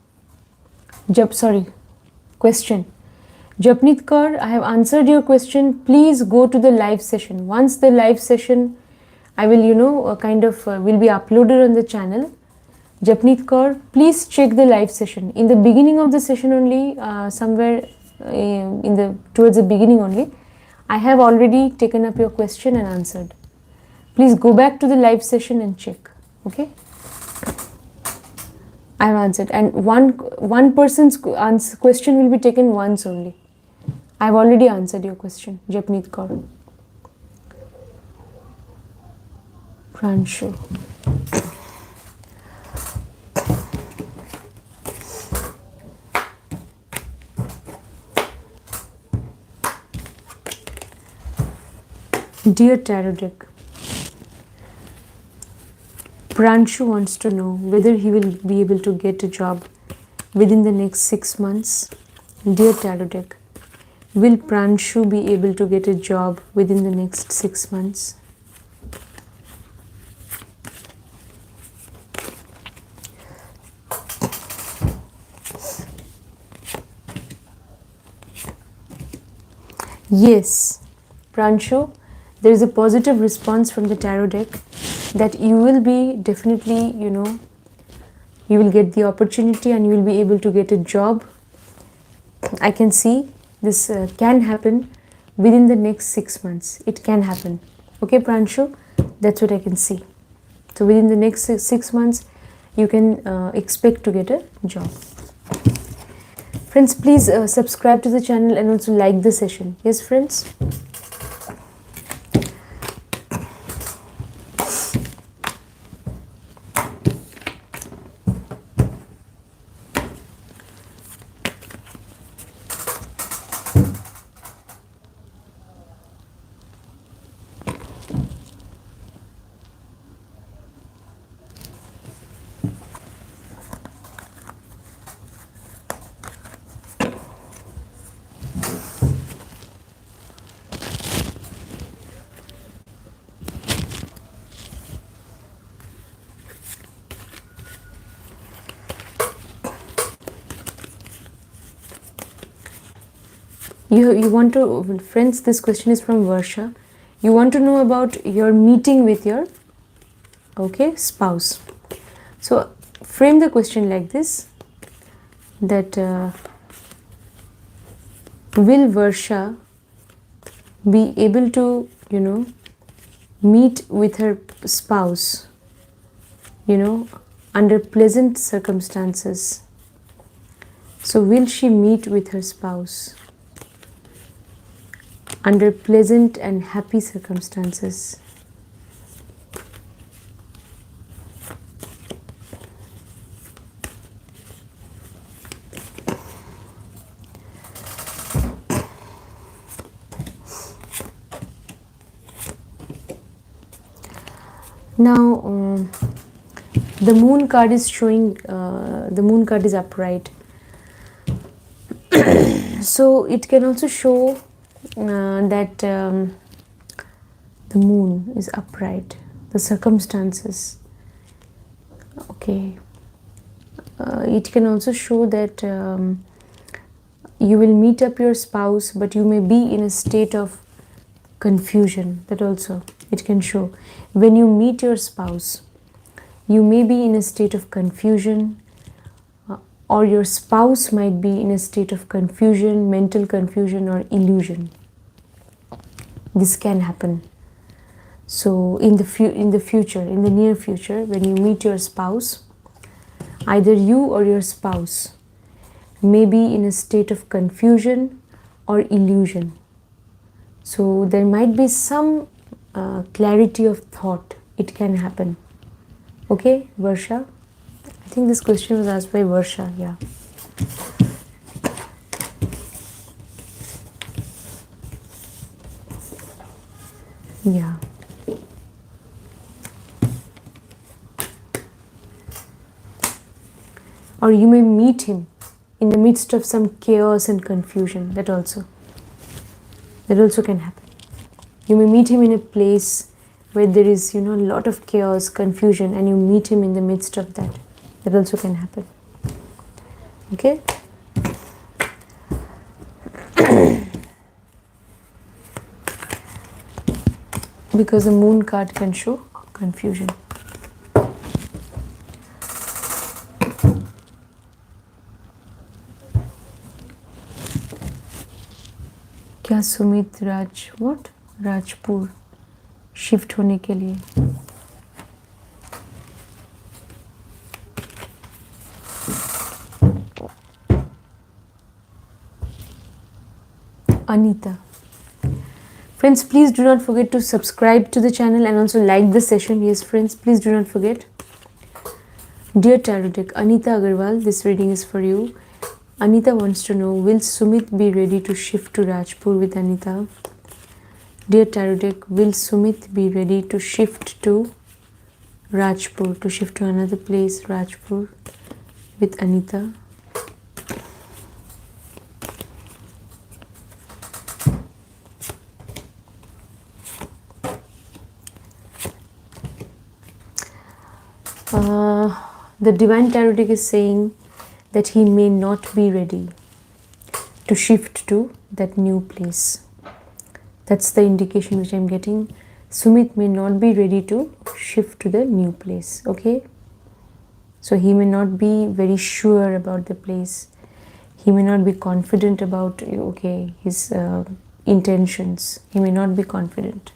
Speaker 1: Question. Japneet Kaur, I have answered your question. Please go to the live session. Once the live session, I will, will be uploaded on the channel. Japneet Kaur, please check the live session. In the beginning of the session only, towards the beginning only, I have already taken up your question and answered. Please go back to the live session and check. Okay? I have answered, and one person's question will be taken once only. I have already answered your question, Japneet Kaur. Pranshu. Dear Tarot deck, Pranshu wants to know whether he will be able to get a job within the next 6 months. Dear Tarot deck, will Pranshu be able to get a job within the next 6 months? Yes, Pranshu, there is a positive response from the Tarot deck that you will be definitely, you will get the opportunity and you will be able to get a job. I can see this can happen within the next 6 months. It can happen. Okay, Pranshu, that's what I can see. So within the next 6 months, you can expect to get a job. Friends, please subscribe to the channel and also like the session. Yes, friends? You want to, friends, this question is from Varsha. You want to know about your meeting with your, spouse. So frame the question like this, that will Varsha be able to, meet with her spouse, under pleasant circumstances? So will she meet with her spouse under pleasant and happy circumstances? Now, the moon card is showing, the moon card is upright. So it can also show that the moon is upright, the circumstances. Okay. It can also show that you will meet up your spouse, but you may be in a state of confusion. That also it can show. When you meet your spouse, you may be in a state of confusion, or your spouse might be in a state of confusion, mental confusion or illusion. This can happen. So in the future, in the near future, when you meet your spouse, either you or your spouse may be in a state of confusion or illusion. So there might be some clarity of thought. It can happen. Okay, Varsha? I think this question was asked by Varsha, yeah. Yeah. Or you may meet him in the midst of some chaos and confusion. That also can happen. You may meet him in a place where there is, a lot of chaos, confusion, and you meet him in the midst of that. That also can happen. Okay? Because the moon card can show confusion. क्या Sumit Rajpur shift होने के लिए Anita. Friends, please do not forget to subscribe to the channel and also like the session. Yes, friends, please do not forget. Dear Tarot Deck, Anita Agarwal, this reading is for you. Anita wants to know, will Sumit be ready to shift to Rajpur with Anita? Dear Tarot Deck, will Sumit be ready to shift to Rajpur, to shift to another place, Rajpur, with Anita? The Divine Tarot Deck is saying that he may not be ready to shift to that new place. That's the indication which I'm getting. Sumit may not be ready to shift to the new place. Okay? So he may not be very sure about the place. He may not be confident about, okay, his intentions. He may not be confident.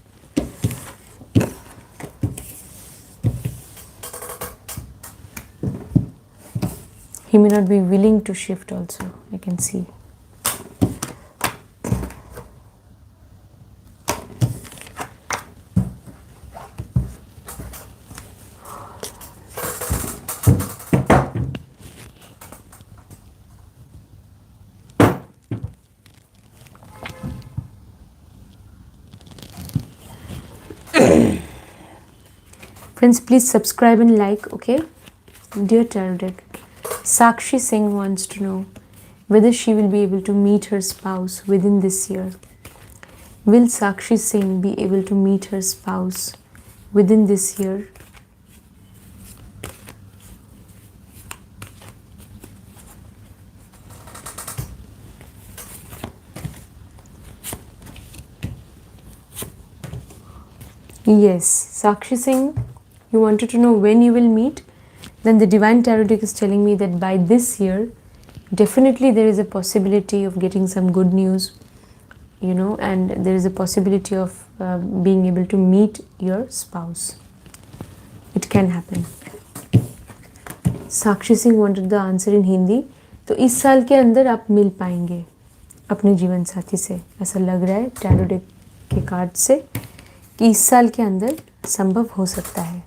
Speaker 1: He may not be willing to shift also, I can see. Friends, please subscribe and like, okay? Dear Tarot Deck, Sakshi Singh wants to know whether she will be able to meet her spouse within this year. Will Sakshi Singh be able to meet her spouse within this year? Yes, Sakshi Singh, you wanted to know when you will meet? Then the Divine Tarot Deck is telling me that by this year, definitely there is a possibility of getting some good news, and there is a possibility of being able to meet your spouse. It can happen. Sakshi Singh wanted the answer in Hindi. तो इस साल के अंदर आप मिल पाएंगे अपने जीवन साथी से, ऐसा लग रहा है टैरो डेक के कार्ड से कि इस साल के अंदर संभव हो सकता है.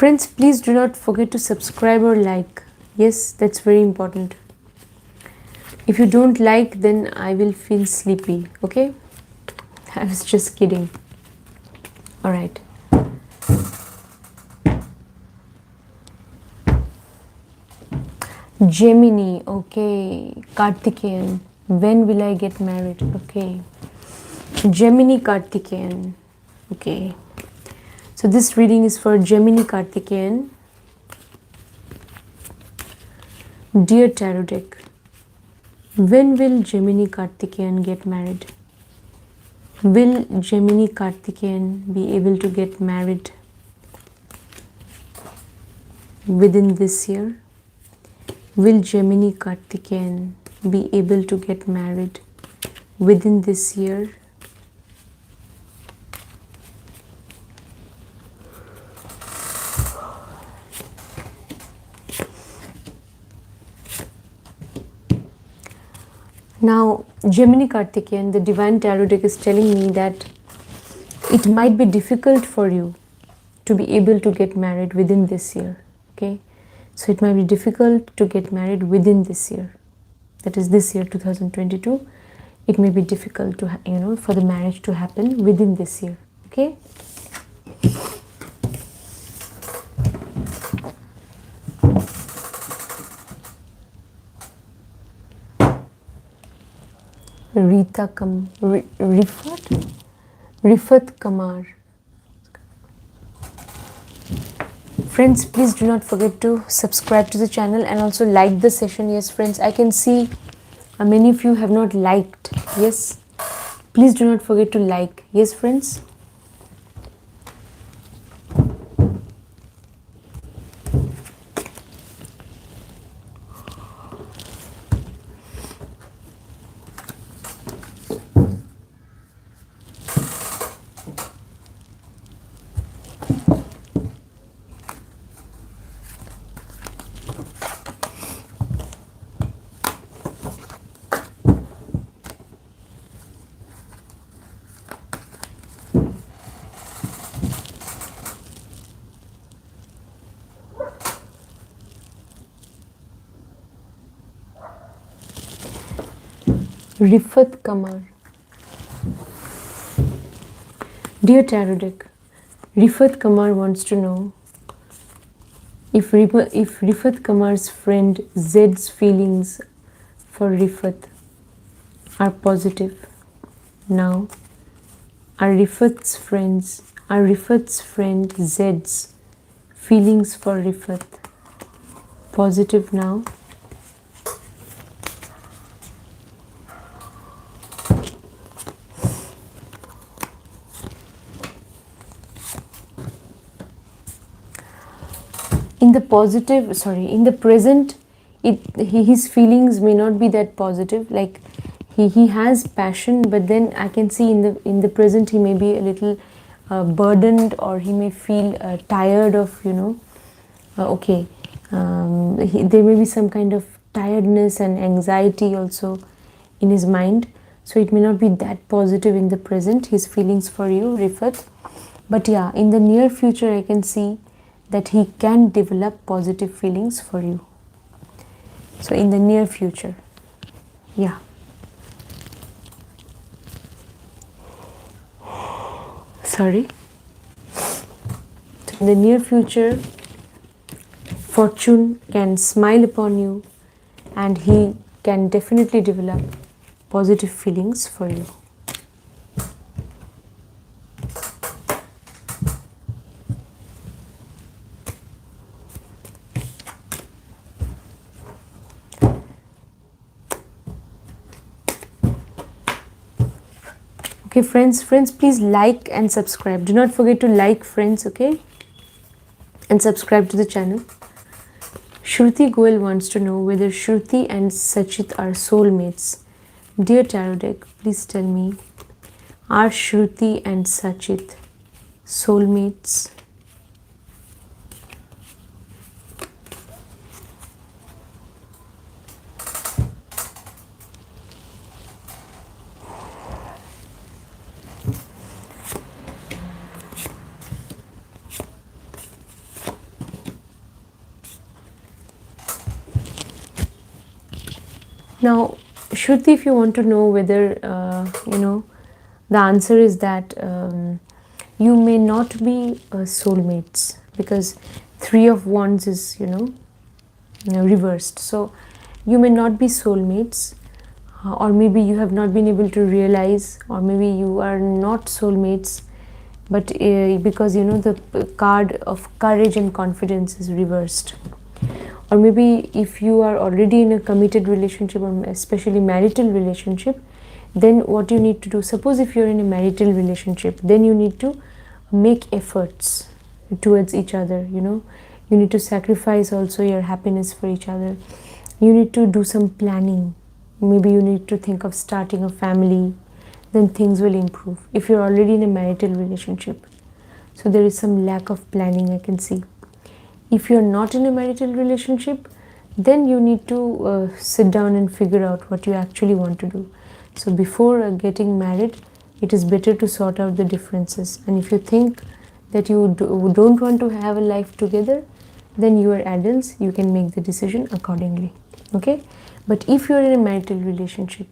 Speaker 1: Friends, please do not forget to subscribe or like. Yes, that's very important. If you don't like, then I will feel sleepy, okay? I was just kidding. All right. Gemini, okay. Kartikeyan, when will I get married? Okay. Gemini Kartikeyan, okay. So this reading is for Gemini Kartikeyan. Dear Tarot Deck, When will Gemini Kartikeyan get married? Will Gemini Kartikeyan be able to get married within this year? Will Gemini Kartikeyan be able to get married within this year? Now, Gemini Kartikeyan, the Divine Tarot deck is telling me that it might be difficult for you to be able to get married within this year. Okay, so it might be difficult to get married within this year. That is this year, 2022. It may be difficult to, for the marriage to happen within this year. Okay. Rifat Kamar. Friends, please do not forget to subscribe to the channel and also like the session. Yes, friends, I can see many of you have not liked. Yes, please do not forget to like. Yes, friends. Rifat Kamar. Dear Tarot deck, Rifat Kamar wants to know if Rifat Kamar's friend Zed's feelings for Rifat are positive now. Are Rifat's friend Zed's feelings for Rifat positive now? In the present, his feelings may not be that positive. Like he has passion, but then I can see in the present he may be a little burdened, or he may feel tired of there may be some kind of tiredness and anxiety also in his mind. So it may not be that positive in the present, his feelings for you, Rifat. But yeah, in the near future I can see that he can develop positive feelings for you. So in the near future, yeah. Sorry. So in the near future, fortune can smile upon you and he can definitely develop positive feelings for you. Okay, friends, please like and subscribe. Do not forget to like, friends, okay? And subscribe to the channel. Shruti Goel wants to know whether Shruti and Sachit are soulmates. Dear Tarot deck, please tell me, are Shruti and Sachit soulmates? Now, Shruti, if you want to know whether, the answer is that you may not be soulmates, because Three of Wands is, reversed. So, you may not be soulmates, or maybe you have not been able to realize, or maybe you are not soulmates, but because, the card of courage and confidence is reversed. Or maybe if you are already in a committed relationship, or especially marital relationship, then what you need to do, suppose if you're in a marital relationship, then you need to make efforts towards each other, you know. You need to sacrifice also your happiness for each other. You need to do some planning. Maybe you need to think of starting a family, then things will improve if you're already in a marital relationship. So there is some lack of planning, I can see. If you're not in a marital relationship, then you need to sit down and figure out what you actually want to do. So before getting married, it is better to sort out the differences. And if you think that you don't want to have a life together, then you are adults, you can make the decision accordingly. Okay? But if you are in a marital relationship,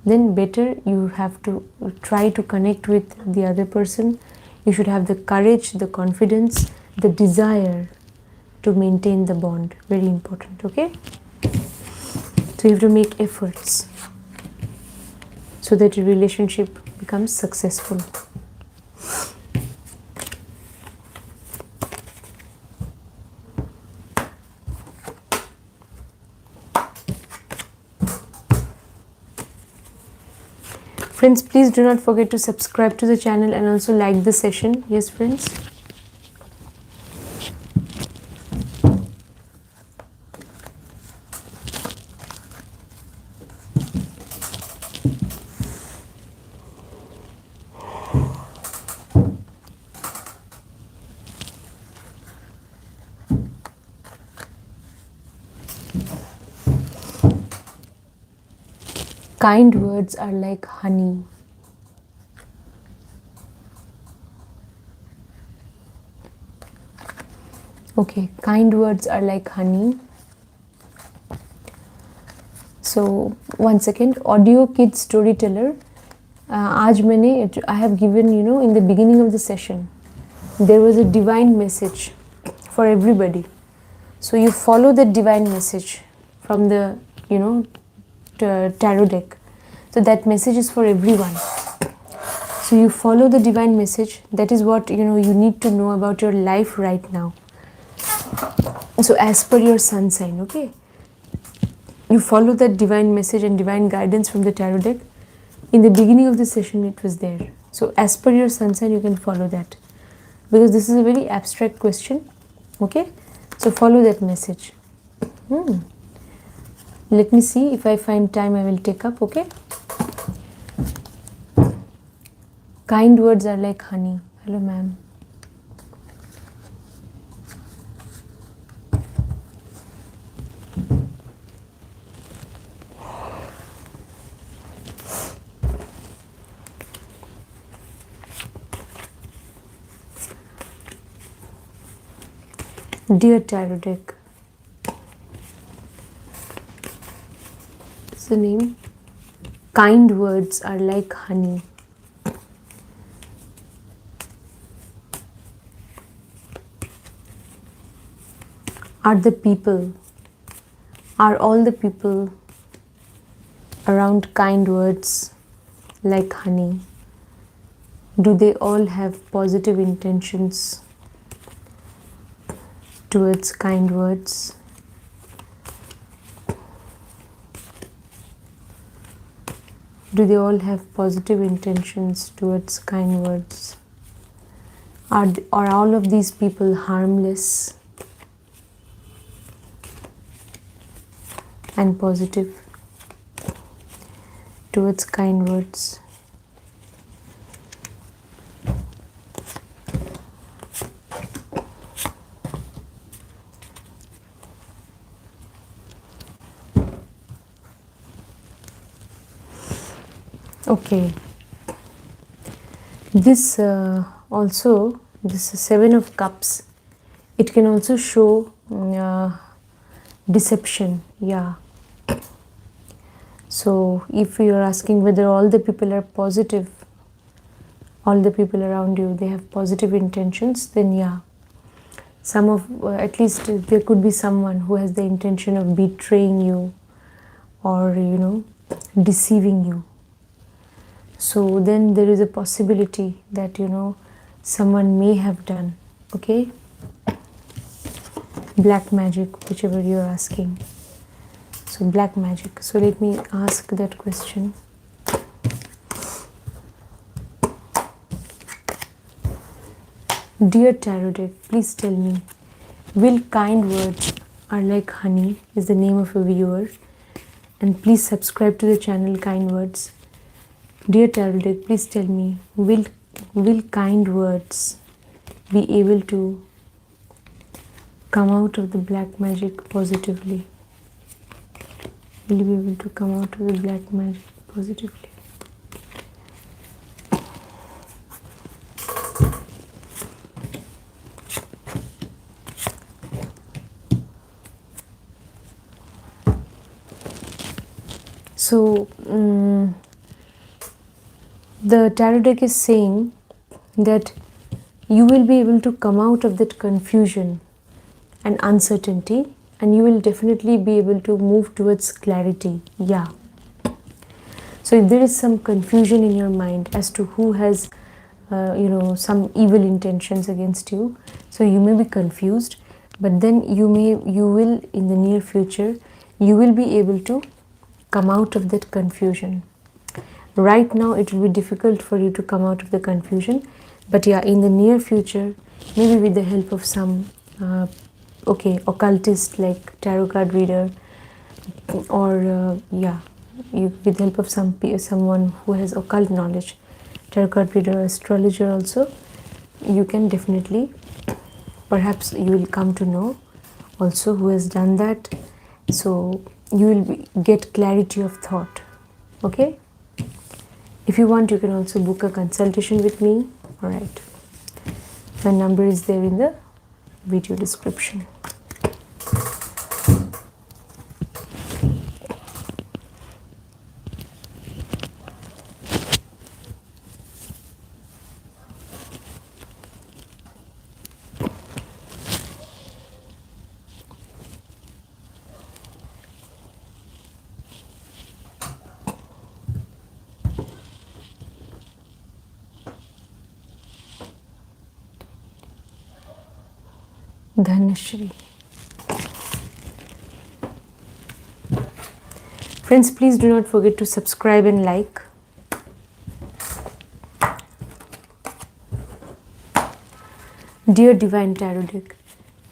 Speaker 1: then better you have to try to connect with the other person. You should have the courage, the confidence, the desire to maintain the bond. Very important. Okay? So you have to make efforts so that your relationship becomes successful. Friends, please do not forget to subscribe to the channel and also like the session. Yes, friends. Kind words are like honey. Okay, kind words are like honey. So, one second, audio kid storyteller. I have given, you know, in the beginning of the session, there was a divine message for everybody. So, you follow that divine message from the, you know, tarot deck. So that message is for everyone. So you follow the divine message. That is what, you know, you need to know about your life right now. So as per your sun sign, okay, you follow that divine message and divine guidance from the tarot deck. In the beginning of the session it was there. So as per your sun sign you can follow that, because this is a very abstract question. Okay, so follow that message. Let me see, if I find time I will take up. Okay. Kind words are like honey. Hello, ma'am. Dear tarot deck, what's the name? Kind words are like honey. Are all the people around kind words like honey? Do they all have positive intentions towards kind words? Do they all have positive intentions towards kind words? Are all of these people harmless and positive towards kind words? Okay, this also, this Seven of Cups, it can also show deception. Yeah. So if you are asking whether all the people are positive, all the people around you, they have positive intentions, then yeah, some of, at least there could be someone who has the intention of betraying you or, you know, deceiving you. So then there is a possibility that, you know, someone may have done. Okay. black magic, whichever you're asking. So black magic. So let me ask that question. Dear Tarot deck, please tell me, will kind words are like honey is the name of a viewer, and please subscribe to the channel Kind Words. Dear Tarot deck, please tell me, will kind words be able to come out of the black magic positively? Will you be able to come out of the black magic positively? So the tarot deck is saying that you will be able to come out of that confusion and uncertainty, and you will definitely be able to move towards clarity. Yeah. So if there is some confusion in your mind as to who has some evil intentions against you, so you may be confused, but then you will in the near future, you will be able to come out of that confusion. Right now it will be difficult for you to come out of the confusion, but yeah, in the near future, maybe with the help of some occultist like tarot card reader, or with the help of someone who has occult knowledge, tarot card reader, astrologer also, you can definitely, perhaps you will come to know also who has done that. So you will get clarity of thought. Okay, if you want, you can also book a consultation with me. All right, my number is there in the video description. Dhanashri. Friends, please do not forget to subscribe and like. Dear Divine Tarot deck,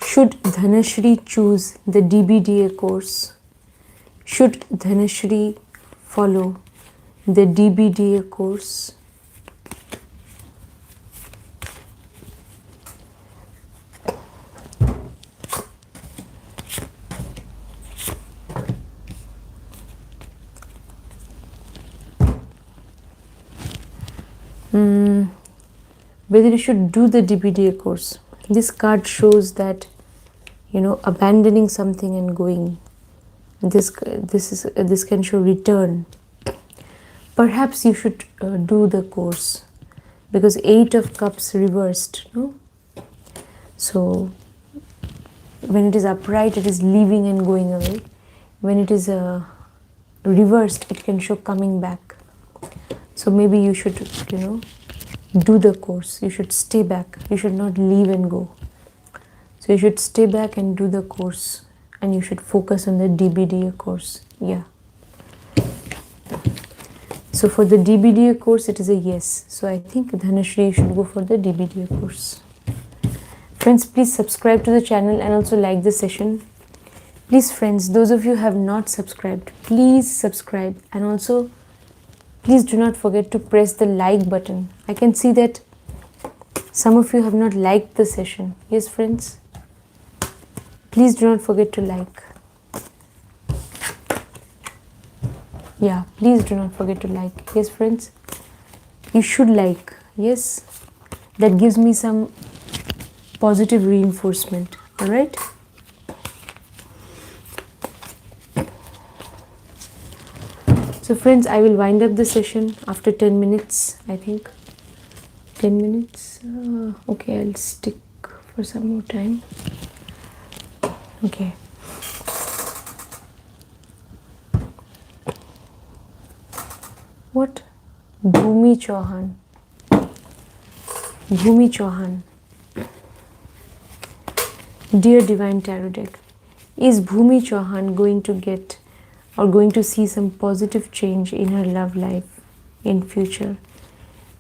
Speaker 1: should Dhanashri choose the DBDA course? Should Dhanashri follow the DBDA course? Whether you should do the DBDA course. This card shows that, abandoning something and going. This can show return. Perhaps you should do the course, because 8 of Cups reversed, no? So when it is upright, it is leaving and going away. When it is reversed, it can show coming back. So maybe you should, do the course. You should stay back. You should not leave and go. So you should stay back and do the course, and you should focus on the DBDA course. Yeah. So for the DBDA course, it is a yes. So I think Dhanashri should go for the DBDA course. Friends, please subscribe to the channel and also like the session. Please, friends, those of you who have not subscribed, please subscribe, and also please do not forget to press the like button. I can see that some of you have not liked the session. Yes, friends? Please do not forget to like. Yeah, please do not forget to like. Yes, friends? You should like. Yes? That gives me some positive reinforcement. Alright? So friends, I will wind up the session after 10 minutes, I think. 10 minutes. Okay, I'll stick for some more time. Okay. What? Bhumi Chauhan. Bhumi Chauhan. Dear Divine Tarot deck, is Bhumi Chauhan going to get or going to see some positive change in her love life in future?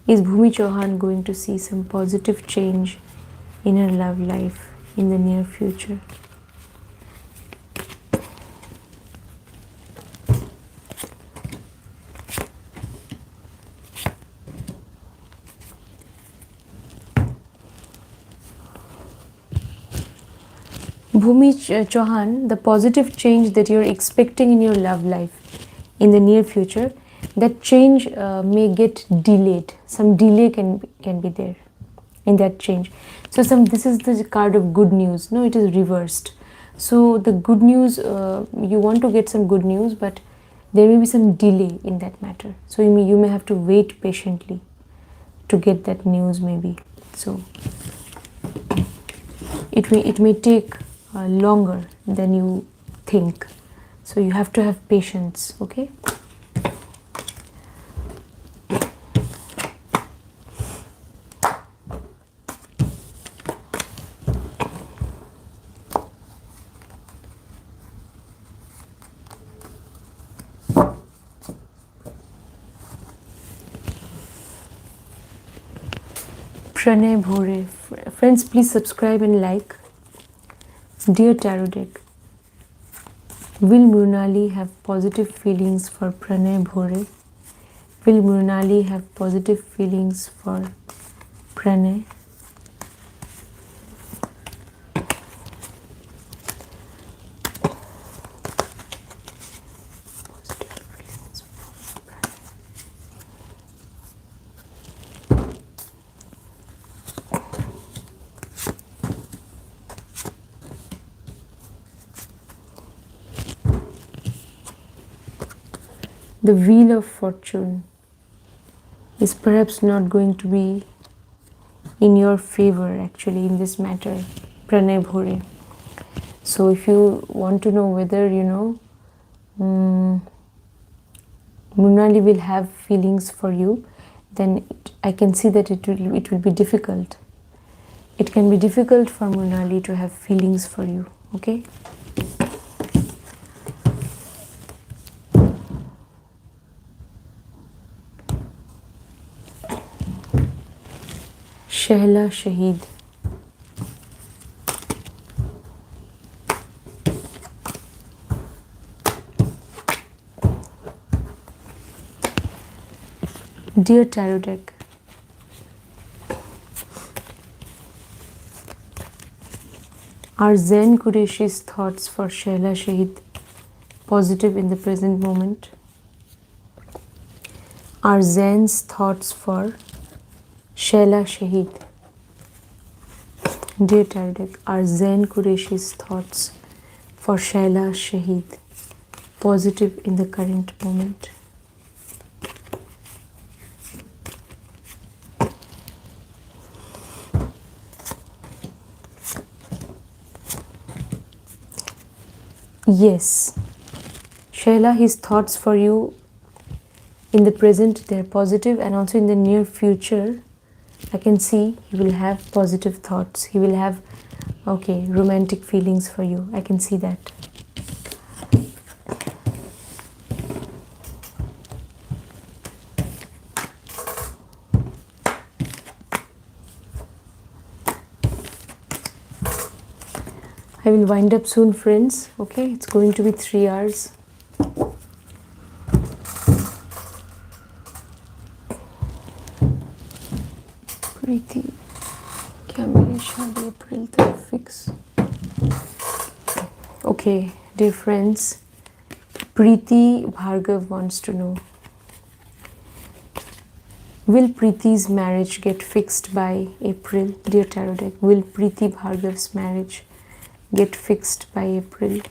Speaker 1: Is Bhumi Chauhan going to see some positive change in her love life in the near future? Bhumi Chauhan, the positive change that you're expecting in your love life in the near future, that change may get delayed. Some delay can be there in that change. So this is the card of good news. No, it is reversed. So the good news, you want to get some good news, but there may be some delay in that matter. So you may have to wait patiently to get that news maybe. So it may take longer than you think. So you have to have patience, okay? Pranay Bhore. Friends, please subscribe and like. Dear Tarot deck, will Mrunali have positive feelings for Pranay Bhore? Will Mrunali have positive feelings for Pranay? The Wheel of Fortune is perhaps not going to be in your favor actually in this matter, Pranay Bhore. So if you want to know whether, Mrunali will have feelings for you, then I can see that it will be difficult. It can be difficult for Mrunali to have feelings for you, okay? Shehla Shaheed. Dear Tarot deck, are Zen Qureshi's thoughts for Shehla Shaheed positive in the present moment? Are Zen's thoughts for Shehla Shaheed? Dear Tarot deck, are Zen Qureshi's thoughts for Shehla Shaheed positive in the current moment? Yes, Shehla, his thoughts for you in the present, they're positive, and also in the near future I can see he will have positive thoughts. He will have, okay, romantic feelings for you. I can see that. I will wind up soon, friends. Okay, it's going to be 3 hours. प्रीति क्या मेरी शादी अप्रैल तक fix? Okay, dear friends, Preeti Bhargav wants to know, will Preeti's marriage get fixed by April? Dear Tarot deck, will Preeti Bhargav's marriage get fixed by April?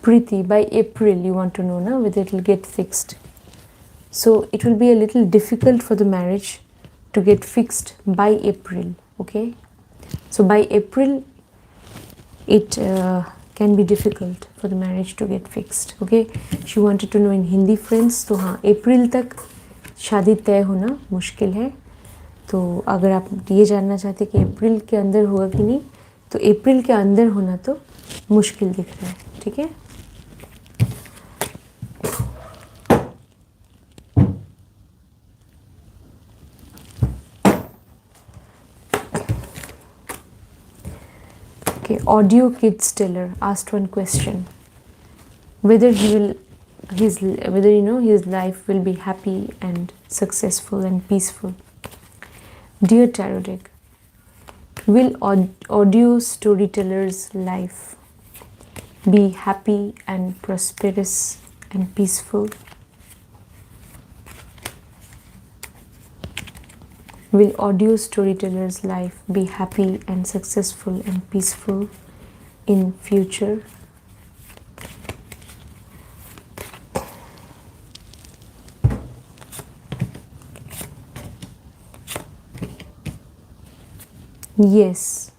Speaker 1: Preeti, by April you want to know now whether it will get fixed. So it will be a little difficult for the marriage to get fixed by April, okay? So by April it can be difficult for the marriage to get fixed. Okay, she wanted to know in Hindi, friends. तो हाँ, अप्रैल तक शादी तय होना मुश्किल है. तो अगर आप ये जानना चाहते कि अप्रैल के अंदर होगा कि नहीं, तो अप्रैल के अंदर होना तो मुश्किल दिख रहा है. ठीक है. Okay, Audio Kids Teller asked one question: whether his life will be happy and successful and peaceful. Dear Tarot deck, will audio storyteller's life be happy and prosperous and peaceful? Will audio storyteller's life be happy and successful and peaceful in future? Yes,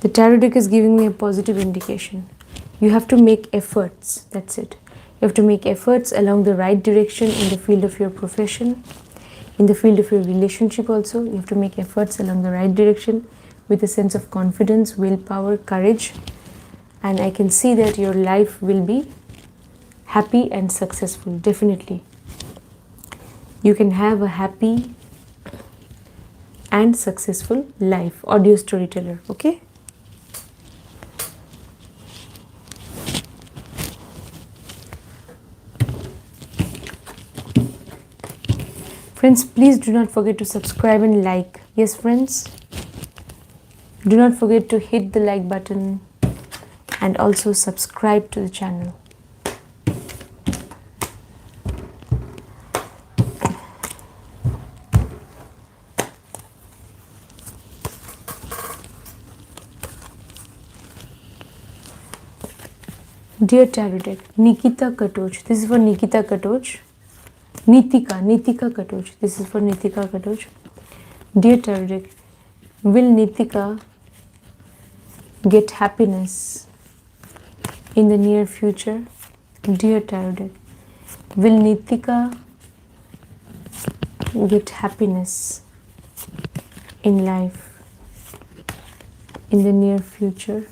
Speaker 1: the tarot deck is giving me a positive indication. You have to make efforts, that's it. You have to make efforts along the right direction in the field of your profession, in the field of your relationship also. You have to make efforts along the right direction with a sense of confidence, willpower, courage, and I can see that your life will be happy and successful, definitely. You can have a happy and successful life, audio storyteller. Okay. Friends, please do not forget to subscribe and like. Yes, friends, do not forget to hit the like button and also subscribe to the channel. Dear Tarot deck, Nikita Katoch. This is for Nikita Katoch. Nitika Katoch. This is for Nitika Katoch. Dear Tarot deck, will Nitika get happiness in the near future? Dear Tarot deck, will Nitika get happiness in life in the near future?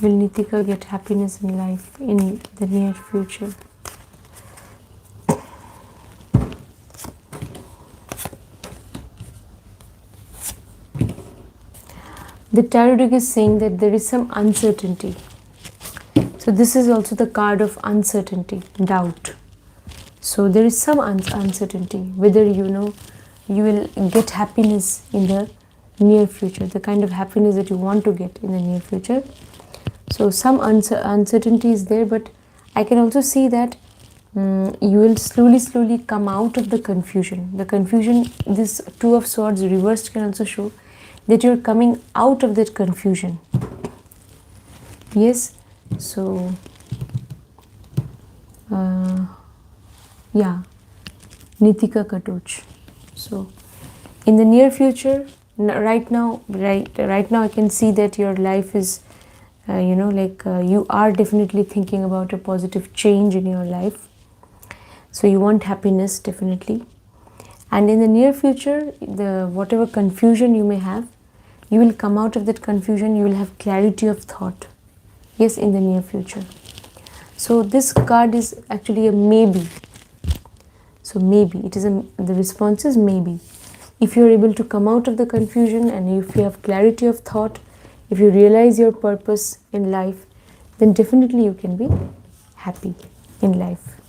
Speaker 1: Will Nitika get happiness in life in the near future? The tarot deck is saying that there is some uncertainty. So this is also the card of uncertainty, doubt. So there is some uncertainty whether you will get happiness in the near future, the kind of happiness that you want to get in the near future. So some uncertainty is there, but I can also see that you will slowly come out of the confusion. The confusion, this Two of Swords reversed can also show that you're coming out of that confusion. Yes, so yeah, Nitika Katoch. So in the near future, right now I can see that your life is you are definitely thinking about a positive change in your life. So you want happiness, definitely. And in the near future, whatever confusion you may have, you will come out of that confusion. You will have clarity of thought. Yes, in the near future. So this card is actually a maybe. So maybe it is the response is maybe. If you are able to come out of the confusion and if you have clarity of thought, if you realize your purpose in life, then definitely you can be happy in life.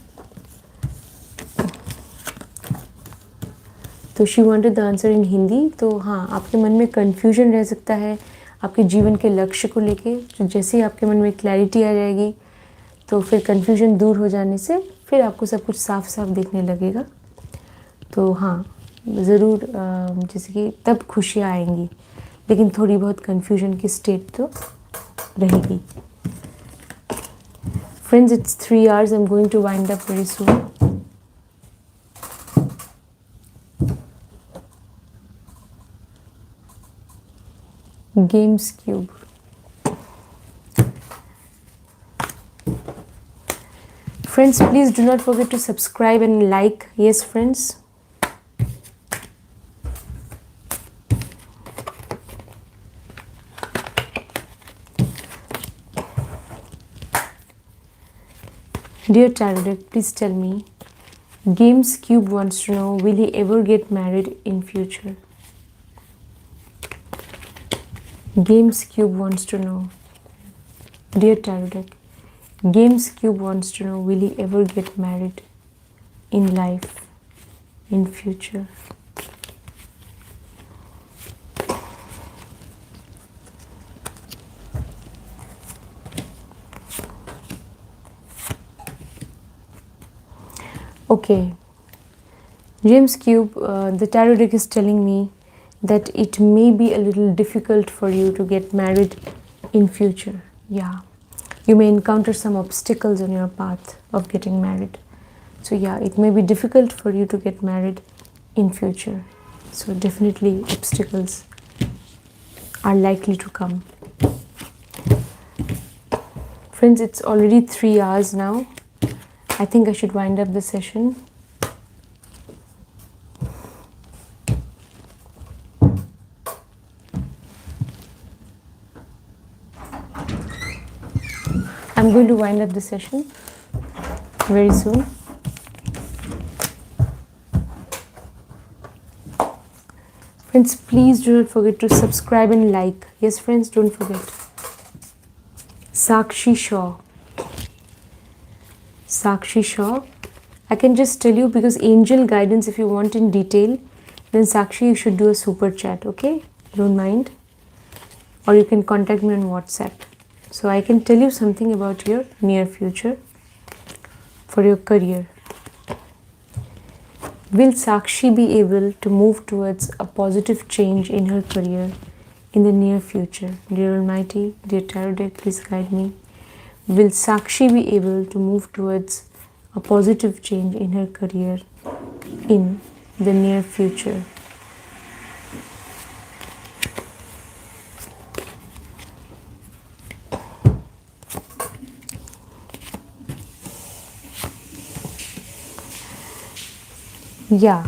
Speaker 1: तो she wanted the answer in Hindi. तो हाँ, आपके मन में confusion रह सकता है आपके जीवन के लक्ष्य को लेके. तो जैसे ही आपके मन में clarity आ जाएगी, तो फिर confusion दूर हो जाने से फिर आपको सब कुछ साफ साफ दिखने लगेगा. तो हाँ, ज़रूर जैसे कि तब खुशियाँ आएंगी, लेकिन थोड़ी बहुत confusion की state तो रहेगी. Friends, it's 3 hours. I'm going to wind up very soon. Games Cube. Friends, please do not forget to subscribe and like. Yes, friends. Dear Tarot deck, please tell me. Games Cube wants to know, will he ever get married in future? Games Cube wants to know. Dear Tarot deck, Games Cube wants to know, will he ever get married in life, in future? Okay, James Cube, the Tarot deck is telling me that it may be a little difficult for you to get married in future. Yeah, you may encounter some obstacles on your path of getting married. So yeah, it may be difficult for you to get married in future. So definitely obstacles are likely to come. Friends, it's already 3 hours now. I think I should wind up the session. I'm going to wind up the session very soon. Friends, please do not forget to subscribe and like. Yes, friends, don't forget. Sakshi Shaw. Sakshi Shaw. I can just tell you, because angel guidance, if you want in detail, then Sakshi, you should do a super chat, okay? Don't mind. Or you can contact me on WhatsApp. So I can tell you something about your near future for your career. Will Sakshi be able to move towards a positive change in her career in the near future? Dear Almighty, dear Tarot deck, please guide me. Will Sakshi be able to move towards a positive change in her career in the near future? Yeah,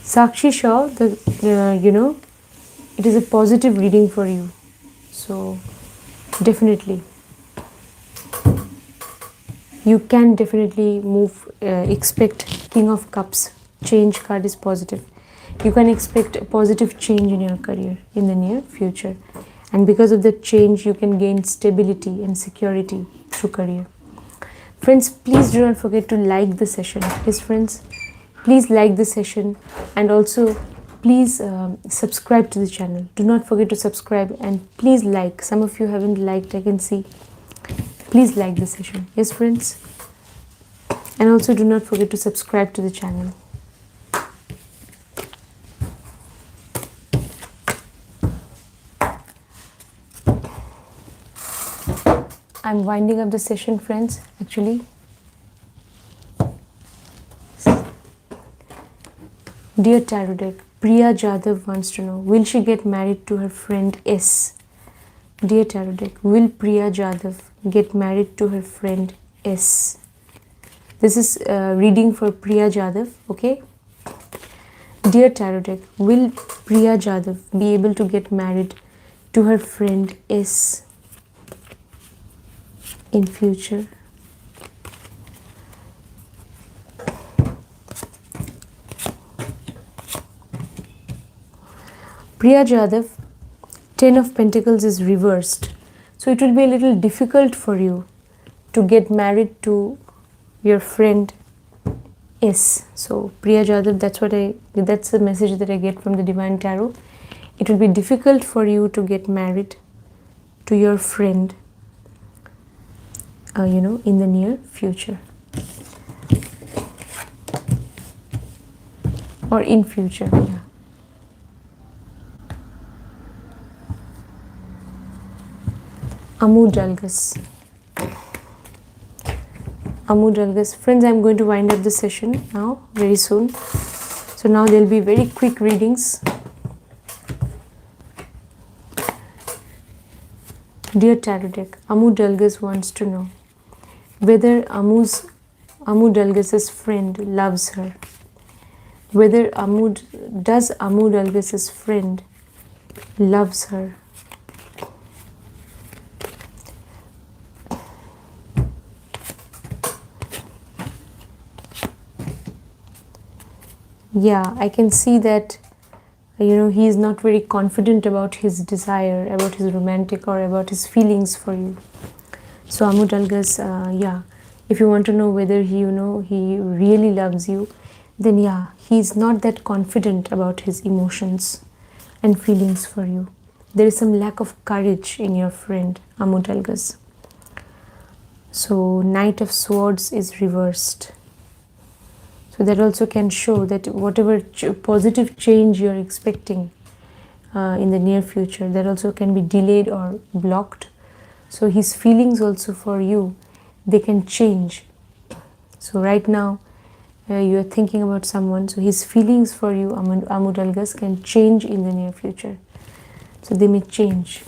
Speaker 1: Sakshi Shaw, it is a positive reading for you. So definitely, you can definitely move, expect King of Cups. Change card is positive. You can expect a positive change in your career in the near future. And because of that change, you can gain stability and security through career. Friends, please do not forget to like the session. Yes, friends, please like the session, and also please subscribe to the channel. Do not forget to subscribe, and please like. Some of you haven't liked, I can see. Please like the session. Yes, friends. And also do not forget to subscribe to the channel. I'm winding up the session, friends, actually. Dear Tarot deck, Priya Jadhav wants to know, will she get married to her friend S? Dear Tarot deck, will Priya Jadhav get married to her friend S? This is reading for Priya Jadhav, okay? Dear Tarot deck, will Priya Jadhav be able to get married to her friend S in future? Priya Jadhav, 10 of Pentacles is reversed. So it will be a little difficult for you to get married to your friend S. So Priya Jadhav, that's the message that I get from the Divine Tarot. It will be difficult for you to get married to your friend, in the near future. Or in future, yeah. Amu Dalgas. Friends, I'm going to wind up the session now, very soon. So now there'll be very quick readings. Dear Tarot deck, Amu Dalgas wants to know whether Amu Dalgas's friend loves her. Whether does Amu Dalgas's friend loves her? Yeah, I can see that, he is not very confident about his desire, about his romantic or about his feelings for you. So Amu Dalgas, yeah, if you want to know whether he really loves you, then yeah, he is not that confident about his emotions and feelings for you. There is some lack of courage in your friend Amu Dalgas. So Knight of Swords is reversed. So that also can show that whatever positive change you're expecting in the near future, that also can be delayed or blocked. So his feelings also for you, they can change. So right now, you are thinking about someone, so his feelings for you, Amu Dalgas, can change in the near future. So they may change.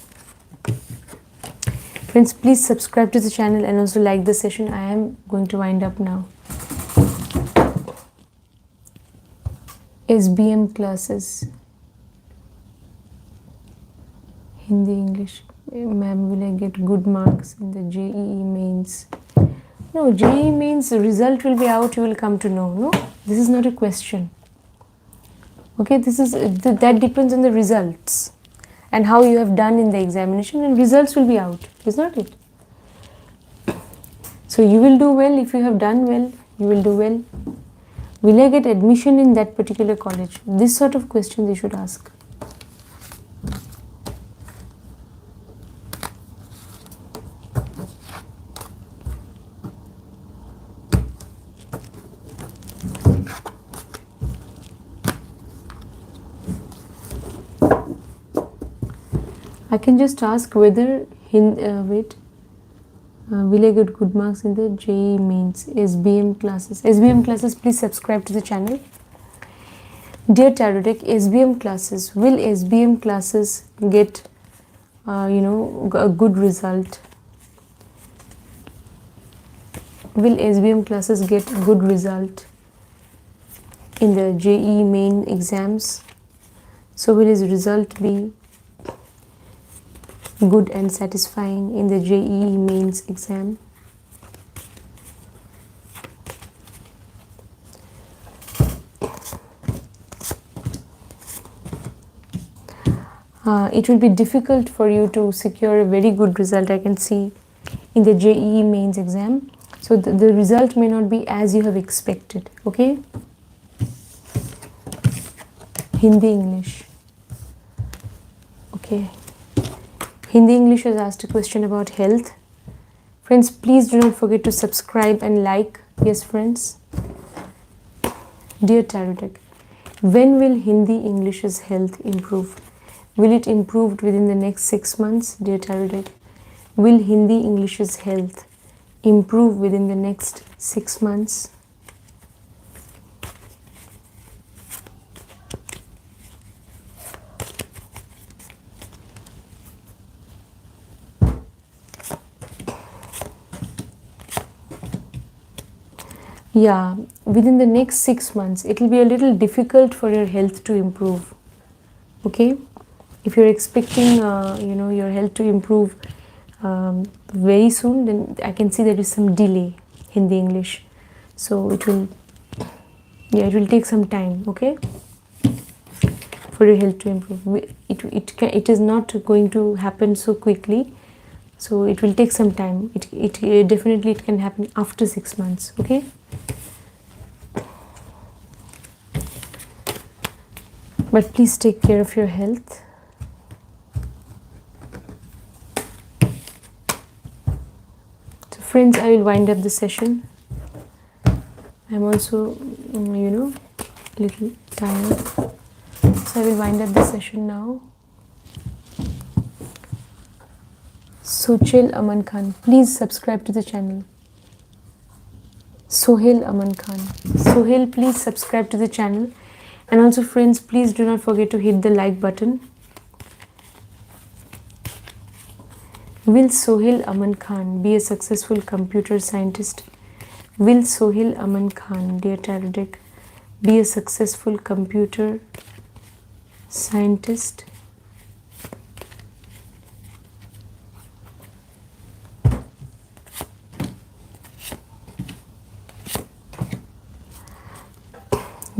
Speaker 1: Friends, please subscribe to the channel and also like the session. I am going to wind up now. SBM classes. Hindi, English. Ma'am, will I get good marks in the JEE mains? No, JEE mains result will be out, you will come to know. No, this is not a question. Okay, that depends on the results and how you have done in the examination, and results will be out, is not it? So you will do well if you have done well, you will do well. Will I get admission in that particular college? This sort of question they should ask. I can just ask whether will I get good marks in the JEE mains, SBM classes. SBM classes, please subscribe to the channel. Dear Tarot deck, SBM classes. Will SBM classes get, a good result? Will SBM classes get good result in the JEE main exams? So will his result be good and satisfying in the JEE mains exam? It will be difficult for you to secure a very good result, I can see, in the JEE mains exam. So the result may not be as you have expected. Okay? Hindi, English. Okay. Hindi English has asked a question about health. Friends, please do not forget to subscribe and like. Yes, friends. Dear Tarot deck, when will Hindi English's health improve? Will it improve within the next 6 months? Dear Tarot deck, will Hindi English's health improve within the next 6 months? Yeah, within the next 6 months, it will be a little difficult for your health to improve. Okay? If you're expecting, your health to improve very soon, then I can see there is some delay in the English. So it will take some time, okay, for your health to improve. It is not going to happen so quickly. So it will take some time. It definitely can happen after 6 months, okay? But please take care of your health. So friends, I will wind up the session. I'm also, a little tired. So I will wind up the session now. Sochel Aman Khan, please subscribe to the channel. Sohail Aman Khan. Sohail, please subscribe to the channel. And also friends, please do not forget to hit the like button. Will Sohail Aman Khan be a successful computer scientist? Will Sohail Aman Khan, dear tarot deck, be a successful computer scientist?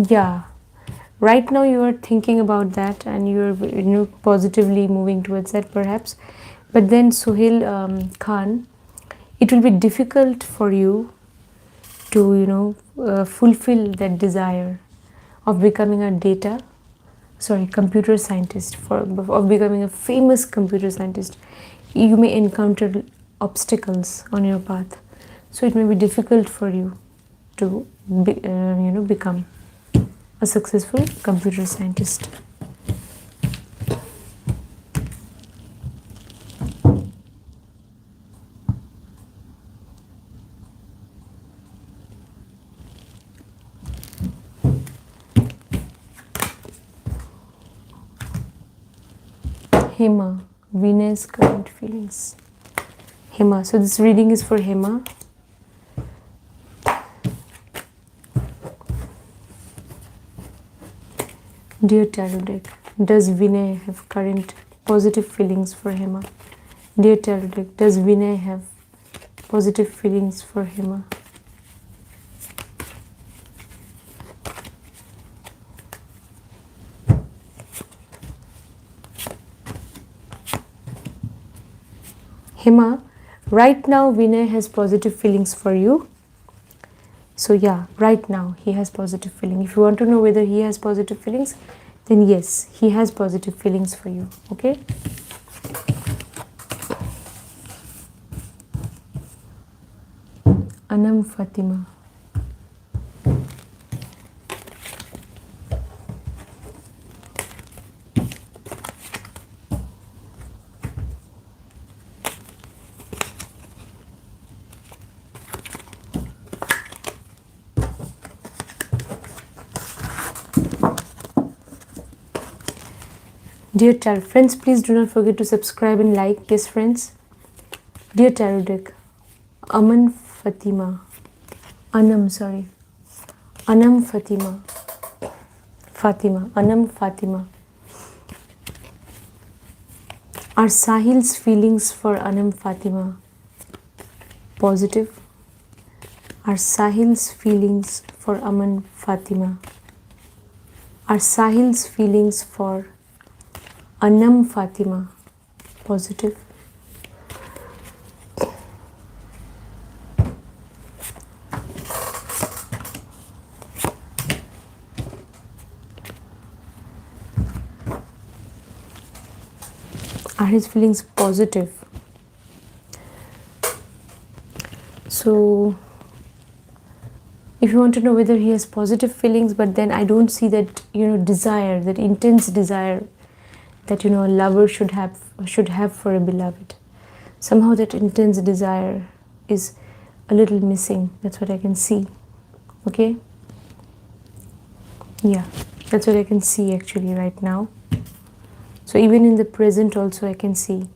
Speaker 1: Yeah, right now you are thinking about that and you're positively moving towards that perhaps. But then Sohail Khan, it will be difficult for you to fulfill that desire of becoming a computer scientist, of becoming a famous computer scientist. You may encounter obstacles on your path, so it may be difficult for you to become a successful computer scientist. Hema, Venus current feelings. Hema, so this reading is for Hema. Dear tarot deck, does Vinay have current positive feelings for Hema? Dear tarot deck, does Vinay have positive feelings for Hema? Hema, right now Vinay has positive feelings for you. So yeah, right now he has positive feelings. If you want to know whether he has positive feelings, then yes, he has positive feelings for you. Okay? Anam Fatima. Dear tarot friends, please do not forget to subscribe and like. Yes friends. Dear tarot deck, Anam Fatima. Anam Fatima. Anam Fatima. Are Sahil's feelings for Anam Fatima positive? Are Sahil's feelings for Aman Fatima? Are Sahil's feelings for Anam Fatima positive? Are his feelings positive? So if you want to know whether he has positive feelings, but then I don't see that desire, that intense desire that a lover should have for a beloved. Somehow that intense desire is a little missing. That's what I can see. Okay? Yeah, that's what I can see actually right now. So even in the present also I can see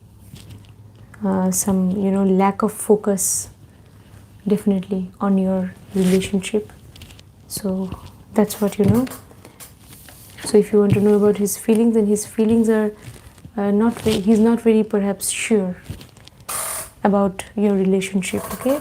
Speaker 1: some lack of focus definitely on your relationship. So that's what So if you want to know about his feelings, then his feelings are he's not very perhaps sure about your relationship. Okay?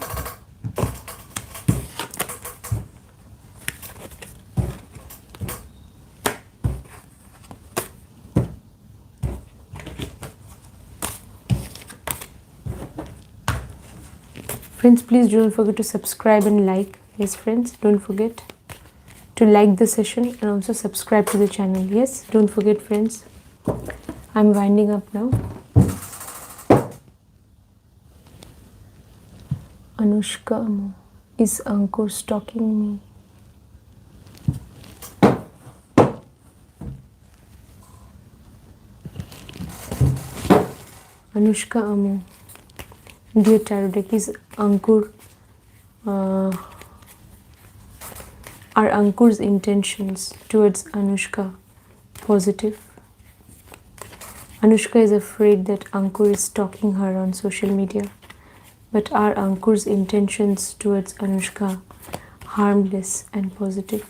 Speaker 1: Friends, please don't forget to subscribe and like. Yes friends, don't forget to like the session and also subscribe to the channel. Yes, don't forget friends. I'm winding up now. Anushka Amo, is Ankur stalking me? Anushka Amo, dear tarot deck, is Ankur are Ankur's intentions towards Anushka positive? Anushka is afraid that Ankur is stalking her on social media. But are Ankur's intentions towards Anushka harmless and positive?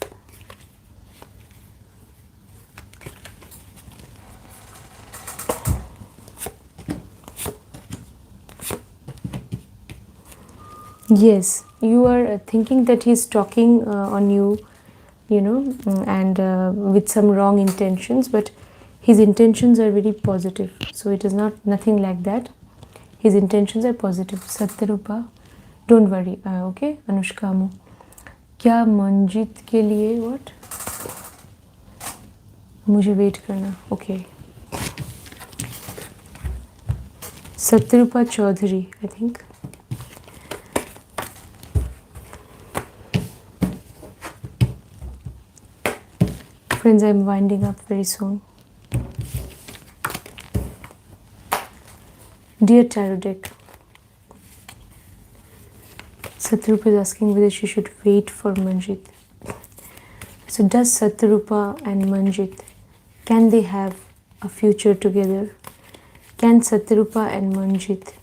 Speaker 1: Yes, you are thinking that he's talking on you, and with some wrong intentions, but his intentions are very positive. So it is not nothing like that. His intentions are positive. Satyarupa, don't worry. Okay, Anushka Amu. क्या मंजीत के लिए what? मुझे wait करना. Okay. Satyarupa Chaudhary, I think. Friends, I'm winding up very soon. Dear Tarot deck, Satyarupa is asking whether she should wait for Manjit. So does Satyarupa and Manjit, can they have a future together? Can Satyarupa and Manjit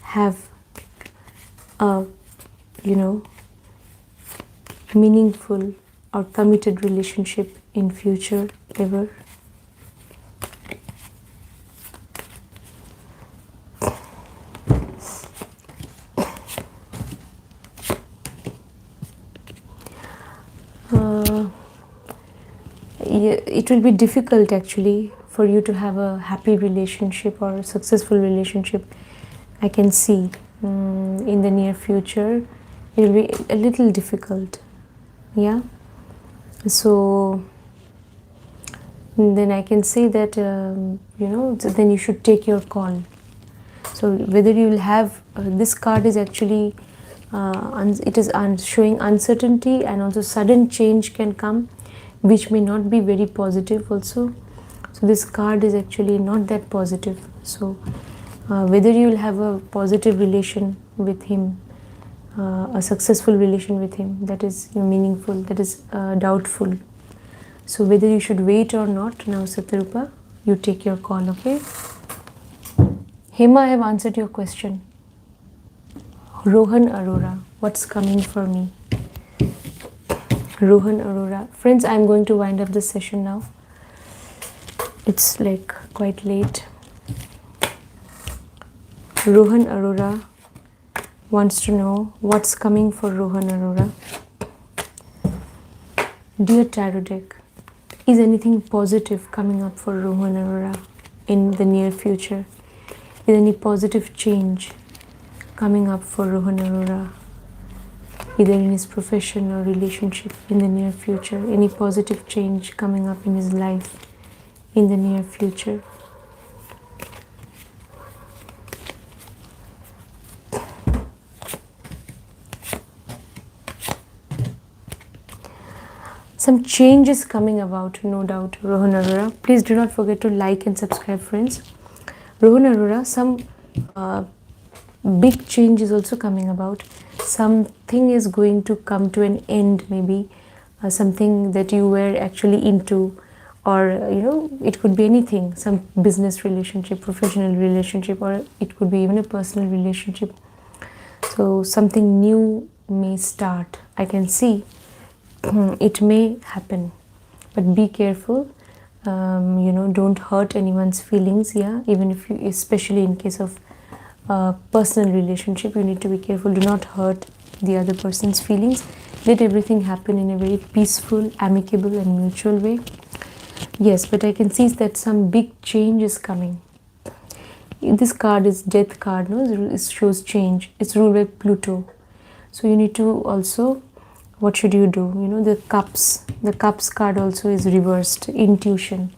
Speaker 1: have a, meaningful or committed relationship in future ever? It will be difficult actually for you to have a happy relationship or a successful relationship. I can see in the near future it will be a little difficult. Yeah. So then I can say that then you should take your call. So whether you will have this card is actually it is showing uncertainty, and also sudden change can come, which may not be very positive also. So this card is actually not that positive. So whether you will have a positive relation with him, a successful relation with him, that is meaningful, that is doubtful. So whether you should wait or not, now Satyarupa, you take your call, okay? Hema, I have answered your question. Rohan Aurora, what's coming for me? Rohan Aurora. Friends, I'm going to wind up this session now. It's like quite late. Rohan Aurora wants to know what's coming for Rohan Aurora. Dear Tarot deck, is anything positive coming up for Rohan Aurora in the near future? Is any positive change coming up for Rohan Aurora, either in his profession or relationship in the near future? Any positive change coming up in his life in the near future? Some change is coming about, no doubt, Rohan Aurora. Please do not forget to like and subscribe, friends. Rohan Aurora, some big change is also coming about. Something is going to come to an end, maybe something that you were actually into, or it could be anything, some business relationship, professional relationship, or it could be even a personal relationship. So something new may start. I can see it may happen, but be careful. Don't hurt anyone's feelings. Yeah, even if you, especially in case of personal relationship, you need to be careful. Do not hurt the other person's feelings. Let everything happen in a very peaceful, amicable and mutual way. Yes, but I can see that some big change is coming. This card is death card, no? It shows change. It's ruled by Pluto. So you need to also, what should you do? The cups card also is reversed, intuition.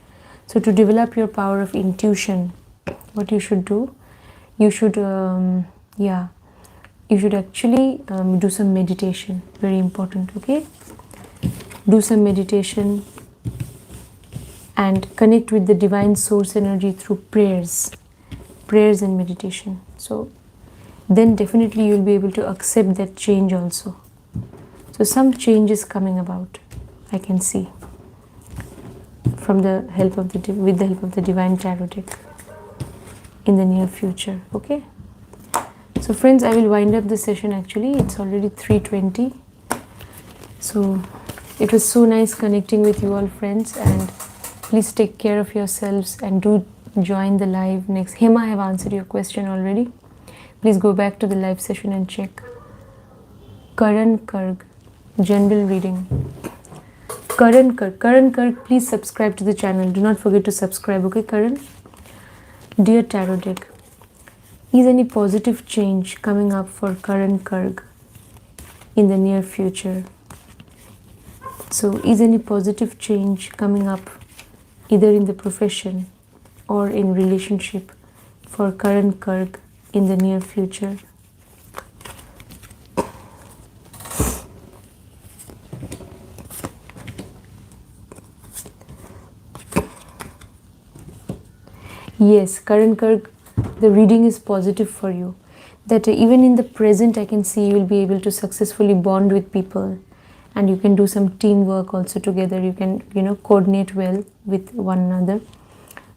Speaker 1: So to develop your power of intuition, what you should do, you should actually do some meditation. Very important, okay? Do some meditation and connect with the divine source energy through prayers and meditation. So then definitely you'll be able to accept that change also. So some change is coming about, I can see, from the help of with the help of the divine tarot deck. in the near future. Okay, so friends, I will wind up the session. Actually, it's already 3:20. So it was so nice connecting with you all, friends, and please take care of yourselves and do join the live next. Hema, I have answered your question already. Please go back to the live session and check. Karan Karg, general reading. Karan Karg, please subscribe to the channel. Do not forget to subscribe, okay, Karan? Dear Tarot deck, is any positive change coming up for Karan Karg in the near future? So, is any positive change coming up either in the profession or in relationship for Karan Karg in the near future? Yes, Karan Karg, the reading is positive for you. That even in the present, I can see you will be able to successfully bond with people, and you can do some teamwork also together. You can, coordinate well with one another,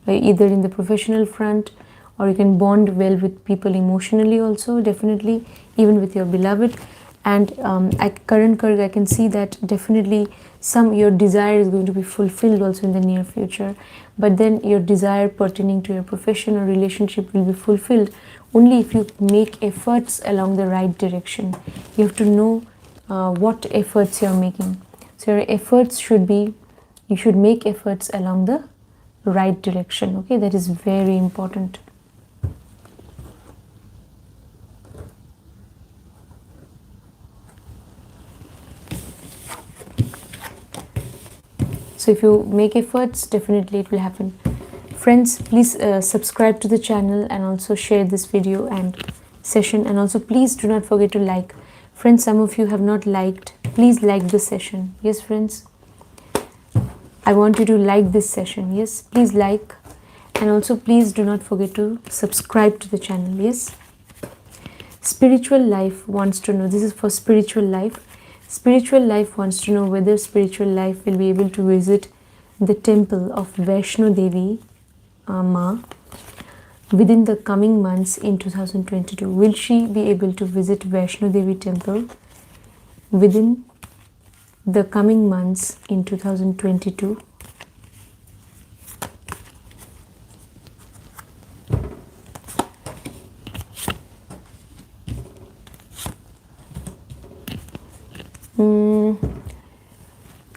Speaker 1: either in the professional front, or you can bond well with people emotionally also, definitely, even with your beloved. And at Karan Karg, I can see that definitely your desire is going to be fulfilled also in the near future. But then your desire pertaining to your profession or relationship will be fulfilled only if you make efforts along the right direction. You have to know what efforts you are making. So your efforts should be, you should make efforts along the right direction. Okay, that is very important. So if you make efforts, definitely it will happen. Friends, please subscribe to the channel and also share this video and session, and also please do not forget to like. Friends, some of you have not liked. Please like the session. Yes, friends, I want you to like this session. Yes, please like, and also please do not forget to subscribe to the channel. Yes. Spiritual life wants to know, this is for spiritual life. Spiritual life wants to know whether spiritual life will be able to visit the temple of Vaishno Devi Ma within the coming months in 2022. Will she be able to visit Vaishno Devi temple within the coming months in 2022?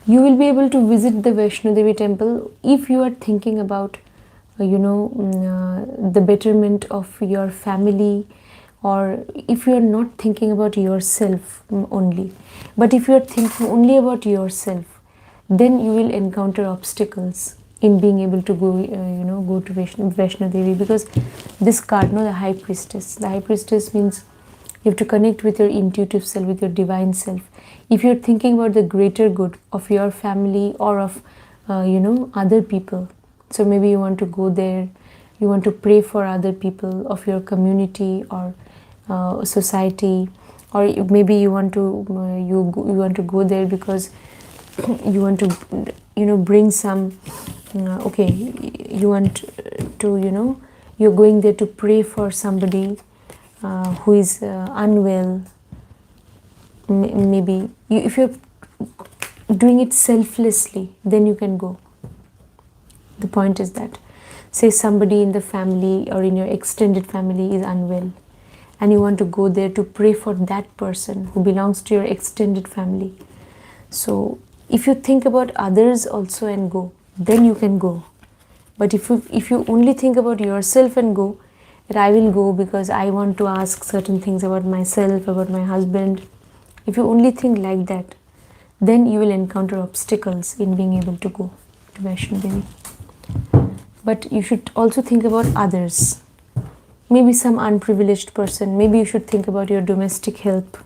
Speaker 1: You will be able to visit the Vaishno Devi temple if you are thinking about, the betterment of your family, or if you are not thinking about yourself only. But if you are thinking only about yourself, then you will encounter obstacles in being able to go, go to Vaishno Devi, because this card, the High Priestess. The High Priestess means you have to connect with your intuitive self, with your divine self. If you're thinking about the greater good of your family or of, other people, so maybe you want to go there, you want to pray for other people of your community or society, or maybe you want to you want to go there because you want to bring some okay, you want to you're going there to pray for somebody who is unwell. Maybe if you're doing it selflessly, then you can go. The point is that, say somebody in the family or in your extended family is unwell, and you want to go there to pray for that person who belongs to your extended family. So if you think about others also and go, then you can go. But if you only think about yourself and go, that I will go because I want to ask certain things about myself, about my husband, if you only think like that, then you will encounter obstacles in being able to go to Vaishno Devi. But you should also think about others. Maybe some unprivileged person. Maybe you should think about your domestic help.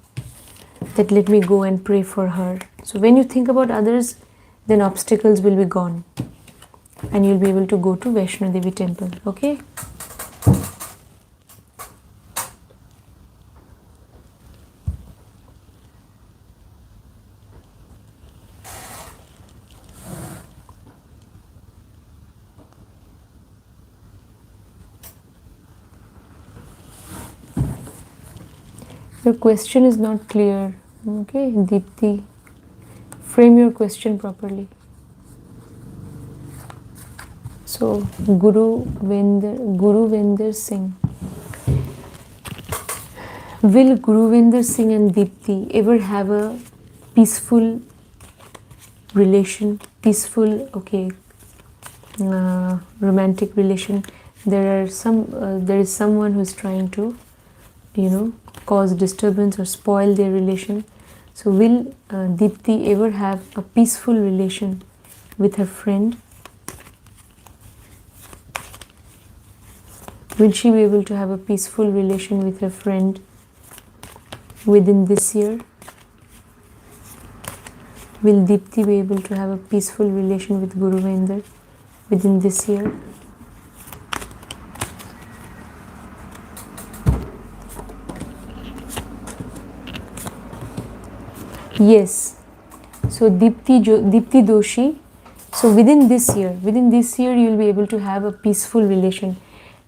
Speaker 1: That let me go and pray for her. So when you think about others, then obstacles will be gone. And you'll be able to go to Vaishno Devi temple. Okay? Your question is not clear. Okay, Deepti. Frame your question properly. So, Guru Vinder Singh. Will Guru Vinder Singh and Deepti ever have a peaceful relation? Peaceful, okay, romantic relation. There is someone who is trying to, cause disturbance or spoil their relation. So will Deepti ever have a peaceful relation with her friend? Will she be able to have a peaceful relation with her friend within this year? Will Deepti be able to have a peaceful relation with Guru Vinder within this year? Yes. So Deepti Doshi. So within this year you will be able to have a peaceful relation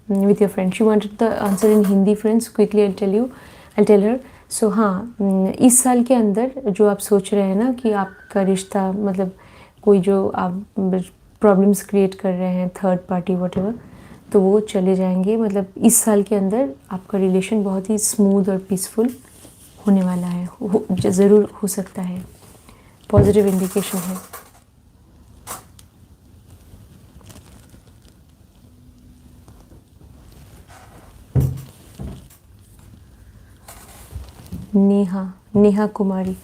Speaker 1: with your friend. She wanted the answer in Hindi, friends. Quickly I'll tell her. So हाँ, इस साल के अंदर जो आप सोच रहे हैं ना कि आपका रिश्ता, मतलब कोई जो आप प्रॉब्लम्स क्रिएट कर रहे हैं, थर्ड पार्टी वॉटेवर, तो वो चले जाएंगे. मतलब इस साल के अंदर आपका रिलेशन बहुत ही स्मूथ और पीसफुल होने वाला है. ज़रूर हो सकता है, पॉजिटिव इंडिकेशन है. Neha Kumari.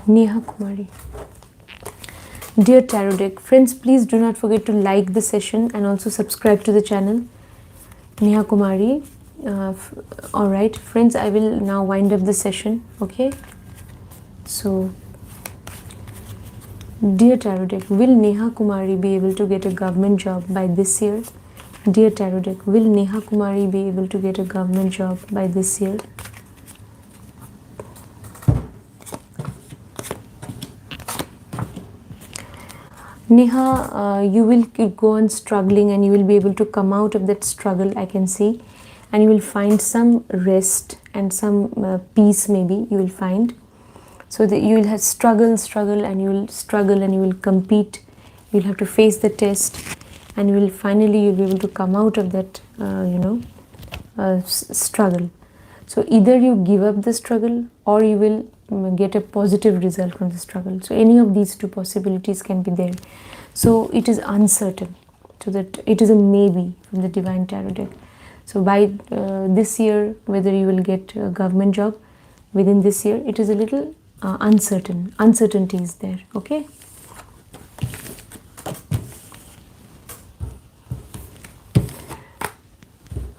Speaker 1: Neha Kumari. Dear Tarot Deck, friends, please do not forget to like the session and also subscribe to the channel. Neha Kumari. Alright, friends, I will now wind up the session. Okay. So, dear Tarot Deck, will Neha Kumari be able to get a government job by this year? Dear Tarot Deck, will Neha Kumari be able to get a government job by this year? Neha, you will go on struggling and you will be able to come out of that struggle, I can see. And you will find some rest and some peace, maybe you will find. So that you will have struggle and you will struggle and you will compete. You will have to face the test and you will finally be able to come out of that, struggle. So either you give up the struggle or you will get a positive result from the struggle. So any of these two possibilities can be there. So it is uncertain. So that it is a maybe from the Divine Tarot Deck. So by this year, whether you will get a government job within this year, it is a little uncertain. Uncertainty is there. Okay.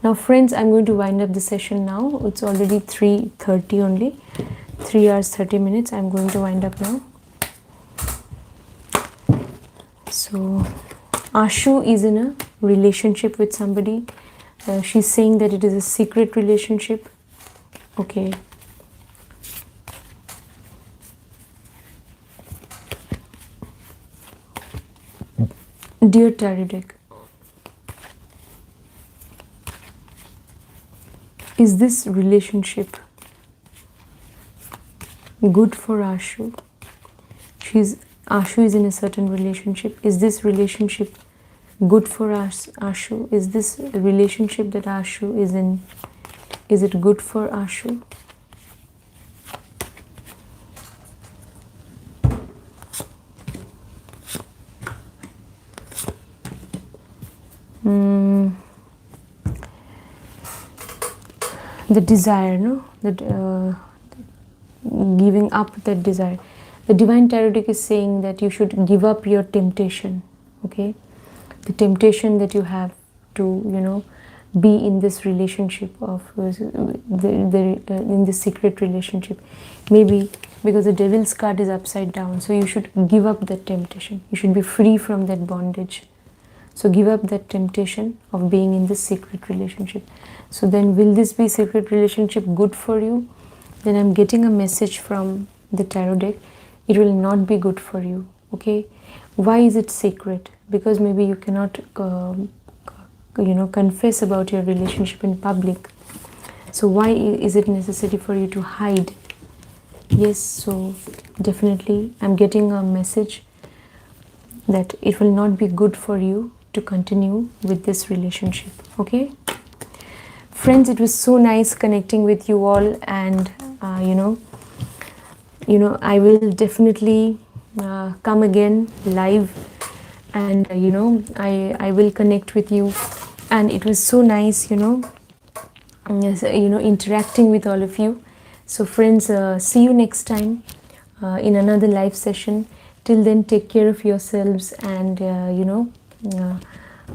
Speaker 1: Now friends, I'm going to wind up the session now. It's already 3:30 only. 3 hours 30 minutes. I'm going to wind up now. So Ashu is in a relationship with somebody. She's saying that it is a secret relationship. Okay. Dear Tarot Deck, is this relationship good for Ashu? Ashu is in a certain relationship. Is this relationship good for Ashu? Is this relationship that Ashu is in, is it good for Ashu? The desire, no? That giving up that desire. The Divine Tarot Deck is saying that you should give up your temptation. Okay, the temptation that you have to, be in this relationship of in this secret relationship. Maybe because the Devil's card is upside down, so you should give up that temptation. You should be free from that bondage. So give up that temptation of being in this secret relationship. So then, will this be secret relationship good for you? Then I'm getting a message from the Tarot Deck. It will not be good for you. Okay, why is it secret? Because maybe you cannot confess about your relationship in public. So why is it necessary for you to hide? Yes, so definitely I'm getting a message that it will not be good for you to continue with this relationship. Okay, friends, it was so nice connecting with you all, and I will definitely come again live, and I will connect with you, and it was so nice interacting with all of you. So friends, see you next time in another live session. Till then, take care of yourselves, and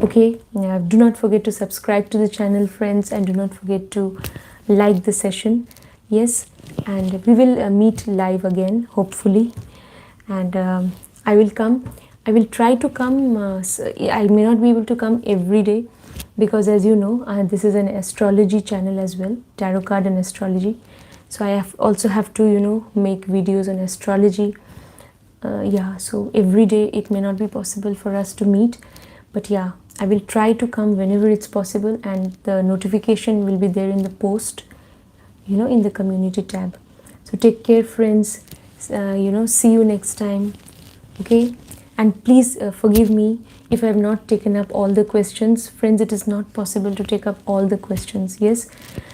Speaker 1: okay, do not forget to subscribe to the channel, friends, and do not forget to like the session. Yes, and we will meet live again, hopefully, and I will try to come. I may not be able to come every day, because as you know, this is an astrology channel as well, tarot card and astrology. So I also have to make videos on astrology. Yeah, so every day it may not be possible for us to meet, but yeah, I will try to come whenever it's possible, and the notification will be there in the post, in the community tab. So take care, friends. See you next time. Okay, and please forgive me if I have not taken up all the questions. Friends, it is not possible to take up all the questions. Yes,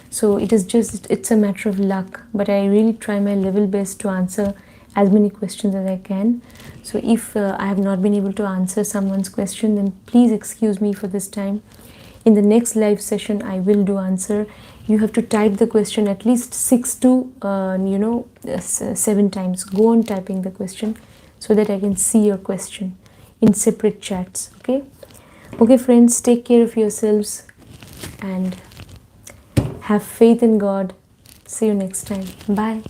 Speaker 1: so it's a matter of luck, but I really try my level best to answer as many questions as I can. So if I have not been able to answer someone's question, then please excuse me for this time. In the next live session, I will do answer. You have to type the question at least 6 to 7 times. Go on typing the question so that I can see your question in separate chats. Okay, friends, take care of yourselves and have faith in God. See you next time. Bye.